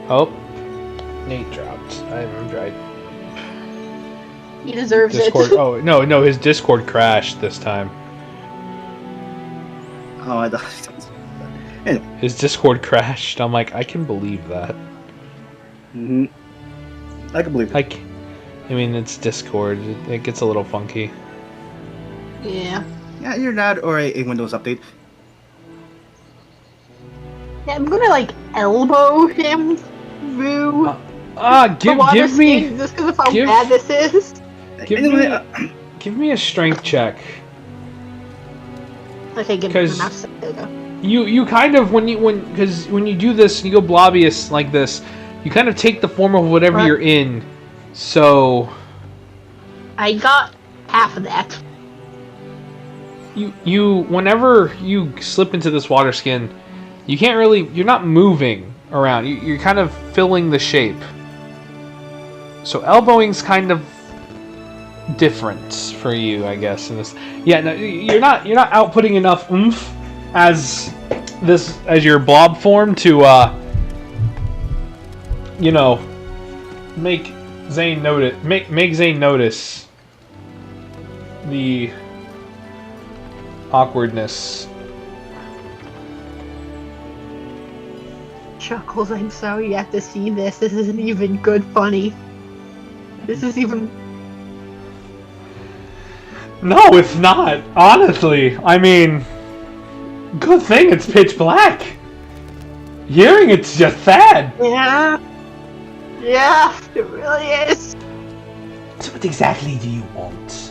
[SPEAKER 2] Oh, Nate dropped. I'm right.
[SPEAKER 3] He deserves
[SPEAKER 2] Discord.
[SPEAKER 3] it.
[SPEAKER 2] Oh no, his Discord crashed this time.
[SPEAKER 5] Oh, I thought.
[SPEAKER 2] His Discord crashed. I'm like, I can believe that.
[SPEAKER 5] Mm-hmm. I can believe it.
[SPEAKER 2] Like, I mean, it's Discord. It gets a little funky.
[SPEAKER 3] Yeah.
[SPEAKER 5] Yeah, either that or a Windows update.
[SPEAKER 3] Yeah, I'm gonna, like, elbow him through the
[SPEAKER 2] Give
[SPEAKER 3] water
[SPEAKER 2] me
[SPEAKER 3] skin just because of how
[SPEAKER 2] give-
[SPEAKER 3] bad this is.
[SPEAKER 2] give
[SPEAKER 5] Anyway,
[SPEAKER 2] me give me a strength check.
[SPEAKER 3] Okay, give me
[SPEAKER 2] 'Cause-
[SPEAKER 3] enough. There you go.
[SPEAKER 2] You kind of when you do this and you go Blobius like this, you kind of take the form of whatever
[SPEAKER 3] What?
[SPEAKER 2] you're in. So
[SPEAKER 3] I got half of that.
[SPEAKER 2] you whenever you slip into this water skin, you're not moving around. You're kind of filling the shape. So elbowing's kind of different for you, I guess. In this, yeah, no, you're not outputting enough oomph as your blob form to make Zane make Zane notice the awkwardness.
[SPEAKER 3] Chuckles, I'm sorry you have to see this. This isn't even good funny. This is even...
[SPEAKER 2] No, it's not. Honestly, I mean, good thing it's pitch black. Hearing it's just sad.
[SPEAKER 3] Yeah. Yeah, it really is.
[SPEAKER 2] So what exactly do you want?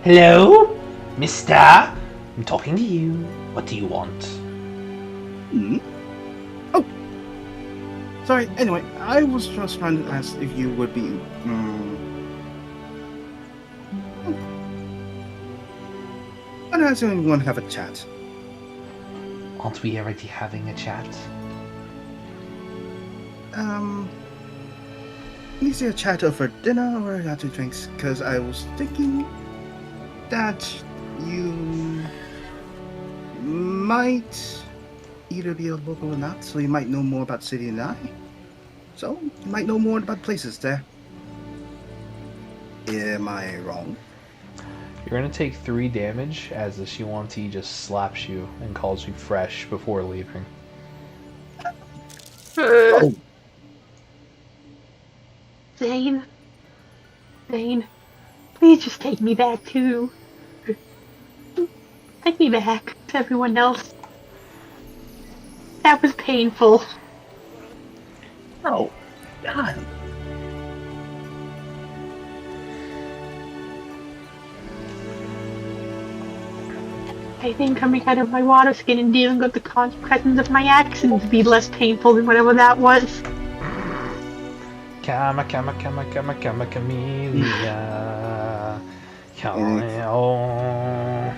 [SPEAKER 2] Hello? Mister? I'm talking to you. What do you want?
[SPEAKER 5] Hmm? Oh! Sorry, anyway, I was just trying to ask if you would be... When does anyone have a chat?
[SPEAKER 2] Aren't we already having a chat?
[SPEAKER 5] Is there a chat over dinner or after drinks? Because I was thinking that you might either be a local or not, so you might know more about City and I. So, you might know more about places there. Am I wrong?
[SPEAKER 2] You're gonna take 3 damage as the Shiwanti just slaps you and calls you fresh before leaving.
[SPEAKER 5] Oh.
[SPEAKER 3] Zane, please just take me back too. Take me back to everyone else. That was painful.
[SPEAKER 5] Oh, God.
[SPEAKER 3] I think coming out of my water skin and dealing with the consequences of my actions would be less painful than whatever that was.
[SPEAKER 2] Camellia. Oh.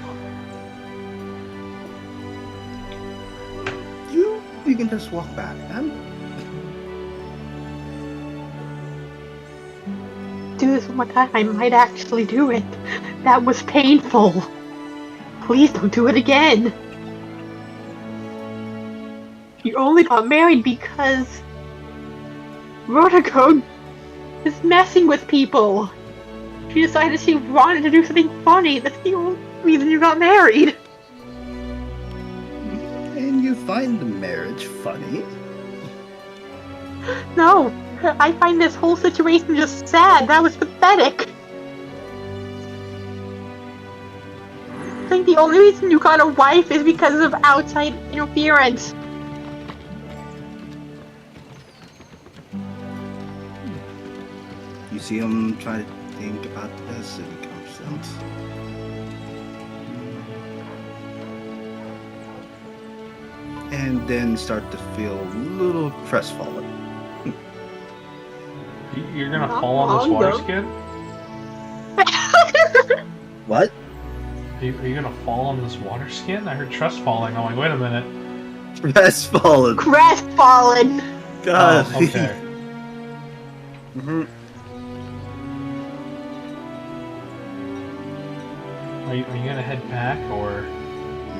[SPEAKER 5] You can just walk back, man.
[SPEAKER 3] Do this one more time, I might actually do it. That was painful. Please don't do it again. You only got married because Vertigo is messing with people. She decided she wanted to do something funny. That's the only reason you got married.
[SPEAKER 5] And you find the marriage funny?
[SPEAKER 3] No, I find this whole situation just sad. That was pathetic. I think the only reason you got a wife is because of outside interference.
[SPEAKER 5] You see him try to think about this and he comes out. And then start to feel a little crestfallen.
[SPEAKER 2] You're gonna
[SPEAKER 3] Not
[SPEAKER 2] fall on this
[SPEAKER 3] long,
[SPEAKER 2] water
[SPEAKER 3] though.
[SPEAKER 2] skin?
[SPEAKER 5] What?
[SPEAKER 2] Are you gonna fall on this water skin? I heard trust falling. I'm like, wait a minute.
[SPEAKER 5] Crestfallen.
[SPEAKER 3] Crestfallen.
[SPEAKER 5] God.
[SPEAKER 2] Oh, okay.
[SPEAKER 5] Mhm.
[SPEAKER 2] Are you gonna head back or?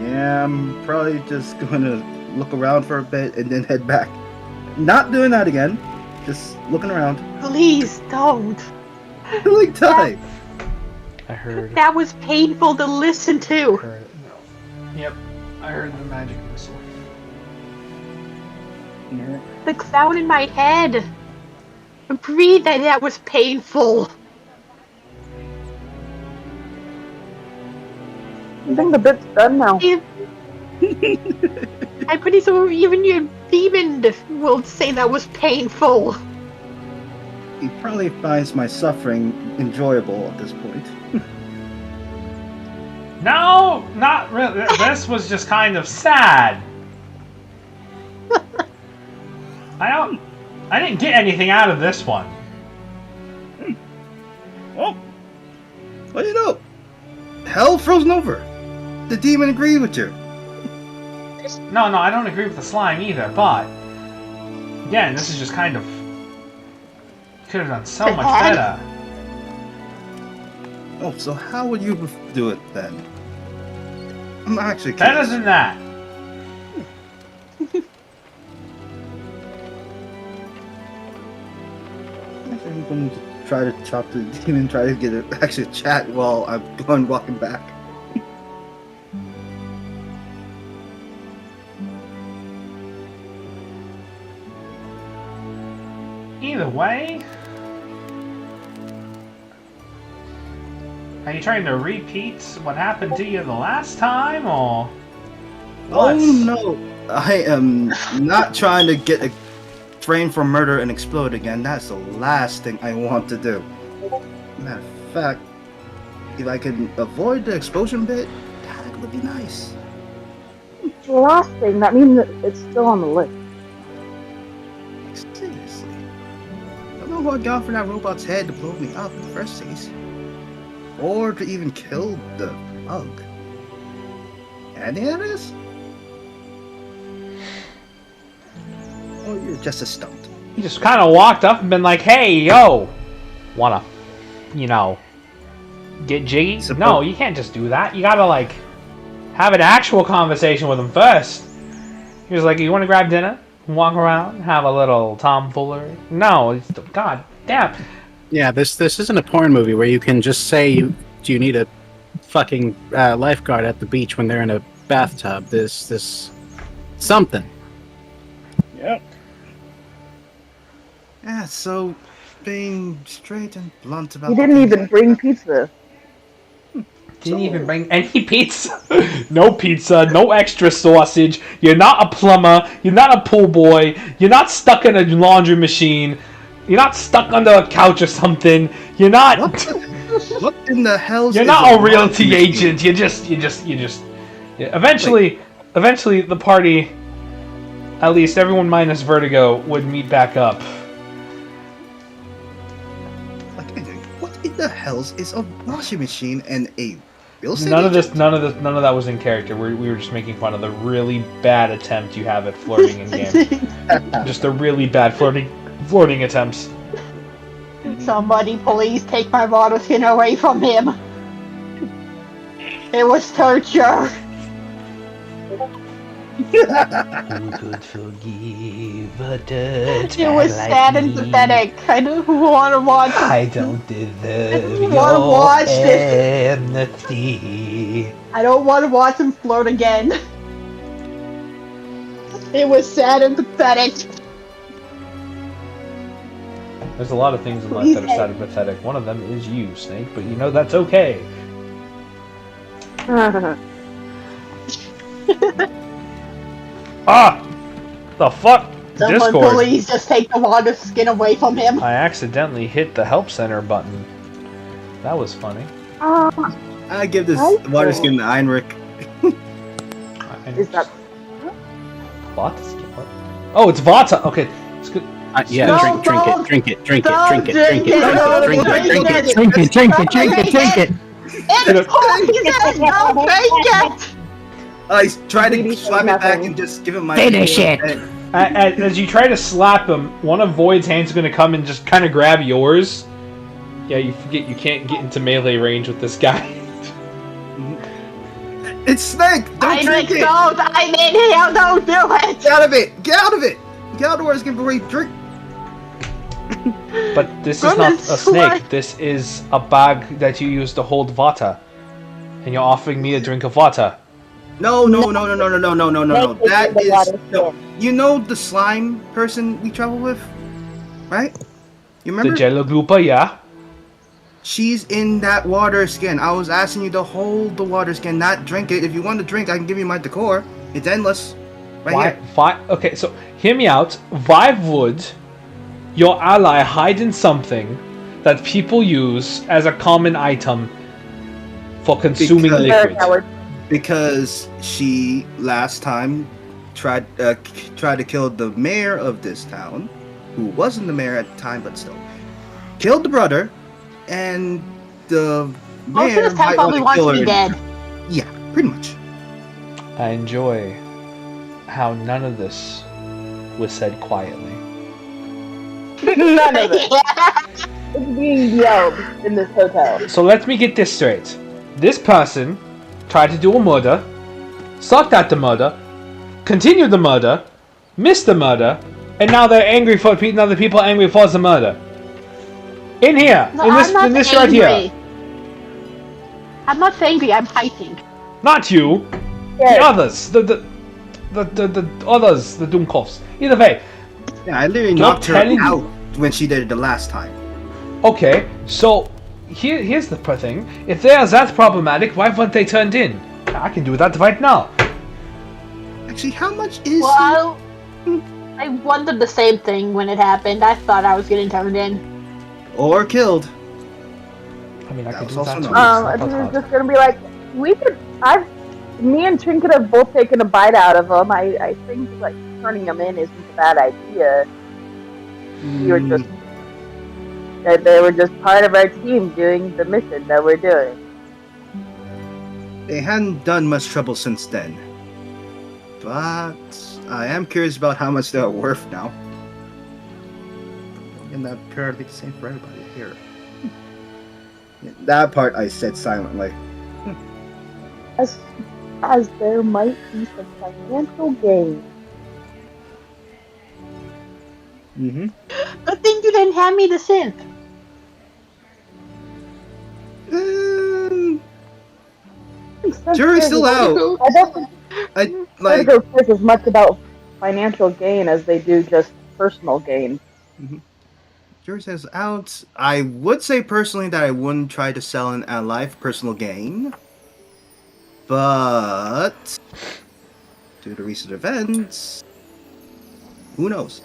[SPEAKER 5] Yeah, I'm probably just gonna look around for a bit and then head back. Not doing that again. Just looking around.
[SPEAKER 3] Please don't.
[SPEAKER 5] Like time.
[SPEAKER 2] I heard.
[SPEAKER 3] That was painful to listen to.
[SPEAKER 2] Heard it. No. Yep. I heard the magic missile.
[SPEAKER 3] The clown in my head agreed that that was painful.
[SPEAKER 6] I think the bit's done now.
[SPEAKER 3] I'm pretty sure even your demon will say that was painful.
[SPEAKER 5] He probably finds my suffering enjoyable at this point.
[SPEAKER 2] No, not really. This was just kind of sad. I didn't get anything out of this one.
[SPEAKER 5] Oh, well, you know, hell frozen over. The demon agreed with you.
[SPEAKER 2] No, I don't agree with the slime either, but again, this is just kind of could have done so much better.
[SPEAKER 5] Oh, so how would you do it then? I'm actually
[SPEAKER 2] Better
[SPEAKER 5] curious.
[SPEAKER 2] than that.
[SPEAKER 5] I'm going to try to talk to the demon, try to get it actually chat while I'm going walking back.
[SPEAKER 2] Either way, are you trying to repeat what happened to you the last time, or what?
[SPEAKER 5] Oh no, I am not trying to get a framed for murder and explode again. That's the last thing I want to do. Matter of fact, if I could avoid the explosion bit, that would be nice.
[SPEAKER 6] The last thing, that means that it's still on the list.
[SPEAKER 5] Seriously. I don't know what got for that robot's head to blow me up in the first place. Or to even kill the bug. Any of this? Or you're just a stunt.
[SPEAKER 2] He just kind of walked up and been like, "Hey, yo, wanna, get jiggy?" No, you can't just do that. You gotta like have an actual conversation with him first. He was like, "You want to grab dinner, walk around, have a little tomfoolery?" No, it's, god damn.
[SPEAKER 4] Yeah, this isn't a porn movie where you can just say you need a fucking lifeguard at the beach when they're in a bathtub. This something.
[SPEAKER 5] Yep. Yeah, so being straight and blunt about
[SPEAKER 6] You didn't even bring pizza.
[SPEAKER 2] Didn't even bring any pizza. No pizza, no extra sausage. You're not a plumber. You're not a pool boy. You're not stuck in a laundry machine. You're not stuck under a couch or something. You're not.
[SPEAKER 5] What in the hell?
[SPEAKER 2] You're not a realty agent. You just. Yeah, eventually, the party, at least everyone minus Vertigo, would meet back up.
[SPEAKER 5] What in the hell is a washing machine and a real estate
[SPEAKER 2] None of
[SPEAKER 5] agent?
[SPEAKER 2] none of that was in character. We were just making fun of the really bad attempt you have at flirting in game. Just a really bad flirting attempts.
[SPEAKER 3] Somebody please take my water skin away from him. It was torture.
[SPEAKER 8] Who could forgive a dirt
[SPEAKER 3] It was sad and pathetic. I don't want to watch.
[SPEAKER 8] I don't deserve
[SPEAKER 3] don't wanna watch this.
[SPEAKER 8] empathy.
[SPEAKER 3] I don't want to watch him flirt again. It was sad and pathetic.
[SPEAKER 2] There's a lot of things in life that are sad and pathetic. One of them is you, Snake, but you know that's okay. Ah! The fuck?
[SPEAKER 3] Someone
[SPEAKER 2] Discord.
[SPEAKER 3] please just take the water skin away from him.
[SPEAKER 2] I accidentally hit the help center button. That was funny.
[SPEAKER 5] I give this water skin to Heinrich.
[SPEAKER 6] Is that
[SPEAKER 2] Vata skin? What? Oh, it's Vata! Okay, it's good.
[SPEAKER 4] Yeah,
[SPEAKER 3] No,
[SPEAKER 4] drink
[SPEAKER 3] don't-
[SPEAKER 4] it, drink it, drink it,
[SPEAKER 3] don't
[SPEAKER 4] drink it,
[SPEAKER 3] drink
[SPEAKER 4] drink it,
[SPEAKER 3] it,
[SPEAKER 4] drink
[SPEAKER 3] don't
[SPEAKER 4] it, drink
[SPEAKER 3] drink
[SPEAKER 4] it, drink
[SPEAKER 3] it.
[SPEAKER 4] it, drink it, drink it, drink it, drink it.
[SPEAKER 3] It's poison! Don't drink it!
[SPEAKER 5] I try to
[SPEAKER 6] Maybe
[SPEAKER 5] slap it back
[SPEAKER 6] nothing.
[SPEAKER 5] and just give him my
[SPEAKER 8] Finish it.
[SPEAKER 2] As you try to slap him, one of Void's hands is going to come and just kind of grab yours. Yeah, you forget you can't get into melee range with this guy.
[SPEAKER 5] It's Snake! Don't drink it!
[SPEAKER 3] I'm in here! Don't do it!
[SPEAKER 5] Get out of it! Get out of it! Get out of the water skin before you drink!
[SPEAKER 2] But this is not
[SPEAKER 3] Goodness,
[SPEAKER 2] a snake.
[SPEAKER 3] what?
[SPEAKER 2] This is a bag that you use to hold Vata. And you're offering me a drink of Vata.
[SPEAKER 5] No. That
[SPEAKER 6] the
[SPEAKER 5] is
[SPEAKER 6] water
[SPEAKER 5] no.
[SPEAKER 6] skin.
[SPEAKER 5] You know the slime person we travel with, right? You
[SPEAKER 2] The
[SPEAKER 5] remember?
[SPEAKER 2] Jello Gloopa, yeah?
[SPEAKER 5] She's in that water skin. I was asking you to hold the water skin, not drink it. If you want to drink, I can give you my decor. It's endless. Right here.
[SPEAKER 2] Okay, so hear me out. Why would your ally hide in something that people use as a common item for consuming
[SPEAKER 5] Because-
[SPEAKER 2] liquid?
[SPEAKER 6] Howard?
[SPEAKER 5] Because she last time tried to kill the mayor of this town, who wasn't the mayor at the time, but still killed the brother, and the
[SPEAKER 3] Most
[SPEAKER 5] mayor
[SPEAKER 3] of this time
[SPEAKER 5] might want
[SPEAKER 3] probably
[SPEAKER 5] to
[SPEAKER 3] wants
[SPEAKER 5] kill
[SPEAKER 3] to
[SPEAKER 5] her.
[SPEAKER 3] be dead.
[SPEAKER 5] Yeah, pretty much.
[SPEAKER 2] I enjoy how none of this was said quietly.
[SPEAKER 6] None of it. It's being yelled in this hotel.
[SPEAKER 2] So let me get this straight. This person tried to do a murder, sucked at the murder, continued the murder, missed the murder, and now they're angry for other people angry for the murder. In here!
[SPEAKER 3] No,
[SPEAKER 2] in this right here!
[SPEAKER 3] I'm not angry, I'm fighting.
[SPEAKER 2] Not you! The
[SPEAKER 6] Yeah.
[SPEAKER 2] others! The others, the Doomkovs. Either way.
[SPEAKER 5] Yeah, I literally
[SPEAKER 2] Don't
[SPEAKER 5] knocked her
[SPEAKER 2] tell you.
[SPEAKER 5] out when she did it the last time.
[SPEAKER 2] Okay, so here's the thing. If they are that problematic, why weren't they turned in? I can do that right now.
[SPEAKER 5] Actually, how much is
[SPEAKER 3] Well, I wondered the same thing when it happened. I thought I was getting turned in.
[SPEAKER 5] or killed?
[SPEAKER 2] I mean, I
[SPEAKER 5] That
[SPEAKER 2] could
[SPEAKER 5] was
[SPEAKER 2] do
[SPEAKER 5] also
[SPEAKER 2] that
[SPEAKER 5] no-
[SPEAKER 2] too. It's not
[SPEAKER 6] This
[SPEAKER 2] that
[SPEAKER 6] is
[SPEAKER 2] hard.
[SPEAKER 6] just gonna be like, me and Trinket have both taken a bite out of them. I think like turning them in isn't a bad idea. We were just they were just part of our team doing the mission that we're doing.
[SPEAKER 5] They hadn't done much trouble since then. But I am curious about how much they're worth now. And that appear to be the same for everybody here. Yeah, that part I said silently.
[SPEAKER 6] As there might be some financial gain.
[SPEAKER 5] Mm-hmm.
[SPEAKER 3] Good thing you didn't hand me the synth.
[SPEAKER 5] Jury's still out.
[SPEAKER 6] I don't think
[SPEAKER 5] I like.
[SPEAKER 6] Vertigo cares as much about financial gain as they do just personal gain.
[SPEAKER 5] Jury says out. I would say personally that I wouldn't try to sell an alive personal gain. But due to recent events, who knows?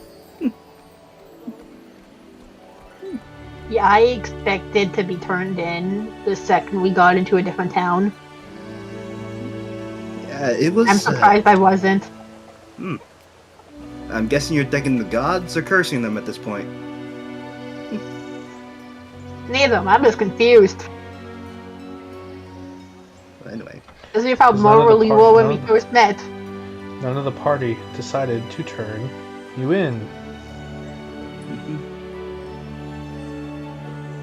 [SPEAKER 3] Yeah, I expected to be turned in the second we got into a different town.
[SPEAKER 5] Yeah, it was.
[SPEAKER 3] I'm surprised I wasn't.
[SPEAKER 5] I'm guessing you're thanking the gods or cursing them at this point.
[SPEAKER 3] Neither. I'm just confused.
[SPEAKER 5] But anyway,
[SPEAKER 3] As if how
[SPEAKER 2] Is none of the
[SPEAKER 3] morally
[SPEAKER 2] part-
[SPEAKER 3] well when we
[SPEAKER 2] none-
[SPEAKER 3] first met.
[SPEAKER 2] None of the party decided to turn you in.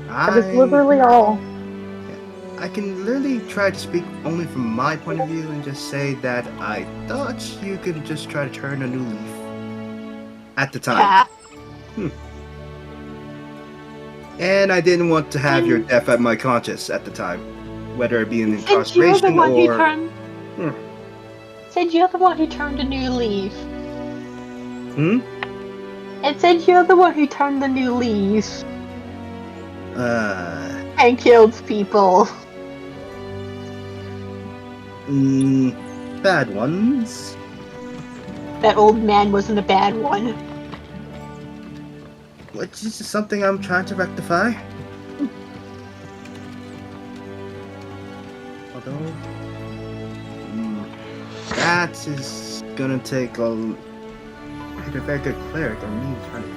[SPEAKER 6] That is literally all.
[SPEAKER 5] I can literally try to speak only from my point of view and just say that I thought you could just try to turn a new leaf at the time.
[SPEAKER 3] Yeah.
[SPEAKER 5] And I didn't want to have your death at my conscience at the time, whether it be in
[SPEAKER 3] Since you're the
[SPEAKER 5] incarceration
[SPEAKER 3] one who
[SPEAKER 5] or.
[SPEAKER 3] turned. Said you're the one who turned a new leaf. It said you're the one who turned the new leaf and killed people.
[SPEAKER 5] Bad ones.
[SPEAKER 3] That old man wasn't a bad one.
[SPEAKER 5] Which is something I'm trying to rectify. Although, that is gonna take a very good cleric or me trying to.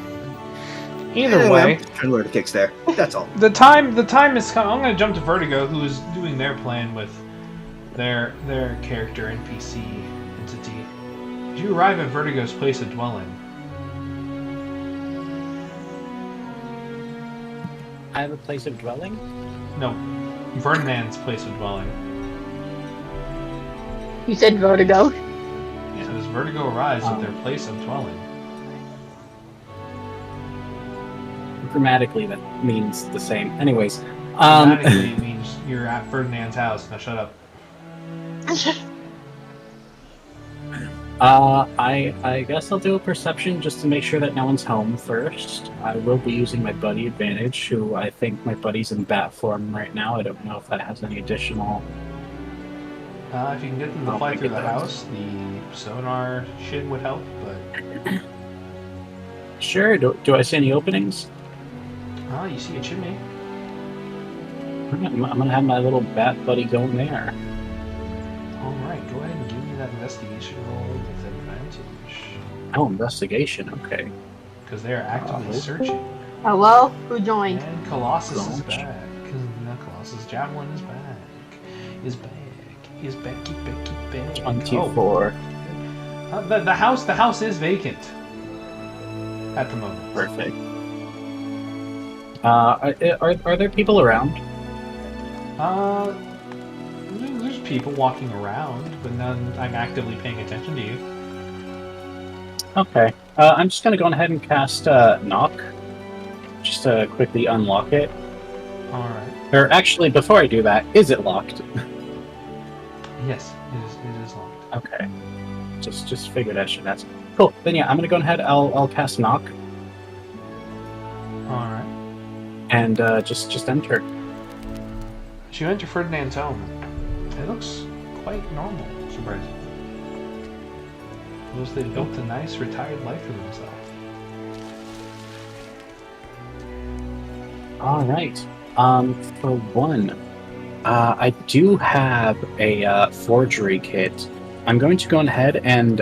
[SPEAKER 2] Either
[SPEAKER 5] Anyway,
[SPEAKER 2] way,
[SPEAKER 5] I'm just trying to learn the kicks there. That's all.
[SPEAKER 2] the time is coming. I'm gonna jump to Vertigo, who is doing their plan with their character NPC entity. Did you arrive at Vertigo's place of dwelling?
[SPEAKER 4] I have a place of dwelling.
[SPEAKER 2] No, Ferdinand's place of dwelling.
[SPEAKER 3] You said Vertigo.
[SPEAKER 2] So does Vertigo arrives at their place of dwelling?
[SPEAKER 4] Grammatically, that means the same. Anyways,
[SPEAKER 2] Automatically it means you're at Ferdinand's house. Now shut up.
[SPEAKER 4] I guess I'll do a perception just to make sure that no one's home first. I will be using my buddy advantage, who I think my buddy's in bat form right now. I don't know if that has any additional.
[SPEAKER 2] If you can get them to
[SPEAKER 4] I'll
[SPEAKER 2] fly
[SPEAKER 4] think
[SPEAKER 2] through
[SPEAKER 4] it
[SPEAKER 2] the
[SPEAKER 4] does.
[SPEAKER 2] house, the sonar shit would help, but...
[SPEAKER 4] Sure. Do I see any openings?
[SPEAKER 2] You see a chimney.
[SPEAKER 4] I'm gonna have my little bat buddy go in there.
[SPEAKER 2] Alright, go ahead and give me that investigation roll with advantage.
[SPEAKER 4] Oh, investigation. Okay.
[SPEAKER 2] Because they are actively searching.
[SPEAKER 3] Hello? Who joined?
[SPEAKER 2] And Colossus is
[SPEAKER 4] Launch.
[SPEAKER 2] back. Not Colossus, Javelin is back. Is back. Is Becky back.
[SPEAKER 4] 24.
[SPEAKER 2] The house is vacant. At the moment.
[SPEAKER 4] Perfect. Are there people around?
[SPEAKER 2] There's people walking around, but none I'm actively paying attention to you.
[SPEAKER 4] Okay. I'm just gonna go ahead and cast Knock. just to quickly unlock it.
[SPEAKER 2] All right.
[SPEAKER 4] Or actually, before I do that, is it locked?
[SPEAKER 2] Yes, it is locked.
[SPEAKER 4] Okay. Just figured I should ask. Cool. Then yeah, I'm gonna go ahead. I'll cast knock
[SPEAKER 2] All right.
[SPEAKER 4] and just enter.
[SPEAKER 2] As you enter Ferdinand's home, it looks quite normal, surprisingly. As they've built a nice retired life for themselves.
[SPEAKER 4] All right. For one, I do have a forgery kit. I'm going to go ahead and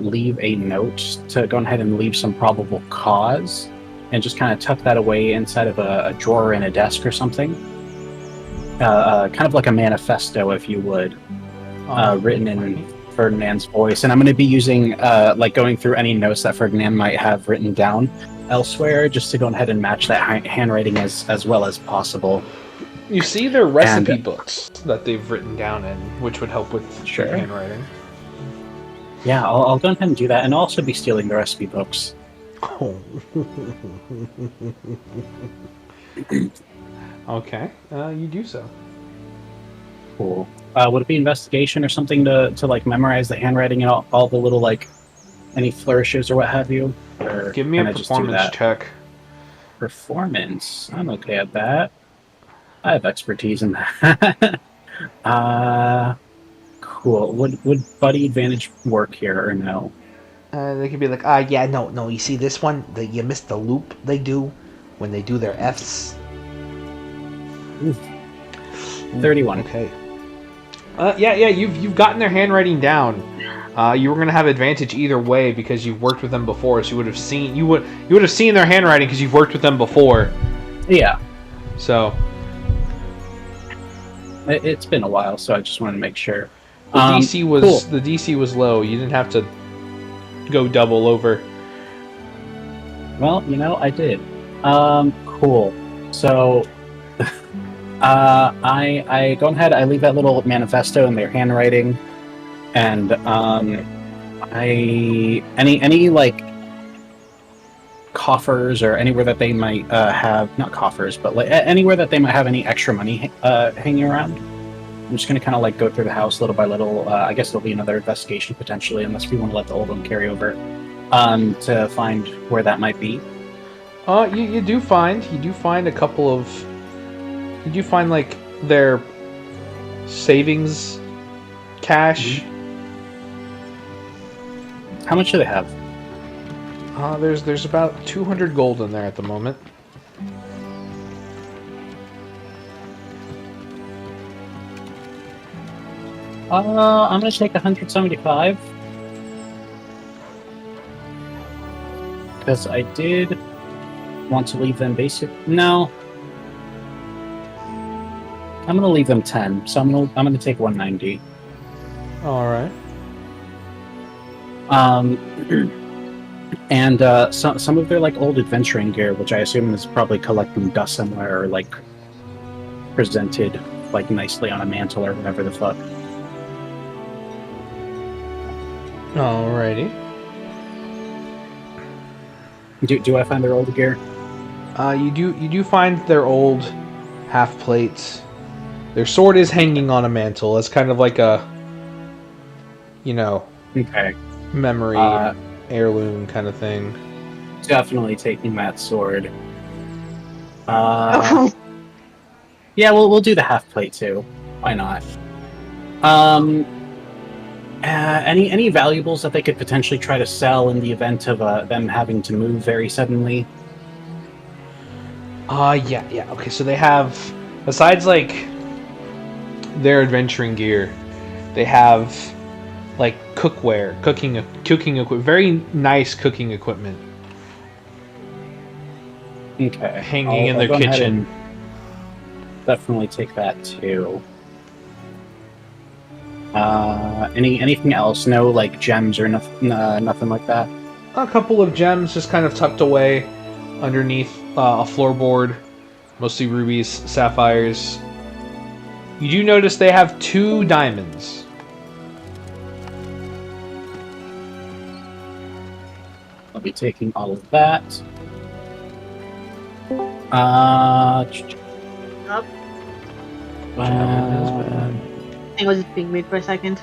[SPEAKER 4] leave a note to go ahead and leave some probable cause, and just kind of tuck that away inside of a drawer in a desk or something. Kind of like a manifesto, if you would, written in Ferdinand's voice. And I'm going to be using, like, going through any notes that Ferdinand might have written down elsewhere, just to go ahead and match that handwriting as well as possible.
[SPEAKER 2] You see their recipe books that they've written down in, which would help with
[SPEAKER 4] Sure.
[SPEAKER 2] your handwriting.
[SPEAKER 4] Yeah, I'll go ahead and do that, and I'll also be stealing the recipe books.
[SPEAKER 2] Oh. Okay, you do so.
[SPEAKER 4] Cool. Would it be investigation or something to like memorize the handwriting and all the little, like, any flourishes or what have you? Or
[SPEAKER 2] Give me a
[SPEAKER 4] can I just do
[SPEAKER 2] performance
[SPEAKER 4] that?
[SPEAKER 2] check.
[SPEAKER 4] Performance. I'm okay at that. I have expertise in that. Cool. Would buddy advantage work here or no?
[SPEAKER 8] They could be like, yeah, no. You see this one? You missed the loop they do when they do their Fs.
[SPEAKER 4] 31.
[SPEAKER 8] Okay.
[SPEAKER 2] Yeah, you've gotten their handwriting down. You were gonna have advantage either way because you've worked with them before, so you would have seen their handwriting because you've worked with them before.
[SPEAKER 4] Yeah.
[SPEAKER 2] So
[SPEAKER 4] It's been a while, so I just wanted to make sure.
[SPEAKER 2] the DC was
[SPEAKER 4] cool.
[SPEAKER 2] the DC was low. You didn't have to go double over.
[SPEAKER 4] Well, I did. Cool. So, I go ahead. I leave that little manifesto in their handwriting, and any like coffers or anywhere that they might have, not coffers, but like anywhere that they might have any extra money hanging around. I'm just gonna kind of like go through the house little by little. I guess there'll be another investigation potentially, unless we want to let the old one carry over, to find where that might be.
[SPEAKER 2] You do find a couple of like their savings cash.
[SPEAKER 4] How much do they have?
[SPEAKER 2] There's about 200 gold in there at the moment.
[SPEAKER 4] I'm gonna take 175 because I did want to leave them basic. No, I'm gonna leave them 10. So I'm gonna take 190.
[SPEAKER 2] All right.
[SPEAKER 4] And some of their like old adventuring gear, which I assume is probably collecting dust somewhere or like presented like nicely on a mantle or whatever the fuck.
[SPEAKER 2] Alrighty.
[SPEAKER 4] Do I find their old gear?
[SPEAKER 2] You do find their old half plates. Their sword is hanging on a mantle. It's kind of like a,
[SPEAKER 4] Okay.
[SPEAKER 2] memory heirloom kind of thing.
[SPEAKER 4] Definitely taking that sword. Yeah, we'll do the half plate too. Why not? Any valuables that they could potentially try to sell in the event of them having to move very suddenly?
[SPEAKER 2] Yeah. Okay, so they have, besides like their adventuring gear, they have like cookware, cooking equipment, very nice cooking equipment.
[SPEAKER 4] Okay.
[SPEAKER 2] Hanging in
[SPEAKER 4] I'll
[SPEAKER 2] their
[SPEAKER 4] go ahead
[SPEAKER 2] kitchen.
[SPEAKER 4] and definitely take that too. Anything else? No, like gems or nothing like that.
[SPEAKER 2] A couple of gems just kind of tucked away underneath a floorboard, mostly rubies, sapphires. You do notice they have 2 diamonds.
[SPEAKER 4] I'll be taking all of that.
[SPEAKER 3] Up. I was just being weird for a second.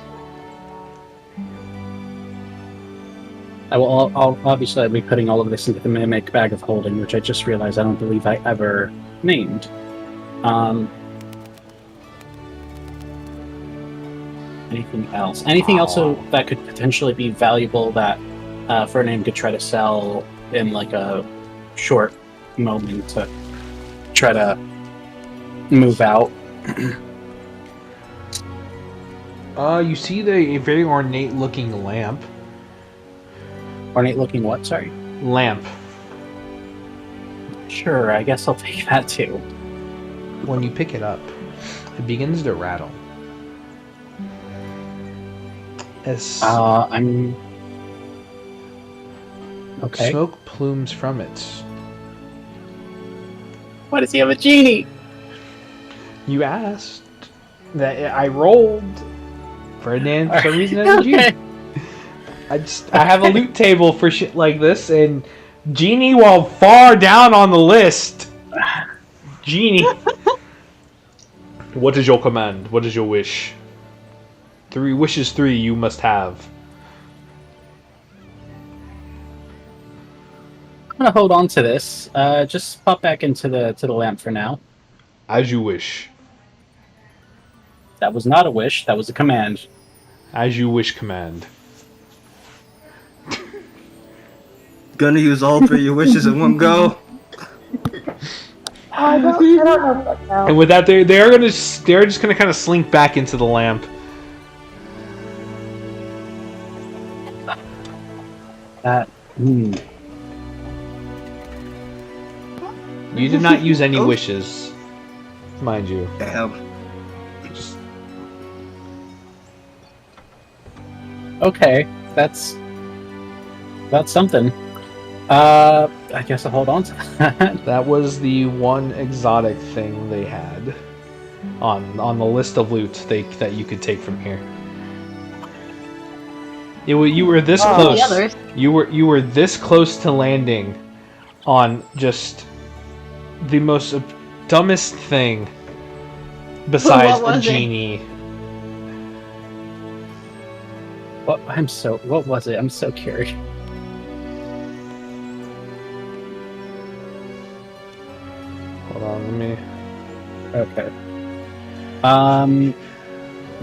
[SPEAKER 4] I'll obviously I'll be putting all of this into the Mimic Bag of Holding, which I just realized I don't believe I ever named. Anything else? Anything else that could potentially be valuable that Ferdinand could try to sell in like a short moment to try to move out?
[SPEAKER 2] You see a very ornate looking lamp.
[SPEAKER 4] Ornate looking what? Sorry.
[SPEAKER 2] Lamp.
[SPEAKER 4] Sure, I guess I'll take that too.
[SPEAKER 2] When you pick it up, it begins to rattle.
[SPEAKER 4] I'm okay.
[SPEAKER 2] Smoke plumes from it.
[SPEAKER 4] Why does he have a genie?
[SPEAKER 2] You asked. That I rolled. Ferdinand, for some reason, has a genie. I have a loot table for shit like this, and Genie, while far down on the list. Genie. What is your command? What is your wish? 3 wishes, 3 you must have.
[SPEAKER 4] I'm gonna hold on to this. Just pop back into the lamp for now.
[SPEAKER 2] As you wish.
[SPEAKER 4] That was not a wish. That was a command.
[SPEAKER 2] As you wish, command.
[SPEAKER 5] Gonna use all 3 of your wishes in one go.
[SPEAKER 6] I don't know if that counts.
[SPEAKER 2] And with that, they're just gonna kind of slink back into the lamp. You did not use any wishes, mind you.
[SPEAKER 5] Damn.
[SPEAKER 2] Just
[SPEAKER 4] Okay, that's something. I guess I'll hold on to that.
[SPEAKER 2] that was the one exotic thing they had on the list of loot that you could take from here. You were this close.
[SPEAKER 3] The others.
[SPEAKER 2] You were this close to landing on just the most dumbest thing besides
[SPEAKER 3] What
[SPEAKER 2] a
[SPEAKER 3] was it?
[SPEAKER 2] genie.
[SPEAKER 4] What was it? I'm so curious.
[SPEAKER 2] Hold on, let me.
[SPEAKER 4] Okay.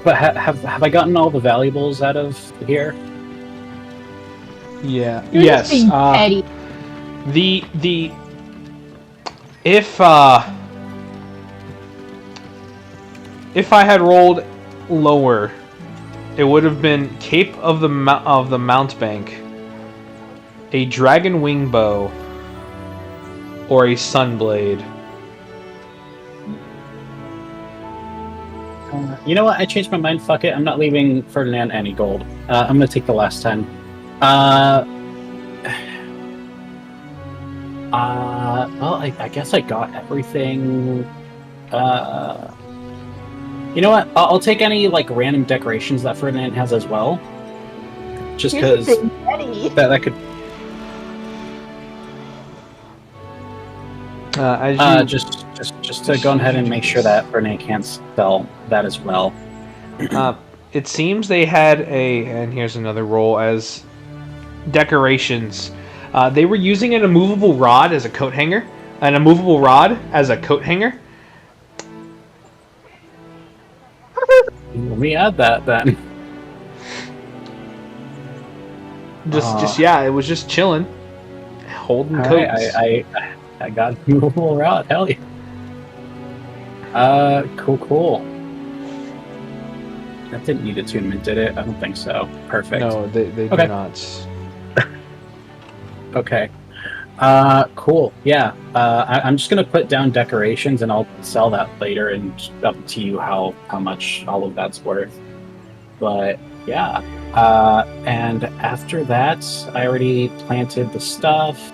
[SPEAKER 4] But have I gotten all the valuables out of here?
[SPEAKER 2] Yeah.
[SPEAKER 3] You're
[SPEAKER 2] Yes.
[SPEAKER 3] just being petty.
[SPEAKER 2] The if I had rolled lower, it would have been Cape of the Mountebank, a dragon wing bow, or a sunblade.
[SPEAKER 4] You know what? I changed my mind. Fuck it. I'm not leaving Ferdinand any gold. I'm gonna take the last 10. Well, I guess I got everything. You know what? I'll take any like random decorations that Ferdinand has as well. Just
[SPEAKER 6] You're
[SPEAKER 4] because
[SPEAKER 6] being petty.
[SPEAKER 4] that could.
[SPEAKER 2] As you,
[SPEAKER 4] Just to go ahead and make sure that Ferdinand can't sell that as well.
[SPEAKER 2] it seems they had and here's another roll as decorations. They were using an immovable rod as a coat hanger. An immovable rod as a coat hanger.
[SPEAKER 4] Let me add that then.
[SPEAKER 2] Yeah, it was just chilling, holding coats.
[SPEAKER 4] I got a movable rod. Hell yeah. Cool. That didn't need attunement, did it? I don't think so. Perfect.
[SPEAKER 2] No, they do
[SPEAKER 4] Okay.
[SPEAKER 2] not.
[SPEAKER 4] Okay. Cool. Yeah. I'm just gonna put down decorations, and I'll sell that later, and up to you how much all of that's worth. But yeah. And after that, I already planted the stuff.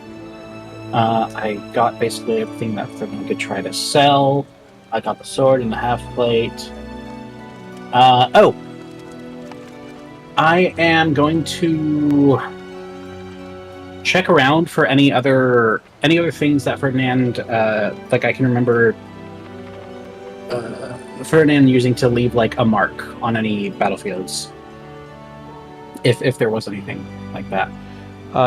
[SPEAKER 4] I got basically everything that Ferdinand could try to sell. I got the sword and the half plate. I am going to check around for any other things that Ferdinand, like I can remember Ferdinand using to leave like a mark on any battlefields, if there was anything like that.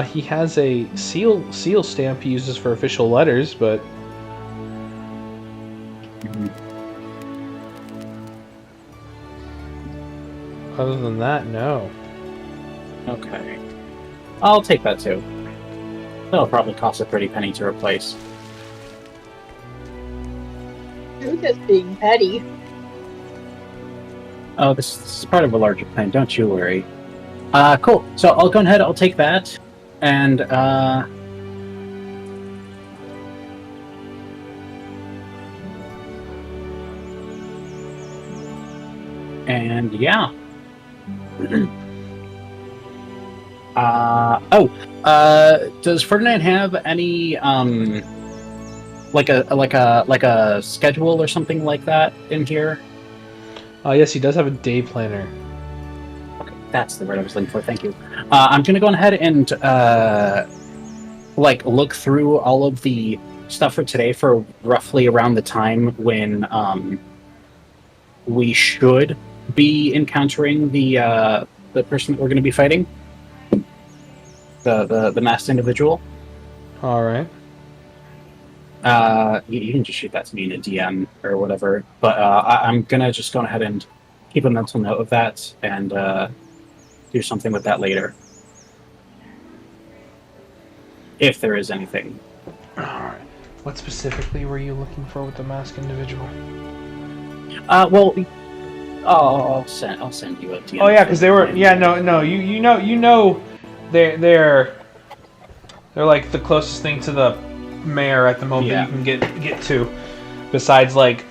[SPEAKER 2] He has a seal stamp he uses for official letters, but other than that, no.
[SPEAKER 4] Okay, I'll take that too. That'll probably cost a pretty penny to replace.
[SPEAKER 3] You're just being petty.
[SPEAKER 4] Oh, this is part of a larger plan. Don't you worry. Cool. So I'll go ahead. I'll take that, and yeah. Does Ferdinand have any like a schedule or something like that in here?
[SPEAKER 2] Yes, he does have a day planner.
[SPEAKER 4] Okay, that's the word I was looking for. Thank you. I'm gonna go ahead and like look through all of the stuff for today for roughly around the time when we should be encountering the person that we're going to be fighting, the masked individual.
[SPEAKER 2] All right.
[SPEAKER 4] You can just shoot that to me in a DM or whatever, but I'm gonna just go ahead and keep a mental note of that and do something with that later, if there is anything.
[SPEAKER 2] All right. What specifically were you looking for with the masked individual?
[SPEAKER 4] Well, I'll send you a DM.
[SPEAKER 2] Oh yeah, because they were. Yeah, no. You know, they're like the closest thing to the mayor at the moment
[SPEAKER 4] Yeah.
[SPEAKER 2] you can get to, besides like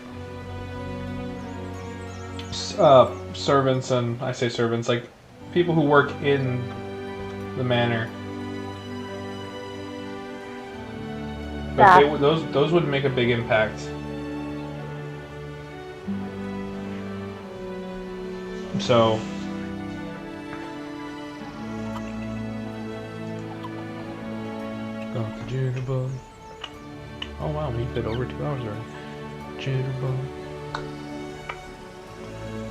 [SPEAKER 2] servants, and I say servants, like people who work in the manor. But
[SPEAKER 6] Yeah.
[SPEAKER 2] those would make a big impact. So Jitterbug. Oh wow, we did over 2 hours already. Jitterbug.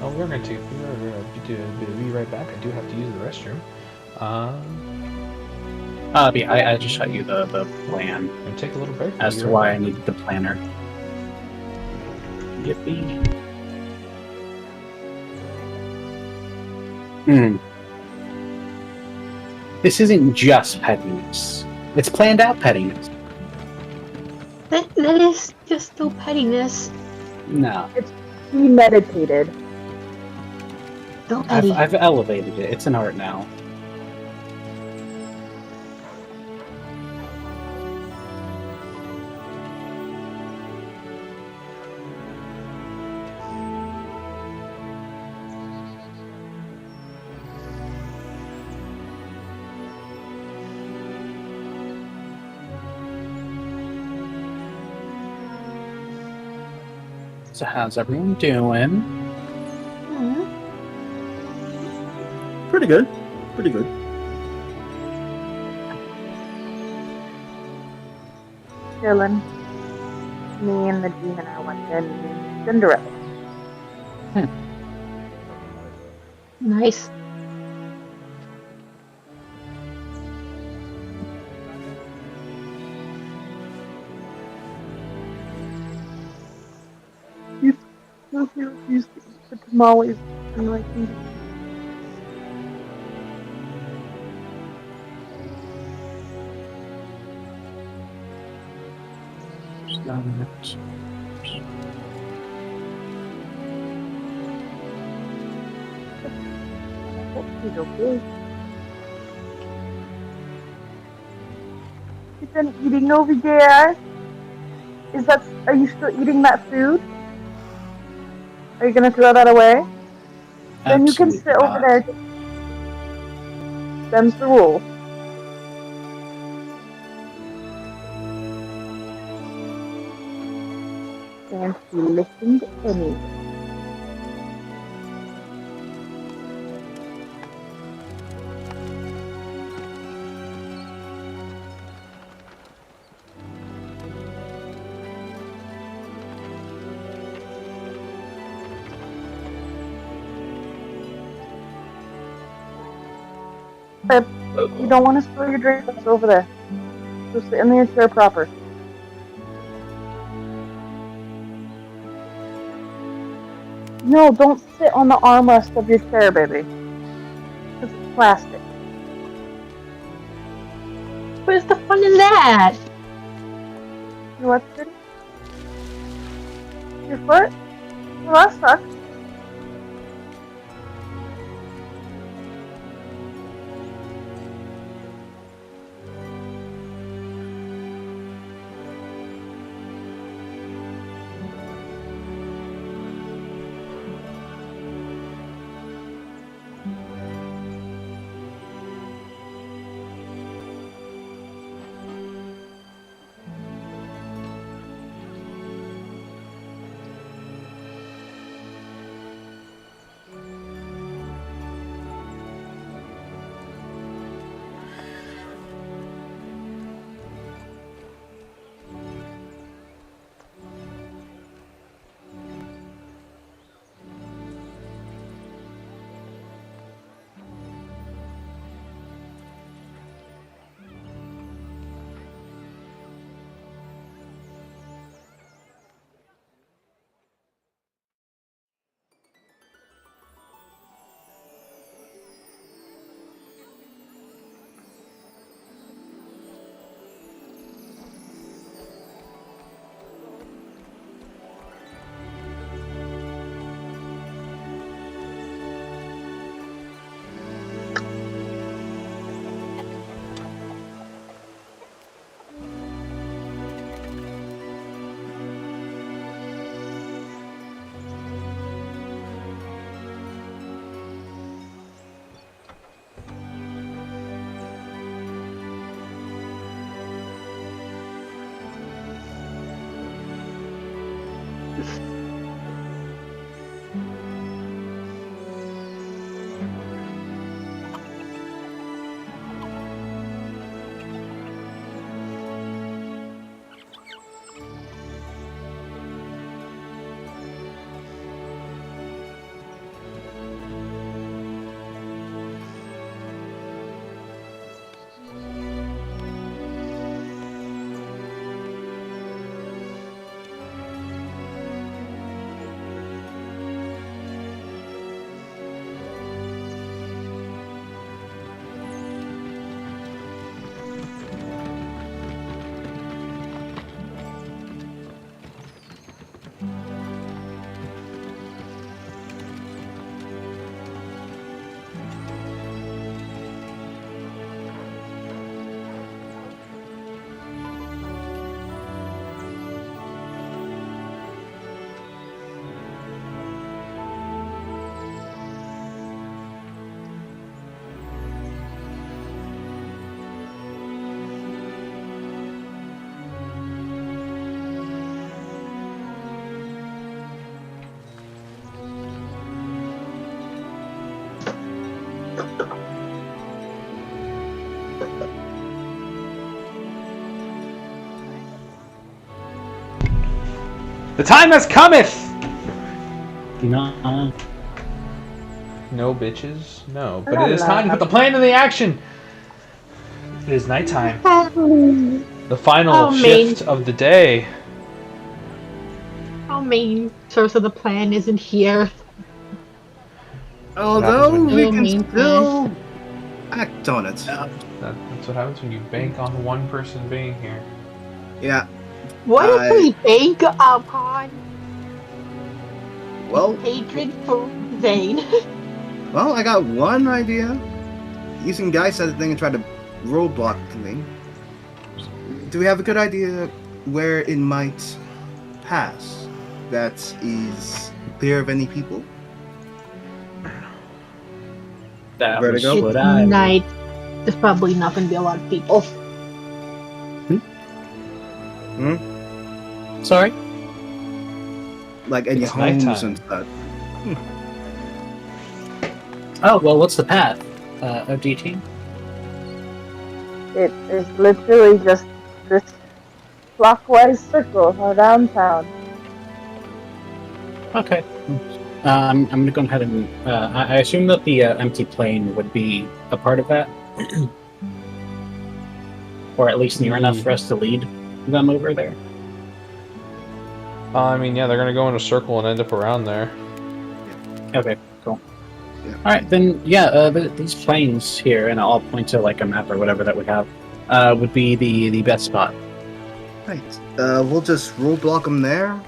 [SPEAKER 2] Oh, we're gonna be right back. I do have to use the restroom.
[SPEAKER 4] Yeah, I just shot you the plan
[SPEAKER 2] And take a little break.
[SPEAKER 4] as to why I needed the planner. Yippee. This isn't just pettiness. It's planned out pettiness.
[SPEAKER 3] That is just still pettiness.
[SPEAKER 4] No,
[SPEAKER 6] Premeditated.
[SPEAKER 3] Still petty.
[SPEAKER 4] I've elevated it. It's an art now. So how's everyone doing?
[SPEAKER 3] Mhm.
[SPEAKER 9] Pretty good. Pretty good.
[SPEAKER 6] Chillin'. Me and the demon are watching Cinderella.
[SPEAKER 3] Nice.
[SPEAKER 6] These the tamales and like he's okay. You've been eating over there. Are you still eating that food? Are you gonna throw that away? Then you can
[SPEAKER 4] Absolutely
[SPEAKER 6] sit over
[SPEAKER 4] not.
[SPEAKER 6] there. Them's the rule. And he listened anyway. You don't want to spill your drink. It's over there. Just sit in your chair proper. No, don't sit on the armrest of your chair, baby. It's plastic.
[SPEAKER 3] Where's the fun in that?
[SPEAKER 6] You what, Kitty? Your foot? Well, that sucks.
[SPEAKER 2] The time has cometh!
[SPEAKER 4] No.
[SPEAKER 2] No, bitches. No. But it is time to put the plan into action! It is nighttime. The final shift of the day.
[SPEAKER 3] Our main source of the plan isn't here.
[SPEAKER 5] Although we
[SPEAKER 3] when-
[SPEAKER 5] can still act on it.
[SPEAKER 2] That's what happens when you bank on one person being here.
[SPEAKER 5] Yeah.
[SPEAKER 3] What if we bank upon
[SPEAKER 5] Well,
[SPEAKER 3] hatred for Zane?
[SPEAKER 5] well, I got one idea. Using Guy said the thing and tried to roadblock me. Do we have a good idea where it might pass that is clear of any people?
[SPEAKER 4] That
[SPEAKER 5] Vertigo?
[SPEAKER 4] was what I...
[SPEAKER 3] Night. There's probably not going to be a lot of people.
[SPEAKER 4] Sorry?
[SPEAKER 5] Like any
[SPEAKER 2] It's
[SPEAKER 5] homes
[SPEAKER 2] nighttime.
[SPEAKER 5] and stuff.
[SPEAKER 4] Oh, well, what's the path? ODT?
[SPEAKER 6] It is literally just this clockwise circle around town.
[SPEAKER 4] Okay. I'm going to go ahead and... I assume that the empty plane would be a part of that? Or at least near enough for us to lead them over there.
[SPEAKER 2] I mean, yeah, they're gonna go in a circle and end up around there.
[SPEAKER 4] Okay, cool.
[SPEAKER 5] Yeah.
[SPEAKER 4] Alright, then, yeah, these planes here, and I'll point to like a map or whatever that we have, would be the best spot.
[SPEAKER 5] Right. We'll just roadblock them there.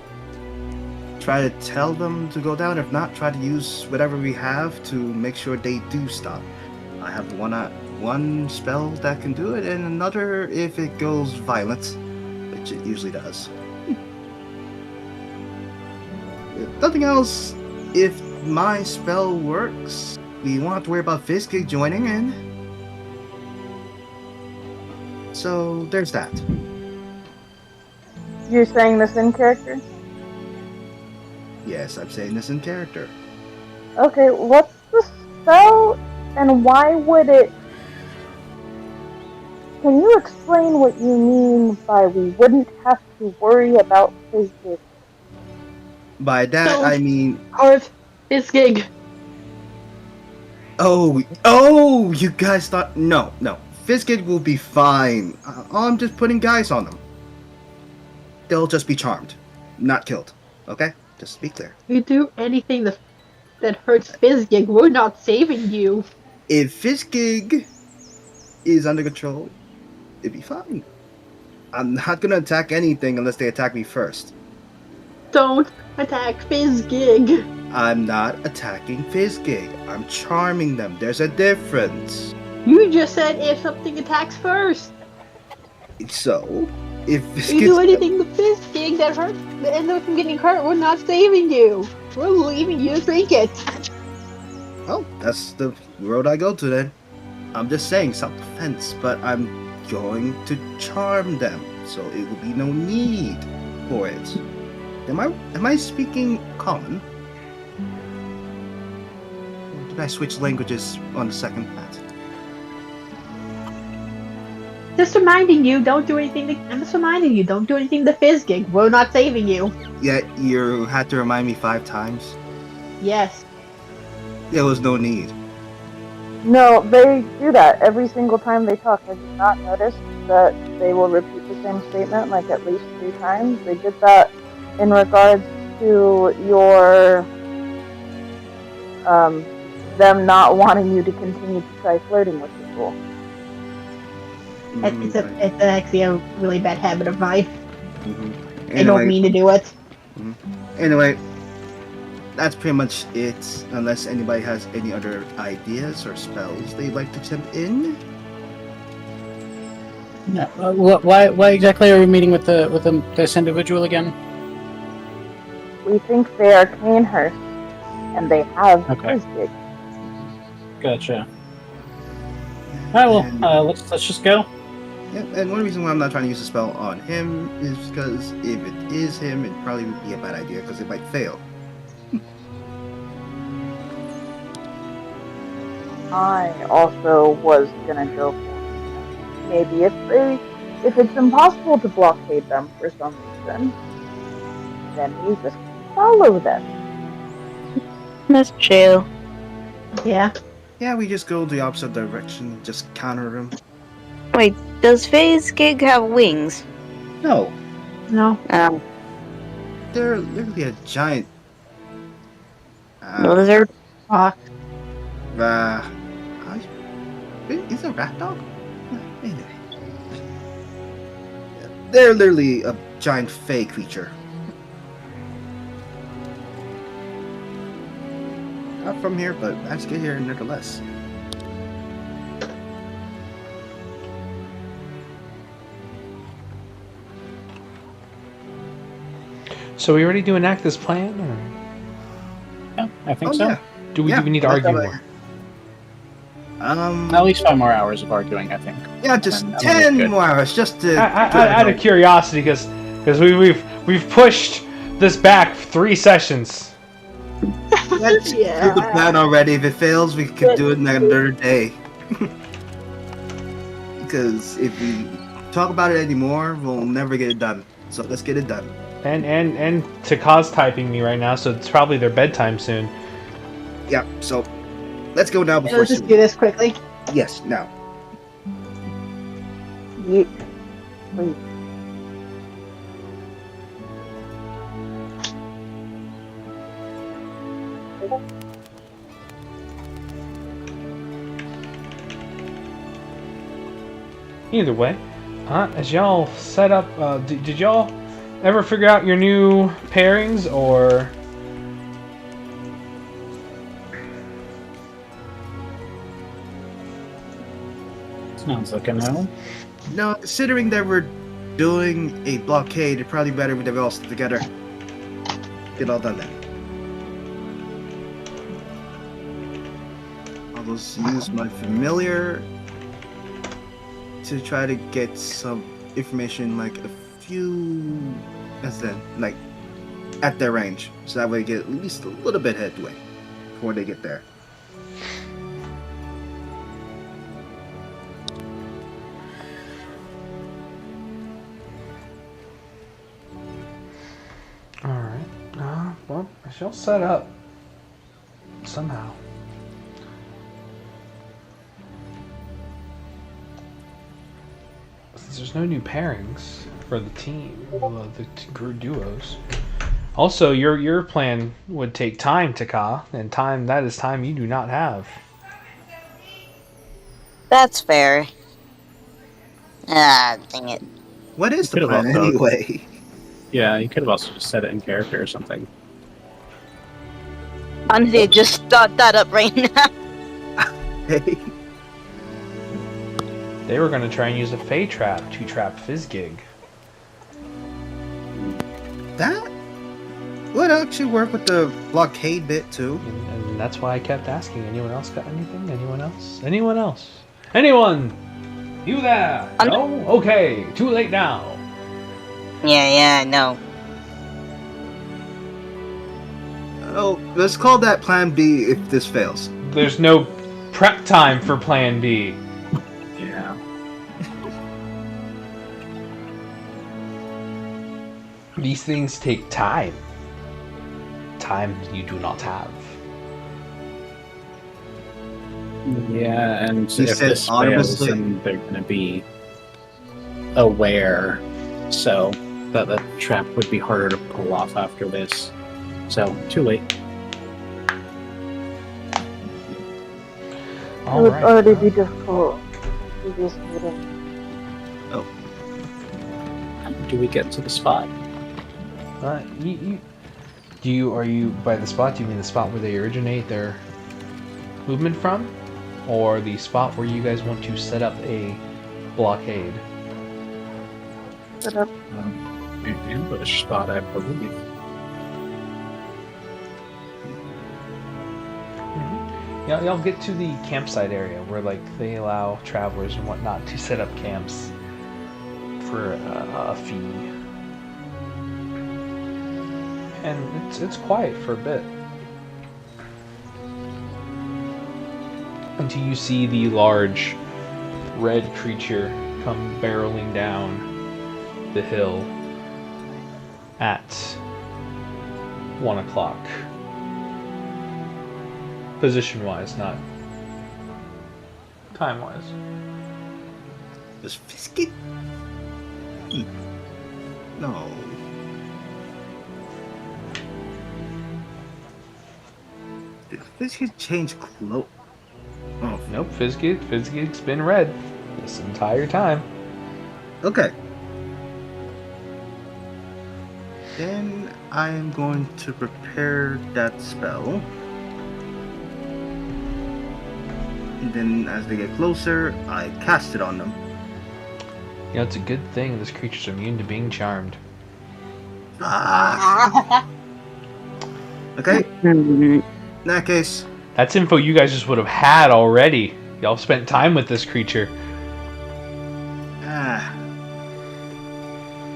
[SPEAKER 5] Try to tell them to go down. If not, try to use whatever we have to make sure they do stop. I have one spell that can do it, and another if it goes violent, which it usually does. If nothing else, if my spell works, we won't have to worry about Fizzgig joining in. So there's that.
[SPEAKER 6] You're saying this in character?
[SPEAKER 5] Yes, I'm saying this in character.
[SPEAKER 6] Okay, what's the spell and why would it... Can you explain what you mean by we wouldn't have to worry about Fizzgig?
[SPEAKER 5] By that,
[SPEAKER 3] So-
[SPEAKER 5] I mean...
[SPEAKER 3] Or Fizzgig.
[SPEAKER 5] Oh, you guys thought... No. Fizzgig will be fine. I'm just putting guys on them. They'll just be charmed, not killed. Okay? Just to be clear.
[SPEAKER 3] You do anything that hurts Fizzgig, we're not saving you.
[SPEAKER 5] If Fizzgig is under control, it'd be fine. I'm not gonna attack anything unless they attack me first.
[SPEAKER 3] Don't attack Fizzgig.
[SPEAKER 5] I'm not attacking Fizzgig. I'm charming them. There's a difference.
[SPEAKER 3] You just said if something attacks first.
[SPEAKER 5] So, if
[SPEAKER 3] If you do anything to Fizzgig that ends up from getting hurt, we're not saving you. We're leaving you to drink it.
[SPEAKER 5] well, that's the road I go to then. I'm just saying self-defense, but I'm going to charm them, so it will be no need for it. Am I speaking common? Or did I switch languages on the second pass?
[SPEAKER 3] Just reminding you, don't do anything to Fizzgig. We're not saving you.
[SPEAKER 5] Yet you had to remind me 5 times.
[SPEAKER 3] Yes.
[SPEAKER 5] There was no need.
[SPEAKER 6] No, they do that every single time they talk. Have you not noticed that they will repeat the same statement like at least 3 times? They did that in regards to your them not wanting you to continue to try flirting with people.
[SPEAKER 3] It's actually a really bad habit of mine.
[SPEAKER 5] Mhm.
[SPEAKER 3] I don't mean to do it.
[SPEAKER 5] Anyway, that's pretty much it. Unless anybody has any other ideas or spells they'd like to jump in.
[SPEAKER 4] Yeah. Why exactly are we meeting with this individual again?
[SPEAKER 6] We think they are Canehurst, and they have
[SPEAKER 4] Okay.
[SPEAKER 6] Fizzgig.
[SPEAKER 4] Gotcha. Alright, well, let's just go.
[SPEAKER 5] Yeah, and one reason why I'm not trying to use a spell on him is because if it is him, it probably would be a bad idea because it might fail.
[SPEAKER 6] I also was gonna go for maybe if it's impossible to blockade them for some reason, then we just follow them.
[SPEAKER 7] That's true.
[SPEAKER 3] Yeah.
[SPEAKER 5] Yeah, we just go the opposite direction, just counter him.
[SPEAKER 7] Wait, does Fizzgig have wings?
[SPEAKER 5] No,
[SPEAKER 3] No.
[SPEAKER 5] they're literally a giant.
[SPEAKER 7] Lizard?
[SPEAKER 5] Is it a rat dog? Anyway. They're literally a giant fey creature. Not from here, but I just get here nevertheless.
[SPEAKER 2] So we ready to enact this plan, or
[SPEAKER 4] Yeah, I think so.
[SPEAKER 5] Yeah.
[SPEAKER 2] do we need to
[SPEAKER 5] that's
[SPEAKER 2] argue
[SPEAKER 5] how
[SPEAKER 2] more?
[SPEAKER 4] At least 5 more hours of arguing, I think.
[SPEAKER 5] Yeah, just
[SPEAKER 4] And
[SPEAKER 5] 10
[SPEAKER 4] good.
[SPEAKER 5] more hours, just to...
[SPEAKER 2] Out of curiosity, because we've pushed this back 3 sessions.
[SPEAKER 5] Let's do the plan already. If it fails, we can do it another day. Because if we talk about it anymore, we'll never get it done. So let's get it done.
[SPEAKER 2] And Takaz typing me right now, so it's probably their bedtime soon.
[SPEAKER 5] Yeah, so let's go now before...
[SPEAKER 3] Let's just do this quickly.
[SPEAKER 5] Yes, now.
[SPEAKER 6] You, wait.
[SPEAKER 2] Either way, as y'all set up, did y'all ever figure out your new pairings, or?
[SPEAKER 4] Sounds like a no.
[SPEAKER 5] No, considering that we're doing a blockade, it's probably better if we all stick together. Get all done then. I'll just use my familiar to try to get some information, like a few, as then, like at their range, so that way we get at least a little bit headway before they get there.
[SPEAKER 2] Alright. Well, I shall set up somehow. Since there's no new pairings for the team, the group duos. Also, your plan would take time, Taka, and that is time you do not have.
[SPEAKER 9] That's fair. Ah, dang it.
[SPEAKER 5] What is the
[SPEAKER 4] Could've
[SPEAKER 5] plan
[SPEAKER 4] also-
[SPEAKER 5] anyway?
[SPEAKER 4] Yeah, you could have also just set it in character or something.
[SPEAKER 9] Honestly, I just thought that up right now.
[SPEAKER 5] Hey.
[SPEAKER 2] They were going to try and use a Fey trap to trap Fizzgig.
[SPEAKER 5] That would actually work with the blockade bit too.
[SPEAKER 2] And that's why I kept asking, anyone else got anything? Anyone else? Anyone else? Anyone? You there? No? Okay, too late now.
[SPEAKER 9] Yeah, no.
[SPEAKER 5] Oh, let's call that Plan B if this fails.
[SPEAKER 2] There's no prep time for Plan B.
[SPEAKER 4] Yeah.
[SPEAKER 2] These things take time. Time you do not have.
[SPEAKER 4] Yeah, and
[SPEAKER 5] You
[SPEAKER 4] if
[SPEAKER 5] said
[SPEAKER 4] this fails,
[SPEAKER 5] honestly-
[SPEAKER 4] then they're going to be aware, so that the trap would be harder to pull off after this. So, too late.
[SPEAKER 6] It
[SPEAKER 2] All
[SPEAKER 6] would
[SPEAKER 2] right.
[SPEAKER 6] already be difficult. We just wouldn't.
[SPEAKER 4] How do we get to the spot?
[SPEAKER 2] Are you by the spot? Do you mean the spot where they originate their movement from, or the spot where you guys want to set up a blockade?
[SPEAKER 6] Set up.
[SPEAKER 4] An ambush spot, I believe.
[SPEAKER 2] Yeah, y'all get to the campsite area where like they allow travelers and whatnot to set up camps for a fee, and it's quiet for a bit until you see the large red creature come barreling down the hill at 1 o'clock. Position-wise, not time-wise.
[SPEAKER 5] Does Fizzgig? No. Did Fizzgig change clothes? Oh,
[SPEAKER 2] Nope, Fizzgig's been red this entire time.
[SPEAKER 5] okay. Then I am going to prepare that spell. And then as they get closer, I cast it on them.
[SPEAKER 2] You know, it's a good thing this creature's immune to being charmed.
[SPEAKER 5] Ah. Okay, in that case,
[SPEAKER 2] That's info you guys just would have had already. Y'all spent time with this creature.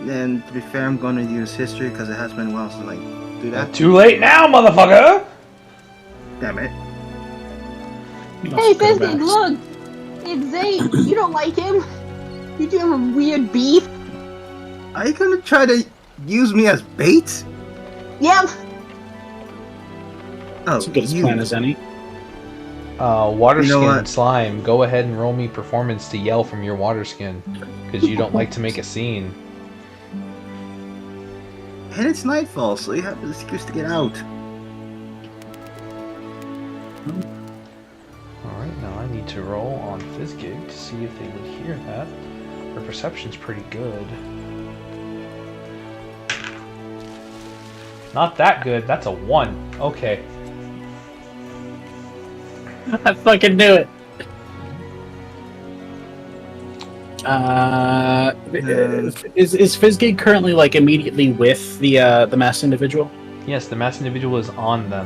[SPEAKER 5] then to be fair, I'm going to use history because it has been a while since I do that.
[SPEAKER 2] Too late now, motherfucker!
[SPEAKER 5] Damn it.
[SPEAKER 3] Hey, Fizzgig, look! It's Zane. You don't like him? You two have a weird beef?
[SPEAKER 5] Are you going to try to use me as bait?
[SPEAKER 3] Yep.
[SPEAKER 5] Oh,
[SPEAKER 4] It's a good
[SPEAKER 5] you.
[SPEAKER 4] plan as any.
[SPEAKER 2] Water
[SPEAKER 5] You know
[SPEAKER 2] skin
[SPEAKER 5] what?
[SPEAKER 2] slime, go ahead and roll me performance to yell from your water skin, because you don't like to make a scene.
[SPEAKER 5] And it's nightfall, so you have an excuse to get out.
[SPEAKER 2] Alright, now I need to roll on Fizzgig to see if they would hear that. Their perception's pretty good. Not that good, that's a 1. Okay.
[SPEAKER 4] I fucking knew it. Is Fizzgig currently like immediately with the masked individual?
[SPEAKER 2] Yes, the masked individual is on them.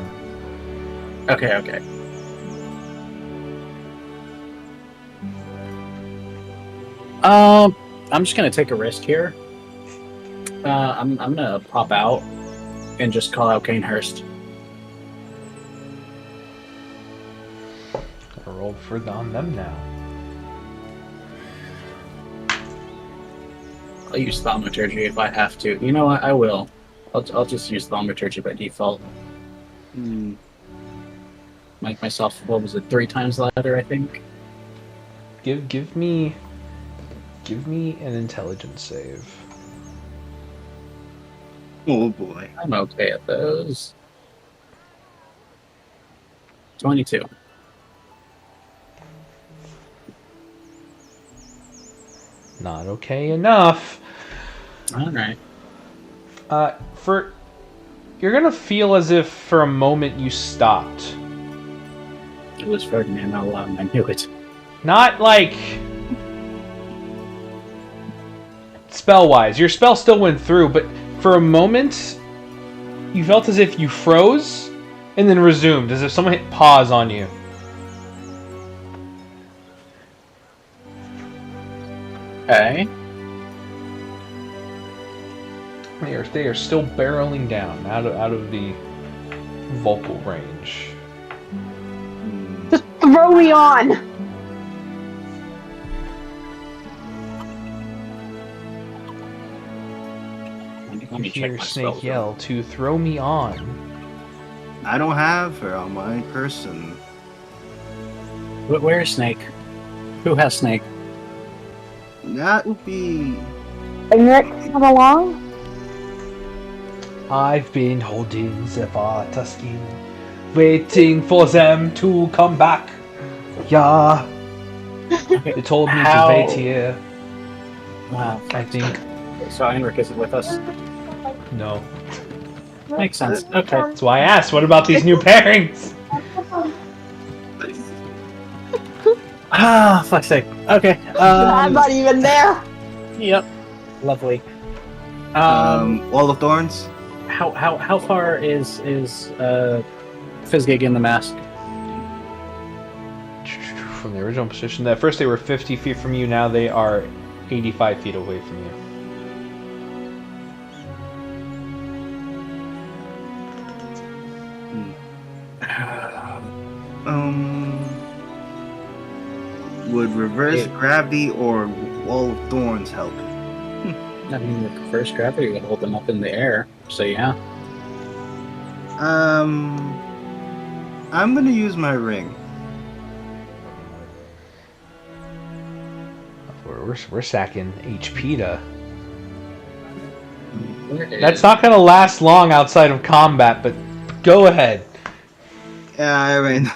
[SPEAKER 4] Okay, okay. I'm just gonna take a risk here. I'm gonna pop out and just call out Kanehurst.
[SPEAKER 2] I rolled for on them now.
[SPEAKER 4] I'll use Thaumaturgy if I have to. You know what? I will. I'll just use Thaumaturgy by default. Make myself, what was it, 3 times louder, I think?
[SPEAKER 2] Give me an intelligence save.
[SPEAKER 5] Oh boy.
[SPEAKER 4] I'm okay at those. 22.
[SPEAKER 2] Not okay enough.
[SPEAKER 4] Alright.
[SPEAKER 2] You're gonna feel as if for a moment you stopped.
[SPEAKER 4] It was Ferdinand all along, I knew it.
[SPEAKER 2] Not like spell-wise. Your spell still went through, but for a moment you felt as if you froze and then resumed, as if someone hit pause on you.
[SPEAKER 4] Okay.
[SPEAKER 2] They are still barreling down out of the vocal range.
[SPEAKER 3] Just throw me on!
[SPEAKER 4] Let me
[SPEAKER 2] You
[SPEAKER 4] check
[SPEAKER 2] hear
[SPEAKER 4] my
[SPEAKER 2] Snake
[SPEAKER 4] spells.
[SPEAKER 2] yell to throw me on.
[SPEAKER 5] I don't have her on my person.
[SPEAKER 4] Where is Snake? Who has Snake?
[SPEAKER 5] That would be.
[SPEAKER 6] Ignorant, come along.
[SPEAKER 2] I've been holding the Tuskin, waiting for them to come back. Yeah, they told me
[SPEAKER 4] How-
[SPEAKER 2] to wait here.
[SPEAKER 4] Wow.
[SPEAKER 2] I think
[SPEAKER 4] So Heinrich isn't with us.
[SPEAKER 2] no.
[SPEAKER 4] Makes sense. Okay.
[SPEAKER 2] That's why I asked. What about these new pairings?
[SPEAKER 4] Ah, fuck's sake. Okay.
[SPEAKER 6] I'm not even there.
[SPEAKER 4] Yep. Lovely.
[SPEAKER 5] Wall of Thorns?
[SPEAKER 4] How far is Fizzgig in the mask?
[SPEAKER 2] From the original position, at first they were 50 feet from you. Now they are 85 feet away from you.
[SPEAKER 5] Would reverse gravity or Wall of Thorns help?
[SPEAKER 4] I mean, with first gravity would hold them up in the air. So yeah.
[SPEAKER 5] I'm gonna use my ring.
[SPEAKER 2] We're sacking HP to.
[SPEAKER 4] Where is-
[SPEAKER 2] That's not gonna last long outside of combat, but go ahead.
[SPEAKER 5] Yeah, I already know.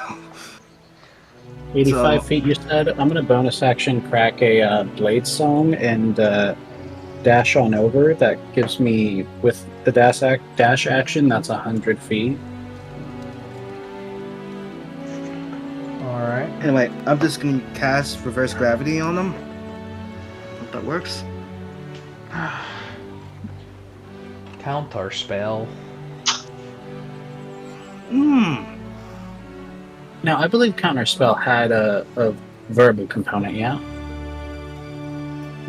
[SPEAKER 4] 85
[SPEAKER 5] So-
[SPEAKER 4] feet, you said? I'm gonna bonus action crack a blade song and dash on over. That gives me, with the dash action, that's 100 feet.
[SPEAKER 2] Alright.
[SPEAKER 5] Anyway, I'm just gonna cast reverse gravity on them. Hope that works.
[SPEAKER 2] Counter spell.
[SPEAKER 4] Now, I believe Counterspell had a verbal component, yeah?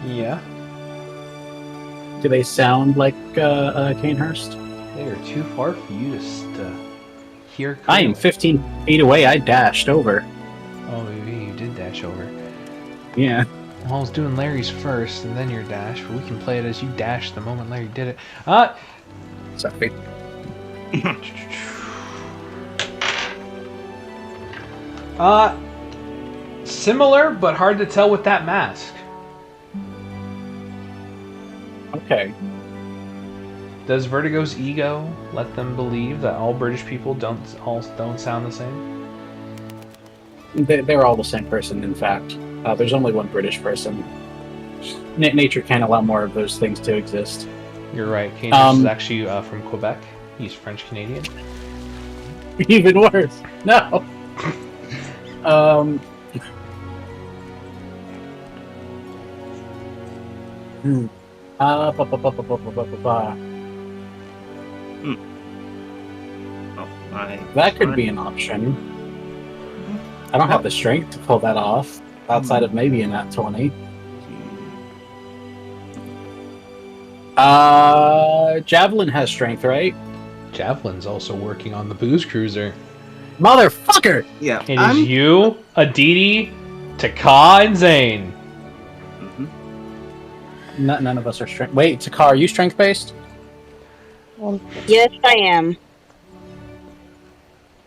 [SPEAKER 2] Yeah.
[SPEAKER 4] Do they sound like Kanehurst?
[SPEAKER 2] They are too far for you to hear.
[SPEAKER 4] I am 15 feet away. I dashed over.
[SPEAKER 2] Oh, maybe you did dash over.
[SPEAKER 4] Yeah.
[SPEAKER 2] Well, I was doing Larry's first, and then your dash. But we can play it as you dashed the moment Larry did it.
[SPEAKER 4] Sorry.
[SPEAKER 2] Similar, but hard to tell with that mask.
[SPEAKER 4] Okay.
[SPEAKER 2] Does Vertigo's ego let them believe that all British people don't sound the same?
[SPEAKER 4] They're all the same person, in fact. There's only one British person. Nature can't allow more of those things to exist.
[SPEAKER 2] You're right. Candace is actually from Quebec. He's French-Canadian.
[SPEAKER 4] Even worse. No. That could be an option. I don't have the strength to pull that off, outside of maybe a nat 20. Javelin has strength, right?
[SPEAKER 2] Javelin's also working on the booze cruiser.
[SPEAKER 4] Motherfucker!
[SPEAKER 5] Yeah.
[SPEAKER 2] It is you, Aditi, Taka, and Zane.
[SPEAKER 4] None of us are strength. Wait, Taka, are you strength based?
[SPEAKER 9] Yes, I am.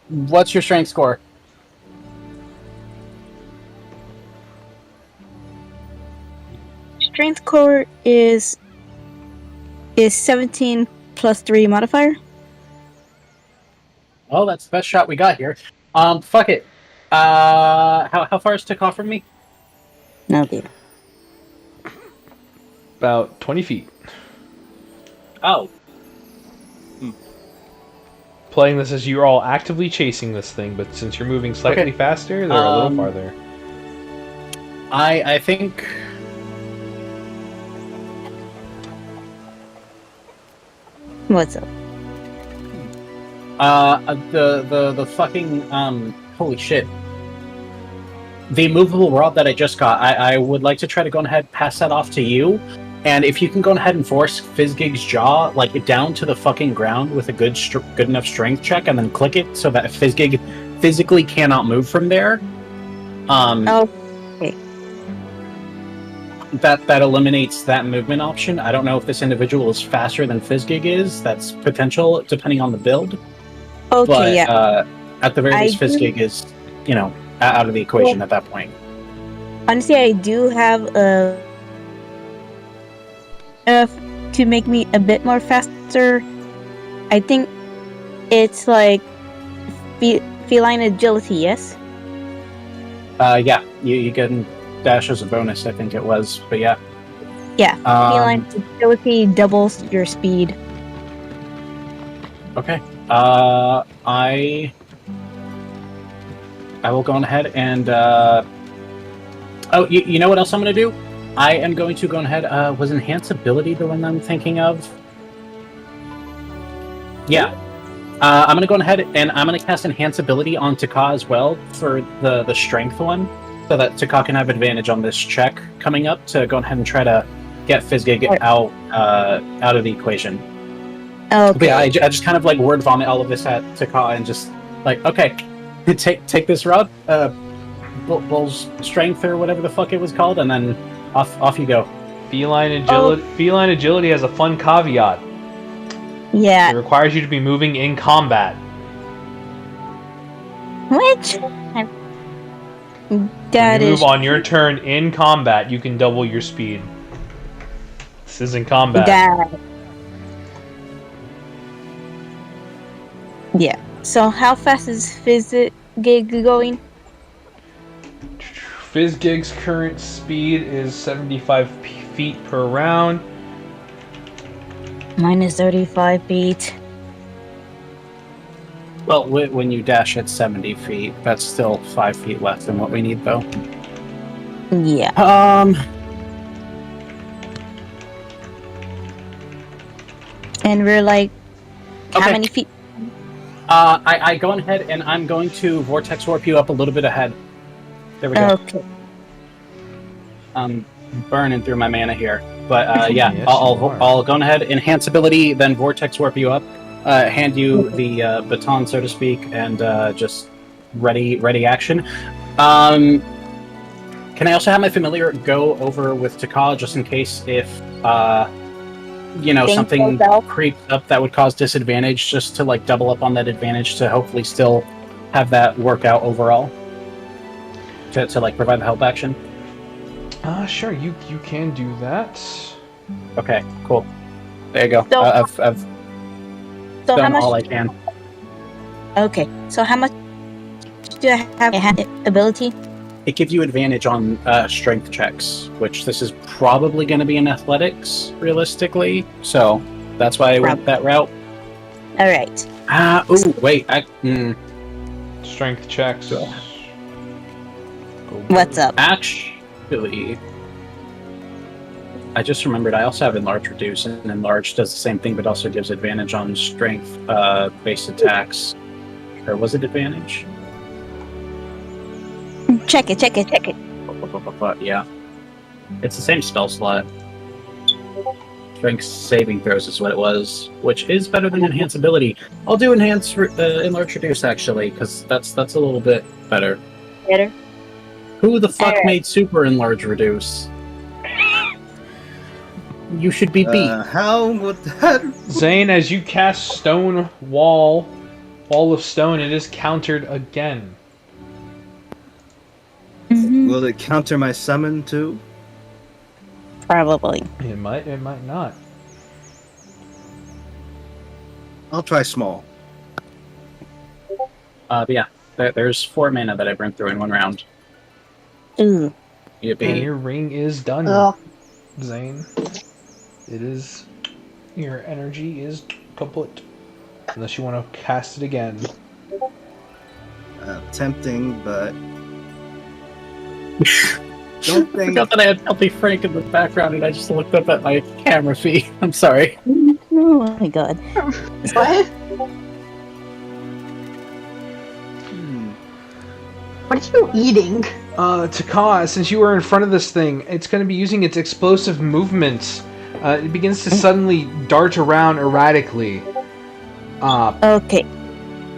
[SPEAKER 4] What's your strength score?
[SPEAKER 7] Strength core is 17 plus 3 modifier.
[SPEAKER 4] Oh, that's the best shot we got here. Fuck it. How far is Taka from me?
[SPEAKER 7] No, dude.
[SPEAKER 2] About 20 feet.
[SPEAKER 4] Oh.
[SPEAKER 2] Playing this as you're all actively chasing this thing, but since you're moving slightly faster, they're a little farther.
[SPEAKER 4] I think...
[SPEAKER 7] What's up?
[SPEAKER 4] The fucking, holy shit. The immovable rod that I just got, I would like to try to go ahead and pass that off to you. And if you can go ahead and force Fizzgig's jaw, like, down to the fucking ground with a good enough strength check, and then click it so that Fizzgig physically cannot move from there.
[SPEAKER 7] Okay.
[SPEAKER 4] That eliminates that movement option. I don't know if this individual is faster than Fizzgig is. That's potential, depending on the build.
[SPEAKER 7] Okay,
[SPEAKER 4] But,
[SPEAKER 7] yeah.
[SPEAKER 4] at the very least, Fizzgig is, out of the equation at that point.
[SPEAKER 7] Honestly, I do have to make me a bit more faster. I think it's like feline agility, yes?
[SPEAKER 4] Yeah, you can dash as a bonus, I think it was, but yeah.
[SPEAKER 7] Yeah, feline agility doubles your speed.
[SPEAKER 4] Okay. I will go on ahead and you know what else I'm gonna do? I am going to go on ahead. Was Enhance Ability the one I'm thinking of? Yeah. I'm gonna go on ahead and I'm gonna cast Enhance Ability on Taka as well for the strength one, so that Taka can have advantage on this check coming up to go ahead and try to get Fizzgig out of the equation.
[SPEAKER 7] Okay.
[SPEAKER 4] But yeah, I just kind of like word vomit all of this at Taka and just like, okay, take this rod, Bull's strength or whatever the fuck it was called, and then off you go.
[SPEAKER 2] Feline agility has a fun caveat.
[SPEAKER 7] Yeah.
[SPEAKER 2] It requires you to be moving in combat.
[SPEAKER 7] Which?
[SPEAKER 2] When
[SPEAKER 7] That
[SPEAKER 2] you
[SPEAKER 7] is
[SPEAKER 2] move on your turn in combat, you can double your speed. This isn't combat.
[SPEAKER 7] that. Yeah. So how fast is Fizzgig going?
[SPEAKER 2] Fizzgig's current speed is 75 feet per round.
[SPEAKER 7] Mine is 35 feet.
[SPEAKER 4] Well, when you dash at 70 feet, that's still 5 feet less than what we need, though.
[SPEAKER 7] Yeah. And we're like, how
[SPEAKER 4] Okay.
[SPEAKER 7] many feet?
[SPEAKER 4] I go ahead and I'm going to Vortex Warp you up a little bit ahead. There we go.
[SPEAKER 7] Okay.
[SPEAKER 4] Burning through my mana here. But yeah,
[SPEAKER 2] Yes,
[SPEAKER 4] I'll
[SPEAKER 2] you are.
[SPEAKER 4] I'll go ahead, Enhance Ability, then Vortex Warp you up, hand you the baton, so to speak, and just ready action. Can I also have my familiar go over with Taka just in case if
[SPEAKER 6] Things
[SPEAKER 4] something
[SPEAKER 6] goes out.
[SPEAKER 4] creeps up that would cause disadvantage, just to like double up on that advantage to hopefully still have that work out overall? to like provide the help action?
[SPEAKER 2] Sure, you can do that.
[SPEAKER 4] Okay, cool. There you go.
[SPEAKER 7] So-
[SPEAKER 4] I've
[SPEAKER 7] So how
[SPEAKER 4] done
[SPEAKER 7] much?
[SPEAKER 4] all I can.
[SPEAKER 7] Okay. So how much do I have ability?
[SPEAKER 4] It gives you advantage on strength checks, which this is probably going to be in athletics, realistically. So that's why I went that route.
[SPEAKER 7] All right.
[SPEAKER 4] Wait.
[SPEAKER 2] Strength checks.
[SPEAKER 4] So-
[SPEAKER 7] What's up?
[SPEAKER 4] Actually, I just remembered I also have Enlarge Reduce, and Enlarge does the same thing, but also gives advantage on strength-based attacks. Or was it advantage?
[SPEAKER 7] Check it.
[SPEAKER 4] But yeah. It's the same spell slot. Strength saving throws is what it was, which is better than Enhance ability. I'll do Enlarge Reduce, actually, because that's a little bit better.
[SPEAKER 7] Better.
[SPEAKER 4] Who the fuck
[SPEAKER 7] Alright.
[SPEAKER 4] made Super Enlarge Reduce? You should be beat.
[SPEAKER 5] How would that?
[SPEAKER 2] Zane, as you cast Stone Wall of Stone, it is countered again.
[SPEAKER 7] Mhm.
[SPEAKER 5] Will it counter my summon too?
[SPEAKER 7] Probably.
[SPEAKER 2] It might not.
[SPEAKER 5] I'll try small.
[SPEAKER 4] But yeah, there's 4 mana that I burned through in 1 round.
[SPEAKER 7] Ooh.
[SPEAKER 2] And
[SPEAKER 4] Yippee.
[SPEAKER 2] your ring is done,
[SPEAKER 3] Ugh.
[SPEAKER 2] Zane. It is. Your energy is complete. Unless you want to cast it again.
[SPEAKER 5] Tempting, but
[SPEAKER 4] I
[SPEAKER 5] don't think.
[SPEAKER 4] forgot that I had Healthy Frank in the background, and I just looked up at my camera feed. I'm sorry.
[SPEAKER 7] Oh my god.
[SPEAKER 3] What?
[SPEAKER 5] Hmm.
[SPEAKER 3] What are you eating?
[SPEAKER 2] Taka, since you were in front of this thing, it's going to be using its explosive movements. It begins to suddenly dart around erratically.
[SPEAKER 7] Okay.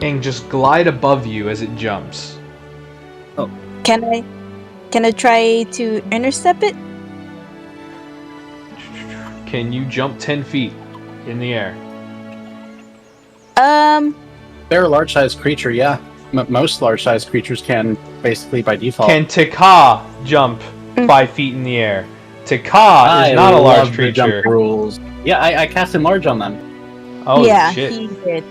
[SPEAKER 2] And just glide above you as it jumps.
[SPEAKER 7] Can I try to intercept it?
[SPEAKER 2] Can you jump 10 feet in the air?
[SPEAKER 4] They're a large-sized creature, yeah. Most large-sized creatures can, basically, by default.
[SPEAKER 2] Can Taka jump 5 feet in the air? Taka
[SPEAKER 4] I
[SPEAKER 2] is not a large
[SPEAKER 4] love the jump
[SPEAKER 2] creature.
[SPEAKER 4] rules. Yeah, I cast Enlarge on them.
[SPEAKER 2] Oh
[SPEAKER 7] yeah,
[SPEAKER 2] shit!
[SPEAKER 7] he did.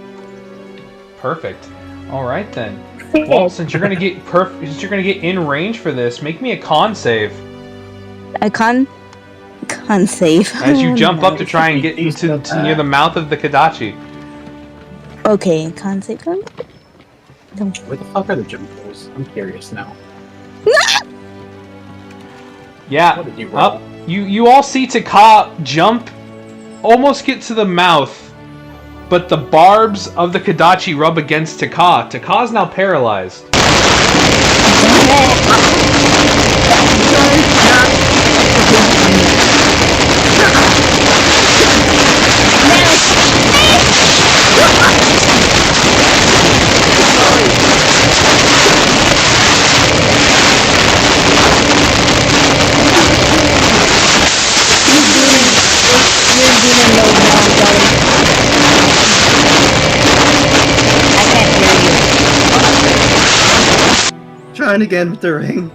[SPEAKER 2] Perfect. All right then. Well, since you're gonna get in range for this, make me a con save
[SPEAKER 7] I can't save.
[SPEAKER 2] as you
[SPEAKER 7] Oh,
[SPEAKER 2] jump up to
[SPEAKER 7] no.
[SPEAKER 2] try and get to near the mouth of the Kadachi.
[SPEAKER 7] Okay, can't save.
[SPEAKER 4] Where the fuck are the jump rules? I'm curious now.
[SPEAKER 2] Yeah.
[SPEAKER 4] What did you roll?
[SPEAKER 2] Up. You all see Taka jump, almost get to the mouth, but the barbs of the Kadachi rub against Taka. Taka is now paralyzed.
[SPEAKER 5] Trying again with the ring.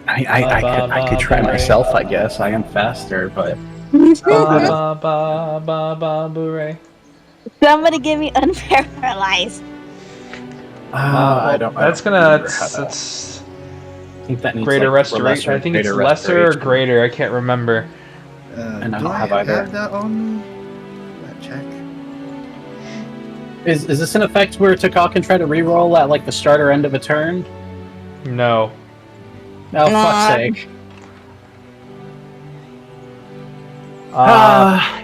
[SPEAKER 4] I could try myself, I guess. I am faster, but...
[SPEAKER 2] Ba ba ba ba booray.
[SPEAKER 7] Somebody give me unparalyzed.
[SPEAKER 4] I don't.
[SPEAKER 2] That's
[SPEAKER 4] that's. I think that needs
[SPEAKER 2] greater
[SPEAKER 4] like,
[SPEAKER 2] restoration. I think it's
[SPEAKER 4] greater
[SPEAKER 2] lesser or
[SPEAKER 4] restoration.
[SPEAKER 2] greater. I can't remember.
[SPEAKER 4] And I
[SPEAKER 5] Do
[SPEAKER 4] don't
[SPEAKER 5] I
[SPEAKER 4] have either.
[SPEAKER 5] have that on? That check.
[SPEAKER 4] Is this an effect where Taka can try to reroll at like the start or end of a turn?
[SPEAKER 2] No.
[SPEAKER 4] Oh, fuck's sake.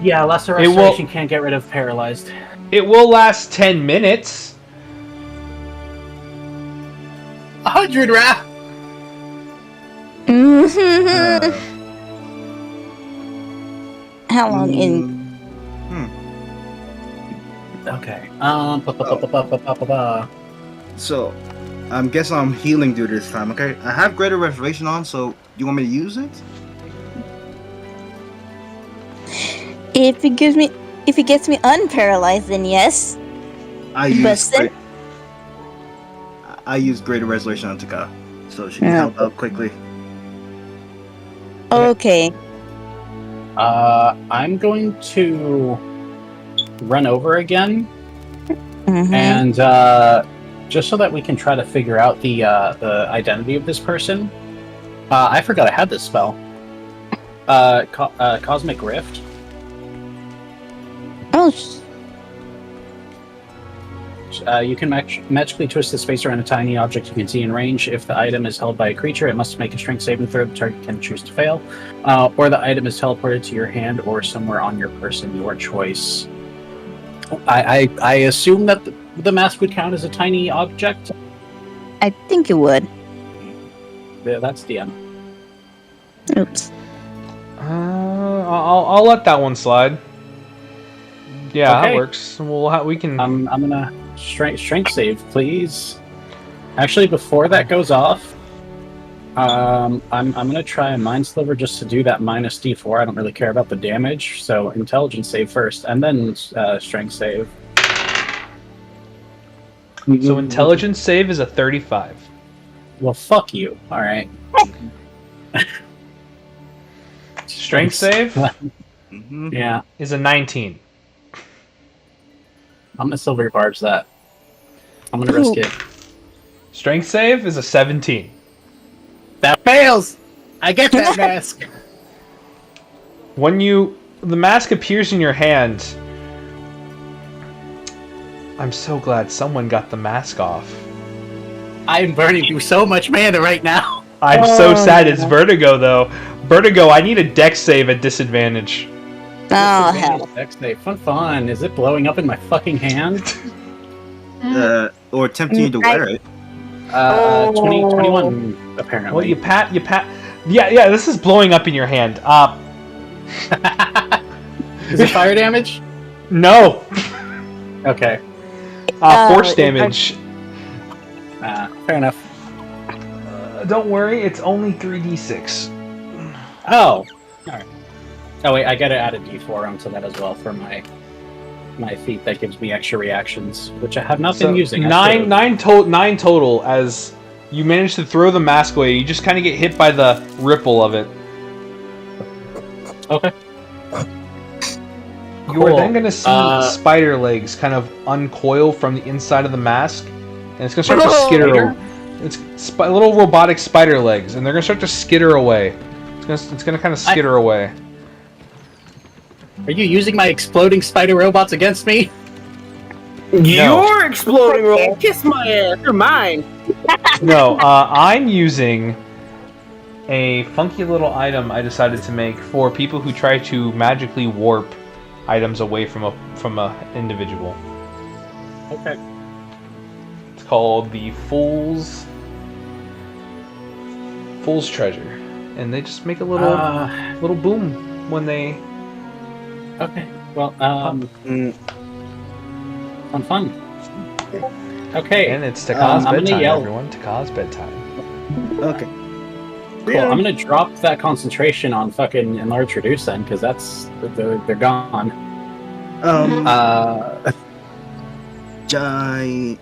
[SPEAKER 4] Yeah, lesser
[SPEAKER 2] it will-
[SPEAKER 4] restoration can't get rid of paralyzed.
[SPEAKER 2] It will last 10 minutes.
[SPEAKER 4] 100 Ra!
[SPEAKER 7] How long in?
[SPEAKER 4] Okay. Ba-ba-ba-ba-ba-ba-ba.
[SPEAKER 5] So, I'm guessing I'm healing duty this time. Okay, I have greater restoration on. So, you want me to use it?
[SPEAKER 7] If it gives me If it gets me unparalyzed, then yes.
[SPEAKER 5] I use greater resolution on Taka, so she can help out quickly.
[SPEAKER 7] Okay.
[SPEAKER 4] I'm going to run over again,
[SPEAKER 7] Mhm.
[SPEAKER 4] and just so that we can try to figure out the identity of this person. I forgot I had this spell. Cosmic Rift.
[SPEAKER 7] Oh,
[SPEAKER 4] You can magically twist the space around a tiny object you can see in range. If the item is held by a creature, it must make a strength saving throw. The target can choose to fail. Or the item is teleported to your hand or somewhere on your person, your choice. I assume that the mask would count as a tiny object.
[SPEAKER 7] I think it would.
[SPEAKER 4] Yeah, that's DM.
[SPEAKER 7] Oops.
[SPEAKER 2] I'll let that one slide. Yeah,
[SPEAKER 4] Okay.
[SPEAKER 2] that works. We can.
[SPEAKER 4] I'm gonna strength save, please. Actually, before that goes off, I'm gonna try a Mind Sliver just to do that minus D4. I don't really care about the damage, so Intelligence save first, and then Strength save.
[SPEAKER 2] So intelligence save is a 35.
[SPEAKER 4] Well, fuck you. All right.
[SPEAKER 2] Strength save
[SPEAKER 4] Yeah,
[SPEAKER 2] is a 19.
[SPEAKER 4] I'm gonna Silver Barge that. I'm gonna risk it.
[SPEAKER 2] Strength save is a 17.
[SPEAKER 4] That fails. I get that mask.
[SPEAKER 2] When the mask appears in your hand, I'm so glad someone got the mask off.
[SPEAKER 4] I'm burning through so much mana right now.
[SPEAKER 2] I'm so sad it's Vertigo though. Vertigo, I need a dex save at disadvantage.
[SPEAKER 7] Oh, hell.
[SPEAKER 4] Dex save. Fun. Is it blowing up in my fucking hand?
[SPEAKER 5] Or tempting you to wear it.
[SPEAKER 4] 21 apparently.
[SPEAKER 2] Well, you pat. Yeah, this is blowing up in your hand.
[SPEAKER 4] Is it fire damage?
[SPEAKER 2] No.
[SPEAKER 4] Okay.
[SPEAKER 2] Force damage.
[SPEAKER 4] Fair enough.
[SPEAKER 2] Don't worry, it's only 3d6.
[SPEAKER 4] Oh. Alright. Oh wait, I gotta add a d4 onto that as well for my feat. That gives me extra reactions, which I have not been using.
[SPEAKER 2] Nine total as you manage to throw the mask away. You just kind of get hit by the ripple of it.
[SPEAKER 4] Okay.
[SPEAKER 2] You are then going to see spider legs kind of uncoil from the inside of the mask, and it's going to start to skitter. It's little robotic spider legs, and they're going to start to skitter away. It's going to kind of skitter away.
[SPEAKER 4] Are you using my exploding spider robots against me?
[SPEAKER 9] You're exploding roll. Kiss my ass. You're mine.
[SPEAKER 2] No, I'm using a funky little item I decided to make for people who try to magically warp items away from a individual.
[SPEAKER 4] Okay.
[SPEAKER 2] It's called the Fool's Treasure, and they just make a little boom when they.
[SPEAKER 4] Okay. Well, fun. Okay.
[SPEAKER 2] And it's Taka's
[SPEAKER 4] I'm gonna
[SPEAKER 2] bedtime,
[SPEAKER 4] yell.
[SPEAKER 2] everyone. Taka's bedtime.
[SPEAKER 5] Okay.
[SPEAKER 4] Cool. I'm gonna drop that concentration on fucking Enlarge Reduce then, because they're gone.
[SPEAKER 5] Giant.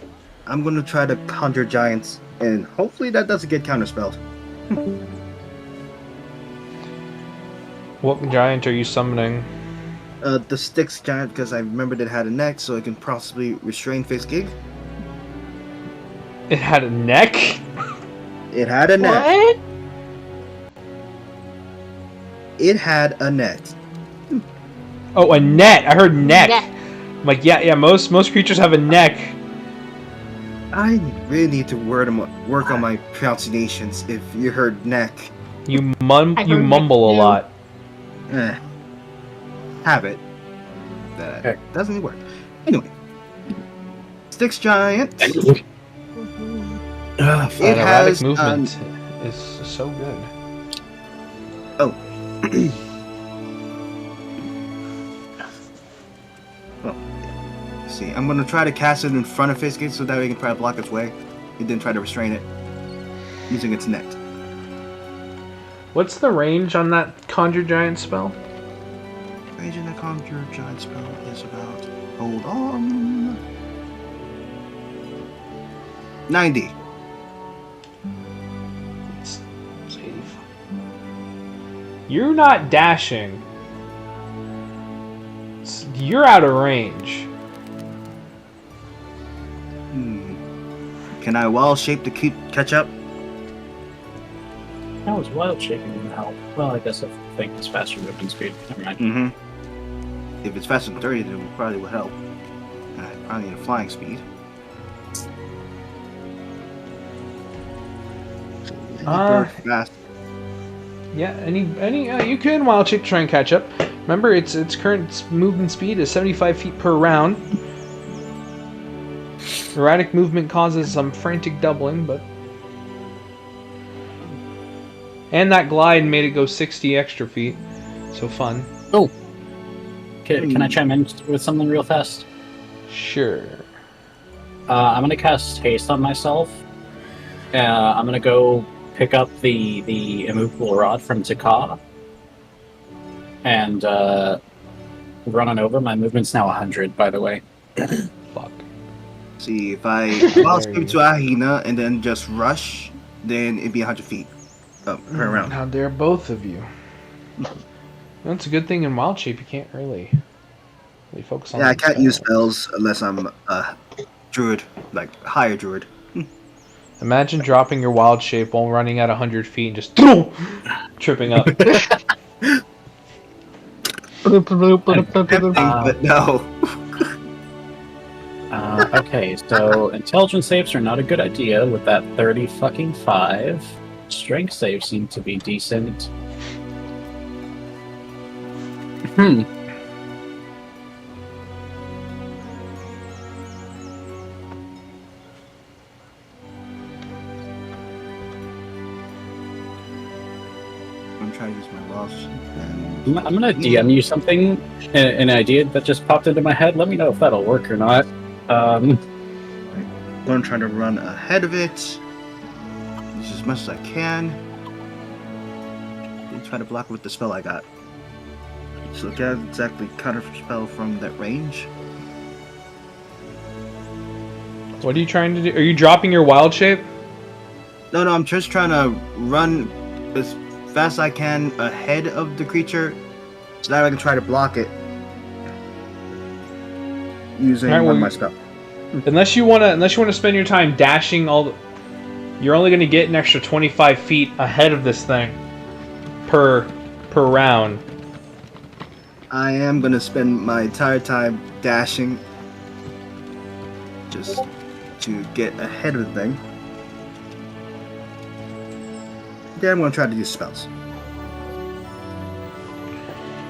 [SPEAKER 5] I'm gonna try to conjure giants, and hopefully that doesn't get counterspelled.
[SPEAKER 2] What giant are you summoning?
[SPEAKER 5] The Styx giant, because I remembered it had a neck, so it can possibly restrain Face Gig.
[SPEAKER 2] It had a neck?
[SPEAKER 5] It had a neck.
[SPEAKER 3] What?
[SPEAKER 5] It had a net.
[SPEAKER 2] Oh, a net. I heard neck.
[SPEAKER 3] Neck.
[SPEAKER 2] I'm like, yeah. Most creatures have a neck.
[SPEAKER 5] I really need to work on my pronunciations. If you heard neck,
[SPEAKER 2] You
[SPEAKER 3] I heard
[SPEAKER 2] mumble a
[SPEAKER 3] neck,
[SPEAKER 2] lot.
[SPEAKER 5] habit that doesn't work. Anyway, Styx giant. It
[SPEAKER 2] That erratic
[SPEAKER 5] has
[SPEAKER 2] movement is so good.
[SPEAKER 5] Well, see, I'm gonna try to cast it in front of Face Gate so that we can try to block its way, and then try to restrain it using its net.
[SPEAKER 2] What's the range on that Conjure Giant spell?
[SPEAKER 5] range in the conjure giant spell is about. Hold on. 90.
[SPEAKER 2] It's 85. You're not dashing. You're out of range.
[SPEAKER 5] Can I wild shape to catch up?
[SPEAKER 4] That was wild shaping in help. Well, I guess I think it's faster movement speed. Never mind.
[SPEAKER 5] Mm-hmm. If it's faster than 30, then it probably would help. I probably need a flying speed. Fast.
[SPEAKER 2] Yeah, you can wild shape to try and catch up. Remember, its current movement speed is 75 feet per round. Erratic movement causes some frantic doubling, but... And that glide made it go 60 extra feet. So fun.
[SPEAKER 4] Oh! Can I chime in with something real fast?
[SPEAKER 2] Sure.
[SPEAKER 4] I'm gonna cast haste on myself. I'm gonna go pick up the immovable rod from Taka. And run on over. My movement's now 100, by the way.
[SPEAKER 2] Fuck.
[SPEAKER 5] See, if I wild shape to Ahina and then just rush, then it'd be 100 feet per round.
[SPEAKER 2] How dare both of you. That's a good thing in wild shape. You can't really focus on.
[SPEAKER 5] Yeah, I can't use spells unless I'm a druid, like higher druid.
[SPEAKER 2] Imagine dropping your wild shape while running at 100 feet and just tripping up.
[SPEAKER 5] But no.
[SPEAKER 4] Okay, so intelligence saves are not a good idea with that 30-5. Strength saves seem to be decent.
[SPEAKER 5] I'm trying to use my loss.
[SPEAKER 4] I'm gonna DM you something, an idea that just popped into my head. Let me know if that'll work or not.
[SPEAKER 5] I'm gonna try to run ahead of it as much as I can. And try to block with the spell I got. So look at exactly counter spell from that range.
[SPEAKER 2] What are you trying to do? Are you dropping your wild shape?
[SPEAKER 5] No, I'm just trying to run as fast as I can ahead of the creature so that I can try to block it using one of my spells.
[SPEAKER 2] Unless you wanna spend your time dashing you're only gonna get an extra 25 feet ahead of this thing per round.
[SPEAKER 5] I am gonna spend my entire time dashing just to get ahead of the thing. Then I'm gonna try to use spells.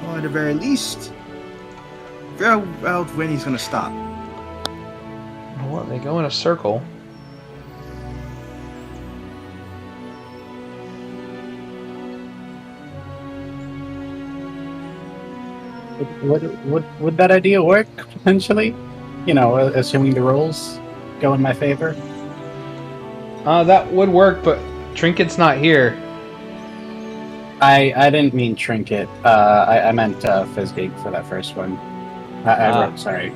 [SPEAKER 5] Or at the very least, figure out when he's gonna stop.
[SPEAKER 2] Well, they go in a circle.
[SPEAKER 4] Would that idea work, potentially? You know, assuming the rolls go in my favor?
[SPEAKER 2] That would work, but Trinket's not here.
[SPEAKER 4] I didn't mean Trinket. I meant Fizzgig for that first one. I wrote, sorry.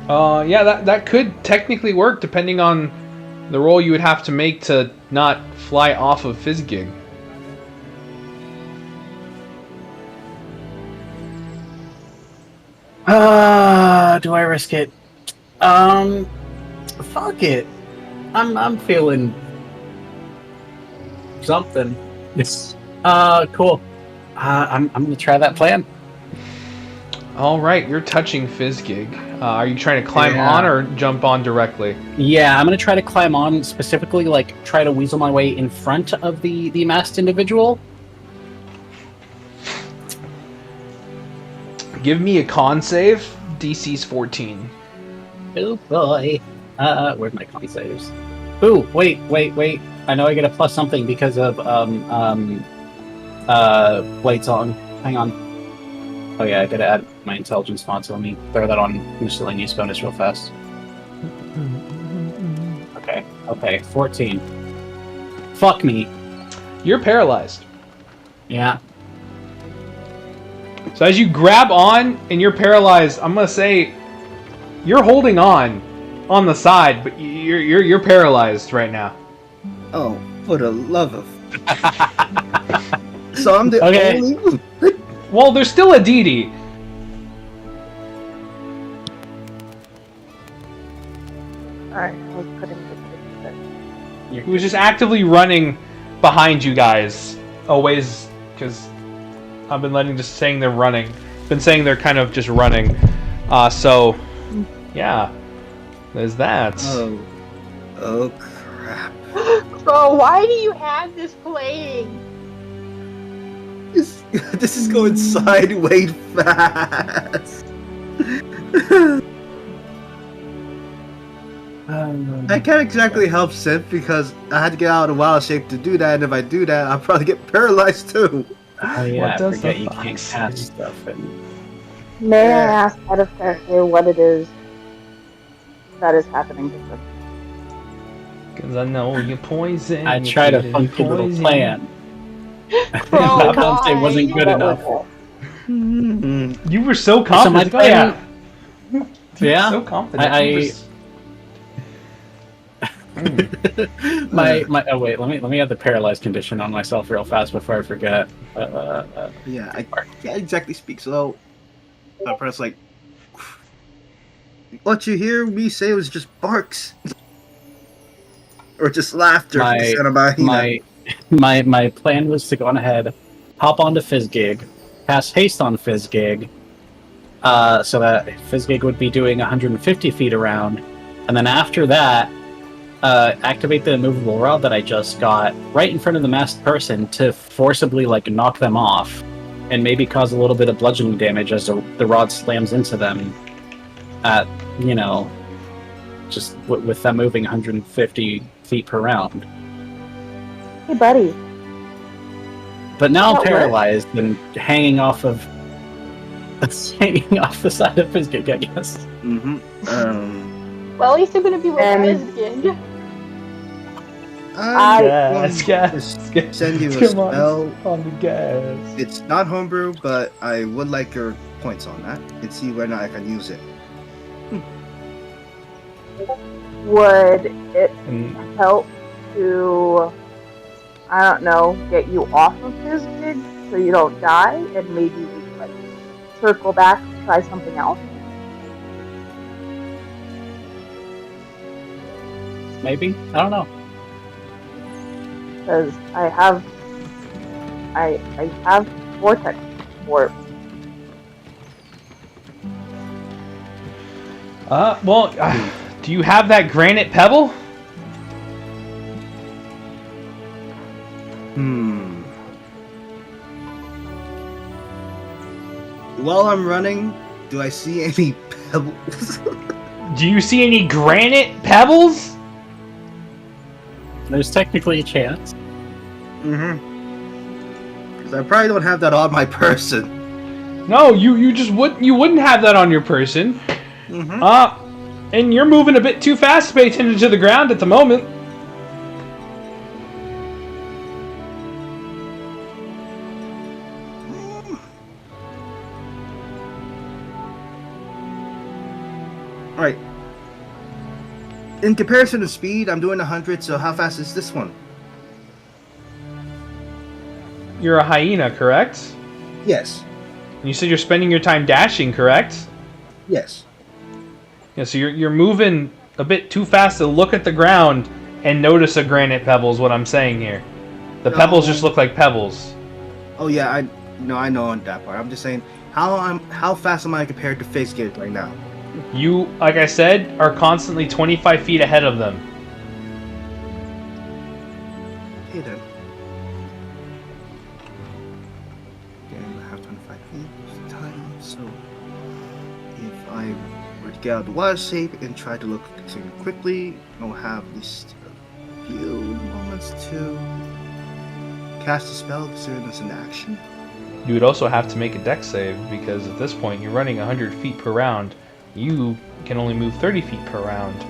[SPEAKER 2] Yeah, that could technically work, depending on the roll you would have to make to not fly off of Fizzgig.
[SPEAKER 4] Do I risk it? Fuck it. I'm feeling something. Yes. Cool. I'm gonna try that plan.
[SPEAKER 2] All right, you're touching Fizzgig. Are you trying to climb on or jump on directly?
[SPEAKER 4] Yeah, I'm gonna try to climb on, specifically, like, try to weasel my way in front of the masked individual.
[SPEAKER 2] Give me a con save. DC's 14.
[SPEAKER 4] Oh boy. Where's my con saves? Ooh, wait. I know I get a plus something because of Blade Song. Hang on. Oh yeah, I gotta add my intelligence mod, so let me throw that on miscellaneous bonus real fast. Okay, 14. Fuck me.
[SPEAKER 2] You're paralyzed.
[SPEAKER 4] Yeah.
[SPEAKER 2] So as you grab on and you're paralyzed, I'm gonna say you're holding on the side, but you're paralyzed right now.
[SPEAKER 5] Oh, for the love of. So I'm the
[SPEAKER 4] Okay.
[SPEAKER 5] only.
[SPEAKER 2] Well, there's still a Dee Dee.
[SPEAKER 6] Alright, I was putting the
[SPEAKER 2] He was just actively running behind you guys a ways, because I've been saying they're running. Been saying they're kind of just running. So, yeah. There's that.
[SPEAKER 5] Oh crap.
[SPEAKER 3] Bro, why do you have this playing?
[SPEAKER 5] This is going sideways fast. I can't exactly help Sith because I had to get out of wild shape to do that, and if I do that, I'll probably get paralyzed too.
[SPEAKER 4] Oh yeah,
[SPEAKER 2] What
[SPEAKER 4] I
[SPEAKER 2] does
[SPEAKER 4] forget
[SPEAKER 2] the
[SPEAKER 4] you
[SPEAKER 2] fox
[SPEAKER 4] can't
[SPEAKER 2] say?
[SPEAKER 4] cast stuff. And
[SPEAKER 6] May I ask out of character what it is that is happening to them?
[SPEAKER 2] Because I know you're poison.
[SPEAKER 4] I
[SPEAKER 2] you're
[SPEAKER 4] tried a
[SPEAKER 2] feeding
[SPEAKER 4] funky little
[SPEAKER 2] poison.
[SPEAKER 4] plan.
[SPEAKER 3] Bro,
[SPEAKER 4] Valente wasn't good enough.
[SPEAKER 2] You were so confident.
[SPEAKER 4] my plan-
[SPEAKER 2] You were
[SPEAKER 4] Yeah,
[SPEAKER 2] so confident.
[SPEAKER 4] I-
[SPEAKER 2] You were
[SPEAKER 4] my oh wait, let me add the paralyzed condition on myself real fast before I forget.
[SPEAKER 5] Yeah, I can't exactly speak slow. I press like. What you hear me say was just barks. Or just laughter.
[SPEAKER 4] My-
[SPEAKER 5] Santa Mahina.
[SPEAKER 4] my plan was to go on ahead, hop onto Fizzgig, cast haste on Fizzgig, so that Fizzgig would be doing 150 feet around, and then after that, activate the immovable rod that I just got right in front of the masked person to forcibly like knock them off, and maybe cause a little bit of bludgeoning damage as the rod slams into them. At just with them moving 150 feet per round.
[SPEAKER 6] Hey, buddy.
[SPEAKER 4] But now I'm
[SPEAKER 6] That works.
[SPEAKER 4] paralyzed and hanging off the side of Fizzgig, I guess.
[SPEAKER 3] Well, at least they're gonna be with
[SPEAKER 6] And-
[SPEAKER 3] Fizgig.
[SPEAKER 5] I
[SPEAKER 2] Gas,
[SPEAKER 5] will
[SPEAKER 2] gas,
[SPEAKER 5] just
[SPEAKER 2] gas.
[SPEAKER 5] send you a
[SPEAKER 2] Come on,
[SPEAKER 5] spell.
[SPEAKER 2] on the gas.
[SPEAKER 5] It's not homebrew, but I would like your points on that and see whether or not I can use it.
[SPEAKER 6] Would it
[SPEAKER 2] And
[SPEAKER 6] help to, I don't know, get you off of this gig so you don't die, and maybe we could, like, circle back and try something else?
[SPEAKER 4] Maybe? I don't know.
[SPEAKER 6] Because I have vortex warp.
[SPEAKER 2] well, do you have that granite pebble?
[SPEAKER 5] While I'm running, do I see any pebbles?
[SPEAKER 2] Do you see any granite pebbles?
[SPEAKER 4] There's technically a chance.
[SPEAKER 5] Because I probably don't have that on my person.
[SPEAKER 2] No, you wouldn't have that on your person. And you're moving a bit too fast to pay attention to the ground at the moment.
[SPEAKER 5] Alright. In comparison to speed, I'm doing 100, so how fast is this one?
[SPEAKER 2] You're a hyena, correct?
[SPEAKER 5] Yes.
[SPEAKER 2] And you said you're spending your time dashing, correct?
[SPEAKER 5] Yes.
[SPEAKER 2] Yeah, so you're moving a bit too fast to look at the ground and notice a granite pebble is what I'm saying here. The pebbles just look like pebbles.
[SPEAKER 5] Oh yeah, I know on that part. I'm just saying how fast am I compared to Fizzgig right now?
[SPEAKER 2] You, like I said, are constantly 25 feet ahead of them.
[SPEAKER 5] Okay then. Again, I have 25 feet time, so if I were to get out of the water shape and try to look quickly, I'll have at least a few moments to cast a spell considering it's an action.
[SPEAKER 2] You would also have to make a dex save because at this point you're running 100 feet per round. You can only move 30 feet per round.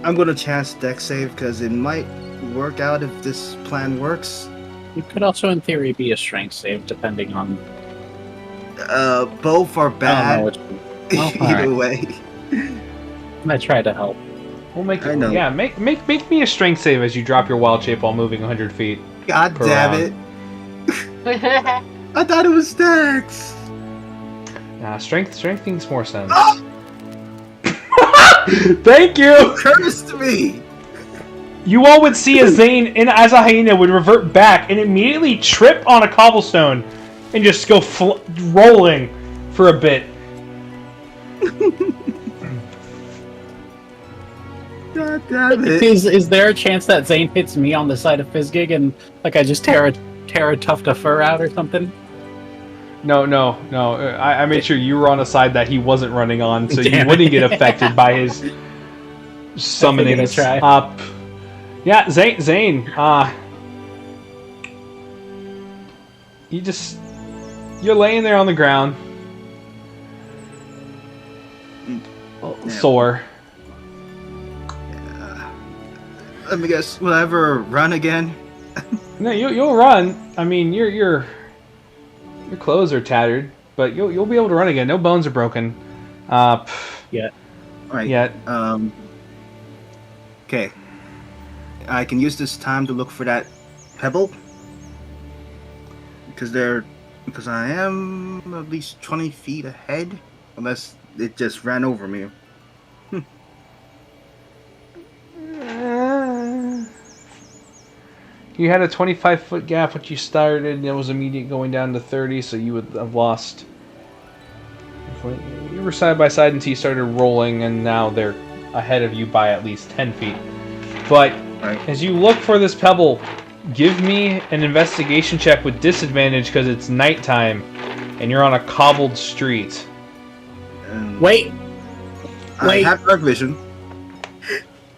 [SPEAKER 5] I'm gonna chance dex save because it might work out if this plan works.
[SPEAKER 4] It could also, in theory, be a strength save, depending on.
[SPEAKER 5] Both are
[SPEAKER 4] I don't know
[SPEAKER 5] bad.
[SPEAKER 4] which one. Oh,
[SPEAKER 5] Either
[SPEAKER 4] alright.
[SPEAKER 5] way.
[SPEAKER 4] I try to help.
[SPEAKER 2] We'll make
[SPEAKER 5] I
[SPEAKER 2] it.
[SPEAKER 5] know.
[SPEAKER 2] Yeah, make me a strength save as you drop your wild shape while moving 100 feet.
[SPEAKER 5] God
[SPEAKER 2] Per
[SPEAKER 5] damn
[SPEAKER 2] round.
[SPEAKER 5] it! I thought it was stacks.
[SPEAKER 2] Nah, strength makes more sense.
[SPEAKER 5] Ah!
[SPEAKER 2] Thank you.
[SPEAKER 5] Cursed me.
[SPEAKER 2] You all would see a Zane as a hyena would revert back and immediately trip on a cobblestone and just go rolling for a bit.
[SPEAKER 5] God damn it!
[SPEAKER 4] Is there a chance that Zane hits me on the side of Fizzgig and like I just tear a tuft of fur out or something?
[SPEAKER 2] No. I made sure you were on a side that he wasn't running on, so you
[SPEAKER 4] Damn
[SPEAKER 2] wouldn't
[SPEAKER 4] it.
[SPEAKER 2] get affected by his summoning.
[SPEAKER 4] I'd try.
[SPEAKER 2] Yeah, Zane. You're laying there on the ground, sore.
[SPEAKER 5] Let me guess. Will I ever run again?
[SPEAKER 2] No, you'll run. I mean, your clothes are tattered, but you'll be able to run again. No bones are broken.
[SPEAKER 4] Yeah.
[SPEAKER 5] Right.
[SPEAKER 2] Yet.
[SPEAKER 5] Okay. I can use this time to look for that pebble. Because I am at least 20 feet ahead. Unless it just ran over me.
[SPEAKER 2] You had a 25-foot gap when you started, and it was immediate going down to 30, so you would have lost. You were side by side until you started rolling, and now they're ahead of you by at least 10 feet. But as you look for this pebble, give me an investigation check with disadvantage because it's nighttime, and you're on a cobbled street.
[SPEAKER 4] Wait.
[SPEAKER 5] I have dark vision.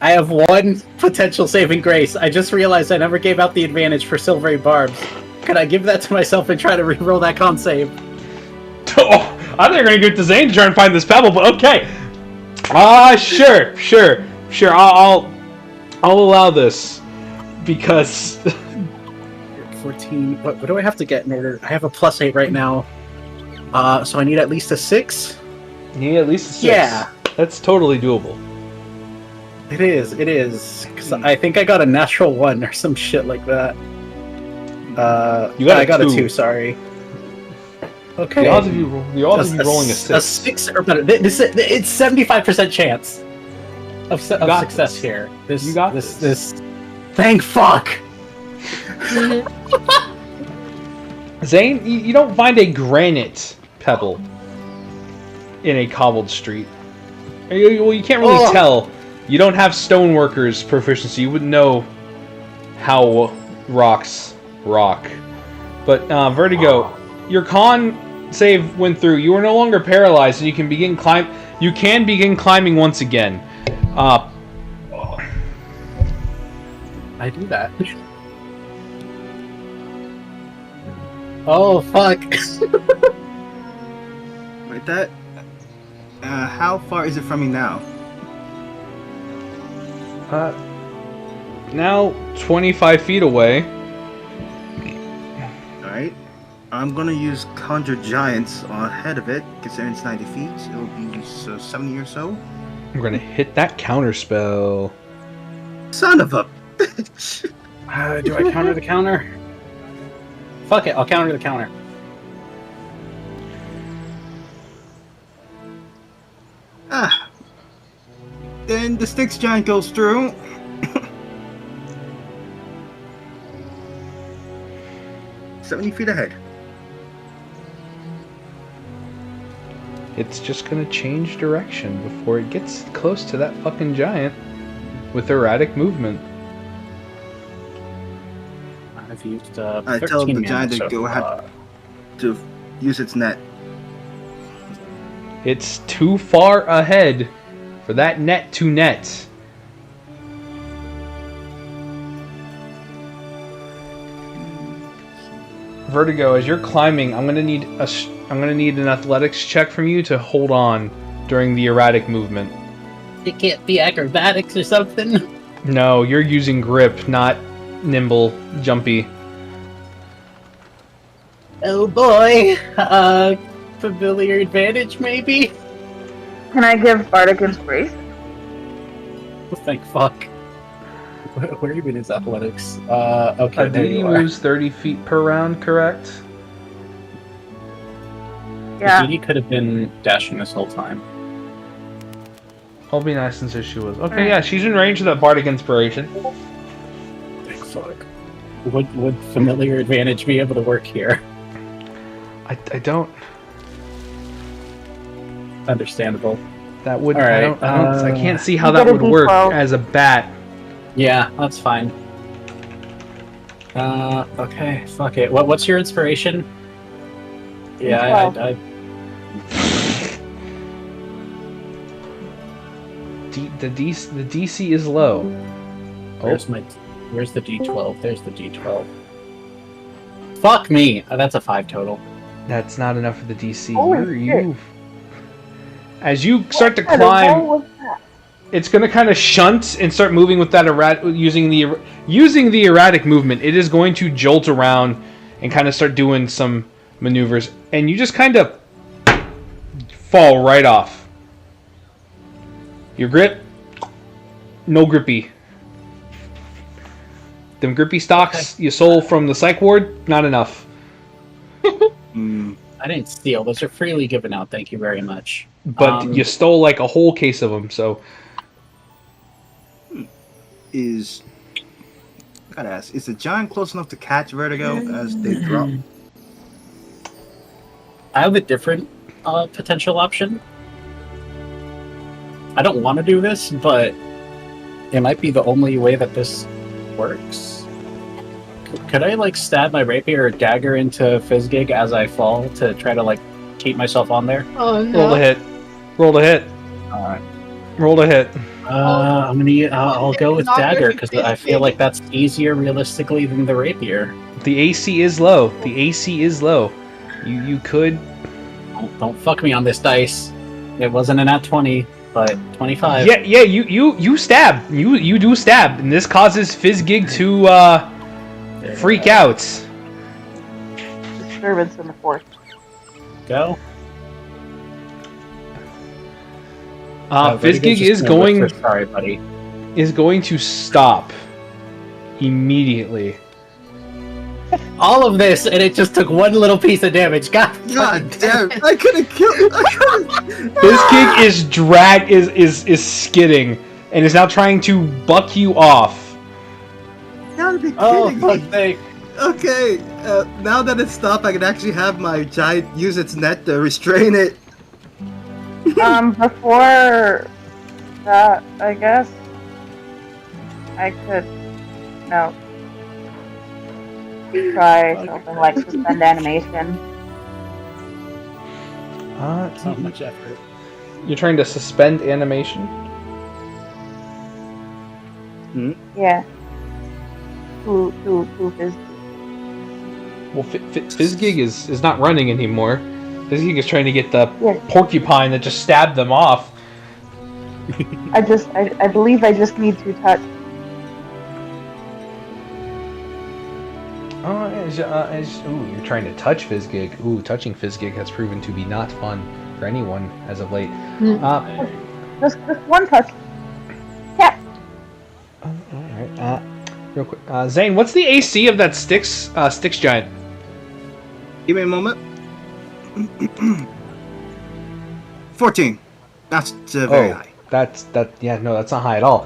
[SPEAKER 4] I have one potential saving grace. I just realized I never gave out the advantage for silvery barbs. Could I give that to myself and try to reroll that con save?
[SPEAKER 2] Oh, I thought you were going to give it to Zane to try and find this pebble, but okay. Sure. I'll allow this because
[SPEAKER 4] 14. What do I have to get in order? I have a +8 right now. So I need at least a 6?
[SPEAKER 2] you need at least a 6.
[SPEAKER 4] Yeah.
[SPEAKER 2] That's totally doable.
[SPEAKER 4] It is. Because I think I got a natural 1 or some shit like that. I got a 2, sorry. Okay.
[SPEAKER 2] The odds of you rolling a 6.
[SPEAKER 4] A 6 or better. It's 75% chance of success here.
[SPEAKER 2] You got this.
[SPEAKER 4] Thank fuck!
[SPEAKER 2] Zane, you don't find a granite pebble in a cobbled street. Well, you can't really tell. You don't have stoneworkers proficiency. You wouldn't know how rocks rock. But Vertigo, your con save went through. You are no longer paralyzed, and you can begin climbing once again.
[SPEAKER 4] I do that. Oh fuck!
[SPEAKER 5] Like that. How far is it from me now?
[SPEAKER 2] Now 25 feet away.
[SPEAKER 5] Alright. I'm gonna use Conjure Giants ahead of it, considering it's 90 feet. It'll be 70 or so.
[SPEAKER 2] I'm gonna hit that counter spell.
[SPEAKER 5] Son of a bitch!
[SPEAKER 4] Do I counter the counter? Fuck it, I'll counter the counter.
[SPEAKER 5] Then the Styx Giant goes through. $70 feet ahead.
[SPEAKER 2] It's just gonna change direction before it gets close to that fucking giant with erratic movement.
[SPEAKER 4] I've used
[SPEAKER 5] I
[SPEAKER 4] 13
[SPEAKER 5] tell the
[SPEAKER 4] mana
[SPEAKER 5] giant to
[SPEAKER 4] so
[SPEAKER 5] go
[SPEAKER 4] far.
[SPEAKER 5] ahead to use its net.
[SPEAKER 2] It's too far ahead for that net to net. Vertigo, as you're climbing, I'm gonna need an athletics check from you to hold on during the erratic movement.
[SPEAKER 4] It can't be acrobatics or something.
[SPEAKER 2] No, you're using grip, not nimble, jumpy.
[SPEAKER 4] Oh boy. Familiar advantage, maybe?
[SPEAKER 6] Can I give Bardic Inspiration?
[SPEAKER 4] Thank fuck. Where even is athletics? Okay, there
[SPEAKER 2] Aditi
[SPEAKER 4] you are.
[SPEAKER 2] moves 30 feet per round, correct?
[SPEAKER 6] Yeah.
[SPEAKER 4] Aditi could have been dashing this whole time.
[SPEAKER 2] I'll be nice and say she was. Okay, yeah, she's in range of that Bardic Inspiration.
[SPEAKER 4] Thank fuck. Would familiar advantage be able to work here?
[SPEAKER 2] I don't.
[SPEAKER 4] Understandable.
[SPEAKER 2] That would.
[SPEAKER 4] All right,
[SPEAKER 2] I can't see how
[SPEAKER 6] You
[SPEAKER 2] that
[SPEAKER 6] get a
[SPEAKER 2] would work
[SPEAKER 6] D12.
[SPEAKER 2] as a bat.
[SPEAKER 4] Yeah, that's fine. Okay, fuck it. What's your inspiration? Yeah, I
[SPEAKER 2] The DC is low.
[SPEAKER 4] where's the D12? There's the D12. Fuck me! That's a 5 total.
[SPEAKER 2] That's not enough for the DC.
[SPEAKER 6] Holy shit.
[SPEAKER 2] As you start to
[SPEAKER 6] What the hell
[SPEAKER 2] climb,
[SPEAKER 6] was that?
[SPEAKER 2] it's going to kind of shunt and start moving with that using the erratic movement. It is going to jolt around and kind of start doing some maneuvers, and you just kind of fall right off. Your grip, no grippy. Them grippy stocks you sold from the psych ward, not enough.
[SPEAKER 4] I didn't steal. Those are freely given out. Thank you very much.
[SPEAKER 2] But you stole like a whole case of them, so.
[SPEAKER 5] I gotta ask, is the giant close enough to catch Vertigo as they drop?
[SPEAKER 4] I have a different potential option. I don't want to do this, but it might be the only way that this works. Could I like stab my rapier or dagger into Fizzgig as I fall to try to like keep myself on there?
[SPEAKER 3] Oh no.
[SPEAKER 2] Roll to hit. Roll to hit.
[SPEAKER 4] Alright.
[SPEAKER 2] Roll to hit.
[SPEAKER 4] I'm gonna. I'll go with
[SPEAKER 3] Not
[SPEAKER 4] dagger
[SPEAKER 3] very
[SPEAKER 4] because I feel like that's easier realistically than the rapier.
[SPEAKER 2] The AC is low. The AC is low. You could.
[SPEAKER 4] Don't fuck me on this dice. It wasn't an at 20, but 25.
[SPEAKER 2] Yeah. You stab. You do stab, and this causes Fizzgig to freak out.
[SPEAKER 6] Disturbance in the force.
[SPEAKER 4] Go.
[SPEAKER 2] Fizzgig
[SPEAKER 4] Sorry, buddy.
[SPEAKER 2] is going to stop immediately.
[SPEAKER 4] All of this, and it just took one little piece of damage. God
[SPEAKER 5] Damn! I could have killed it. I could've...
[SPEAKER 2] Fizzgig is skidding and is now trying to buck you off.
[SPEAKER 5] You gotta be kidding
[SPEAKER 4] Oh,
[SPEAKER 5] me.
[SPEAKER 4] fuck sake.
[SPEAKER 5] Okay, now that it's stopped, I can actually have my giant use its net to restrain it.
[SPEAKER 6] Before that, I guess I could, try something like suspend animation.
[SPEAKER 4] It's not much effort.
[SPEAKER 2] You're trying to suspend animation?
[SPEAKER 6] Yeah. Who is?
[SPEAKER 2] Well, Fizzgig is not running anymore. Fizzgig is trying to get the
[SPEAKER 6] Yeah.
[SPEAKER 2] porcupine that just stabbed them off.
[SPEAKER 6] I believe I just need to touch.
[SPEAKER 2] You're trying to touch Fizzgig. Ooh, touching Fizzgig has proven to be not fun for anyone as of late.
[SPEAKER 6] Just one touch. Yeah.
[SPEAKER 2] Alright, real quick. Zane, what's the AC of that Styx giant?
[SPEAKER 5] Give me a moment. 14. That's very high.
[SPEAKER 2] That's not high at all.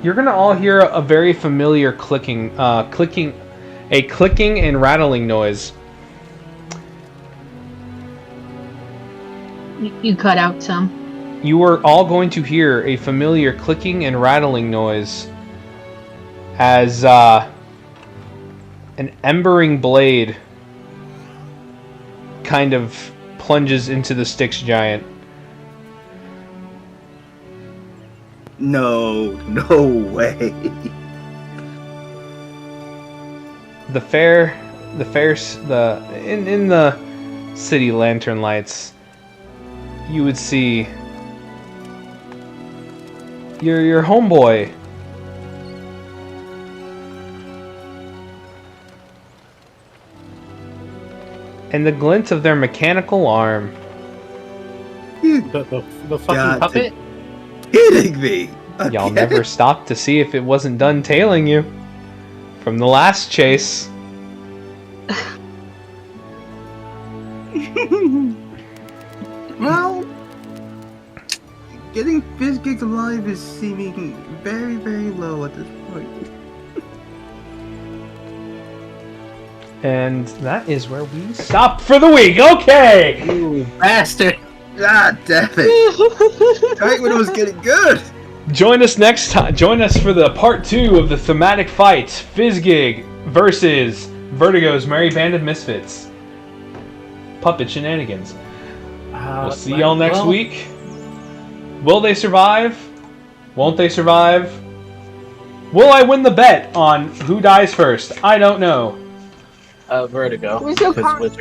[SPEAKER 2] You're gonna all hear a very familiar clicking and rattling noise.
[SPEAKER 3] You cut out some.
[SPEAKER 2] You are all going to hear a familiar clicking and rattling noise as an embering blade kind of plunges into the Styx giant.
[SPEAKER 5] No way.
[SPEAKER 2] In the city lantern lights, you would see your homeboy and the glint of their mechanical arm.
[SPEAKER 4] The fucking
[SPEAKER 5] Got
[SPEAKER 4] puppet.
[SPEAKER 5] Kidding me?
[SPEAKER 2] Y'all
[SPEAKER 5] Again?
[SPEAKER 2] never stopped to see if it wasn't done tailing you from the last chase.
[SPEAKER 5] Well, getting Fizzgig alive is seeming very, very low at this point.
[SPEAKER 2] And that is where we stop for the week. Okay.
[SPEAKER 4] You bastard!
[SPEAKER 5] God damn it! Right when it was getting good.
[SPEAKER 2] Join us next time. Join us for the part 2 of the thematic fight: Fizzgig versus Vertigo's Merry Band of Misfits. Puppet shenanigans. We'll see y'all next week. Will they survive? Won't they survive? Will I win the bet on who dies first? I don't know.
[SPEAKER 4] Vertigo.
[SPEAKER 6] Who's your
[SPEAKER 4] because
[SPEAKER 6] con-
[SPEAKER 4] Wizard.